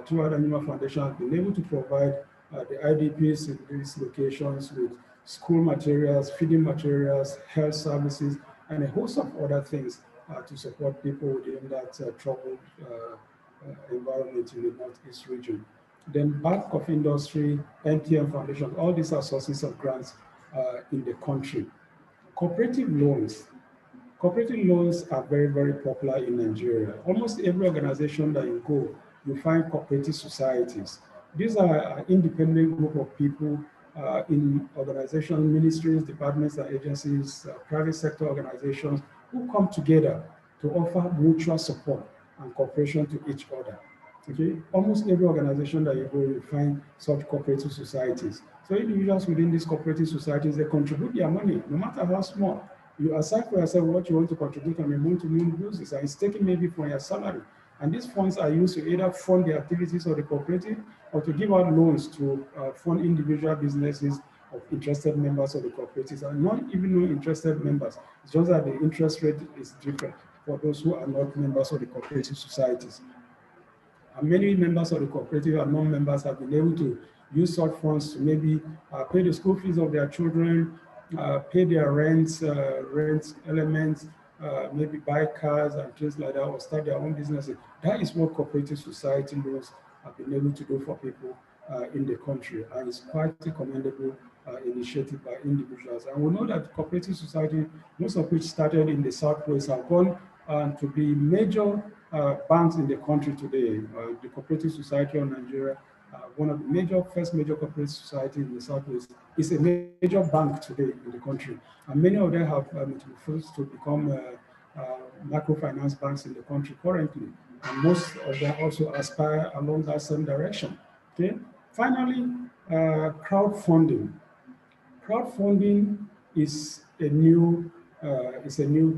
T.Y. Andromeda Foundation has been able to provide the IDPs in these locations with school materials, feeding materials, health services, and a host of other things to support people within that troubled environment in the Northeast region. Then Bank of Industry, NTM Foundation, all these are sources of grants in the country. Cooperative loans. Cooperative loans are very, very popular in Nigeria. Almost every organization that you go, you find cooperative societies. These are an independent group of people in organizations, ministries, departments, and agencies, private sector organizations who come together to offer mutual support and cooperation to each other. Okay, almost every organization that you go, you find such cooperative societies. So individuals within these cooperative societies, they contribute their money, no matter how small. You assign for yourself what you want to contribute on a month-to-month basis, and it's taken maybe from your salary. And these funds are used to either fund the activities of the cooperative or to give out loans to fund individual businesses of interested members of the cooperatives, and not even non-interested members. It's just that the interest rate is different for those who are not members of the cooperative societies. And many members of the cooperative and non-members have been able to use such funds to maybe pay the school fees of their children, pay their rent elements, maybe buy cars and things like that, or start their own businesses. That is what cooperative society loans have been able to do for people in the country, and it's quite a commendable initiative by individuals. And we know that cooperative society, most of which started in the Southwest, have gone to be major banks in the country today. The Cooperative Society of Nigeria, one of the first major cooperative societies in the Southwest, is a major bank today in the country. And many of them have metamorphosed to become microfinance banks in the country currently. And most of them also aspire along that same direction. Okay. Finally, crowdfunding. Crowdfunding is a new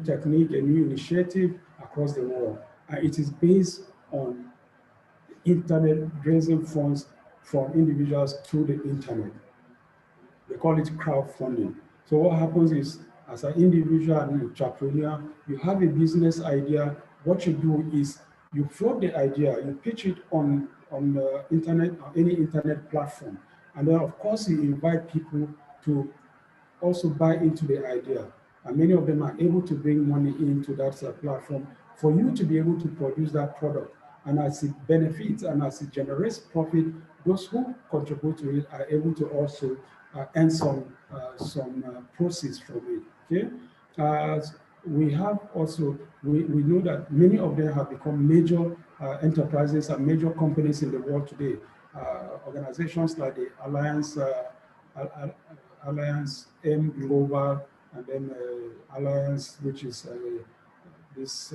technique, a new initiative across the world. And it is based on internet raising funds from individuals through the internet. They call it crowdfunding. So what happens is, as an individual and entrepreneur, you have a business idea. What you do is you float the idea, you pitch it on the internet, on any internet platform. And then of course you invite people to also buy into the idea. And many of them are able to bring money into that platform for you to be able to produce that product. And as it benefits and as it generates profit, those who contribute to it are able to also earn some proceeds from it. Okay. We have also, we know that many of them have become major enterprises and major companies in the world today. Organizations like the Alliance M Global, and then Alliance, which is this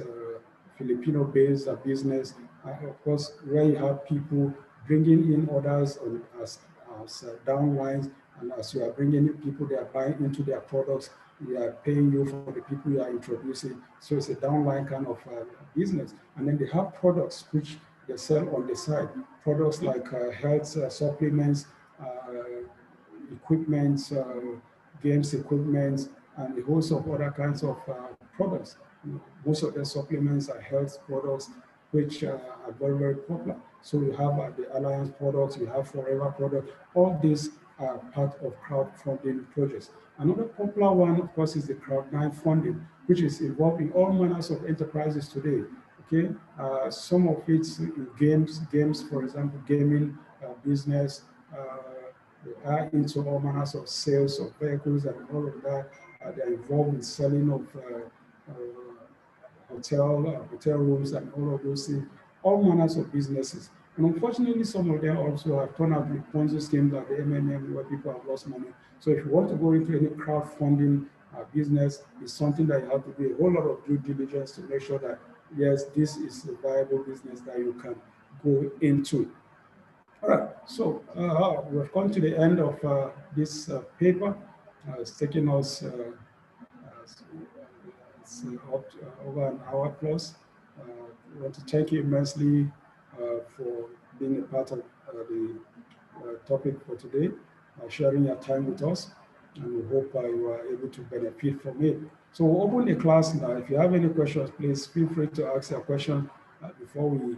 Filipino-based business. Of course, where you have people bringing in orders as downlines, and as you are bringing in people, they are buying into their products, they are paying you for the people you are introducing. So it's a downline kind of business. And then they have products which they sell on the side. Products like health supplements, equipment, games equipment, and a host of other kinds of products. Most of the supplements are health products, which are very, very popular. So we have the Alliance products, we have Forever products. All these are part of crowdfunding projects. Another popular one, of course, is the crowdfunding, which is involving all manners of enterprises today. Okay, some of it's games, for example, gaming business. They are into all manners of sales of vehicles and all of that. They're involved in selling of hotel rooms and all of those things, all manners of businesses. And unfortunately, some of them also have turned out with Ponzi schemes like the MMM, where people have lost money. So if you want to go into any crowdfunding business, it's something that you have to do a whole lot of due diligence to make sure that, yes, this is a viable business that you can go into. All right, so we've come to the end of this paper. It's taken us up to, over an hour plus. I want to thank you immensely for being a part of the topic for today, sharing your time with us, and we hope you are able to benefit from it. So we'll open the class now. If you have any questions, please feel free to ask your question before we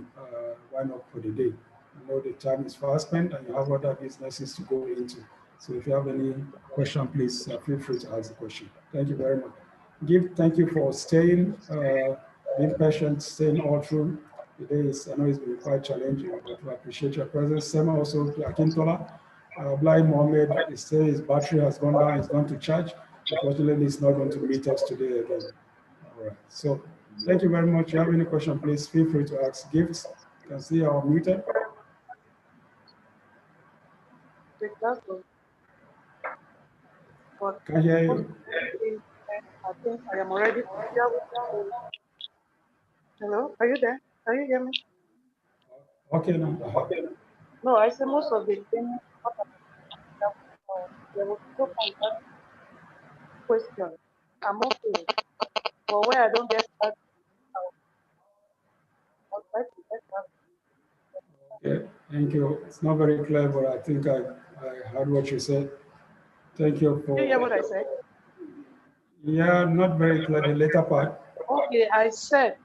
wind up for the day. I know the time is fast spent and you have other businesses to go into. So if you have any question, please feel free to ask the question. Thank you very much. Thank you for staying, being patient, staying all through. Today I know it's been quite challenging, but we appreciate your presence. Same also to Akintola. Blind Mohammed, he says his battery has gone down, he's gone to charge. Unfortunately, he's not going to meet us today again. All right, so thank you very much. If you have any question, please feel free to ask. Gifts, you can see our muted. Can I hear you? I think I am already familiar with you. Hello, are you there? Can you hear me? Okay, now. No, I say most of the things there was no question. I'm okay. But where I don't get that, try to get that. Okay, thank you. It's not very clear, but I think I heard what you said. Thank you for. Did you hear what I said? Yeah, not very clear, the later part. Okay, I said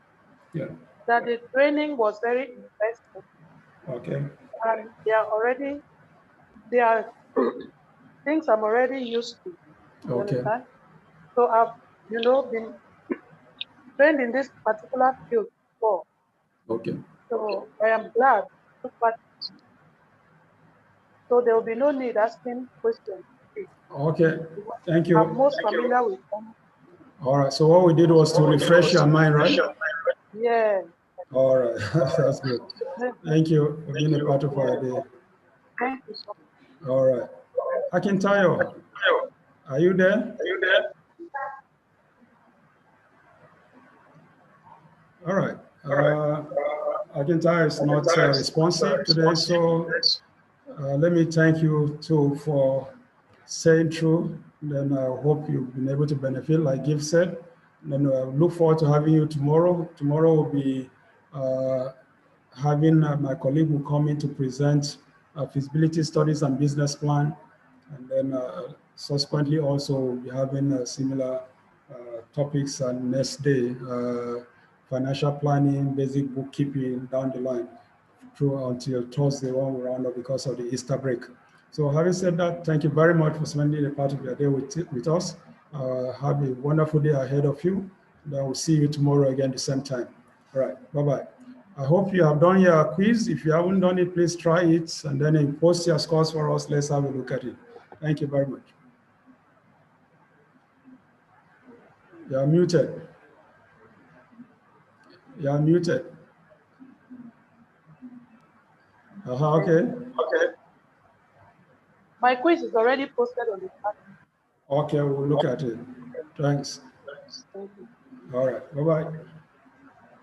Yeah, that the training was very interesting, okay, and they are things I'm already used to. You okay, understand? So I've, been trained in this particular field before. okay, So I am glad to part. So there will be no need asking questions. okay. Thank I'm you. most familiar with them. All right, so what we did was to refresh your mind, right? Yeah. All right, that's good. Thank you for being a part of our day. Thank you so much. All right. Akintayo, are you there? All right. Akintayo is not responsive today, so let me thank you too for staying through. Then I hope you've been able to benefit, like Gift said. Then I look forward to having you tomorrow. Tomorrow will be having my colleague will come in to present feasibility studies and business plan. And then subsequently also we'll be having similar topics and next day, financial planning, basic bookkeeping down the line through until Thursday when we round up because of the Easter break. So having said that, thank you very much for spending a part of your day with us. Have a wonderful day ahead of you. Then we'll see you tomorrow again the same time. All right, bye-bye. I hope you have done your quiz. If you haven't done it, please try it and then you post your scores for us. Let's have a look at it. Thank you very much. You're muted. You're muted. Okay. My quiz is already posted on the chat. Okay, we'll look at it. Thanks. Thank you. All right. Bye-bye.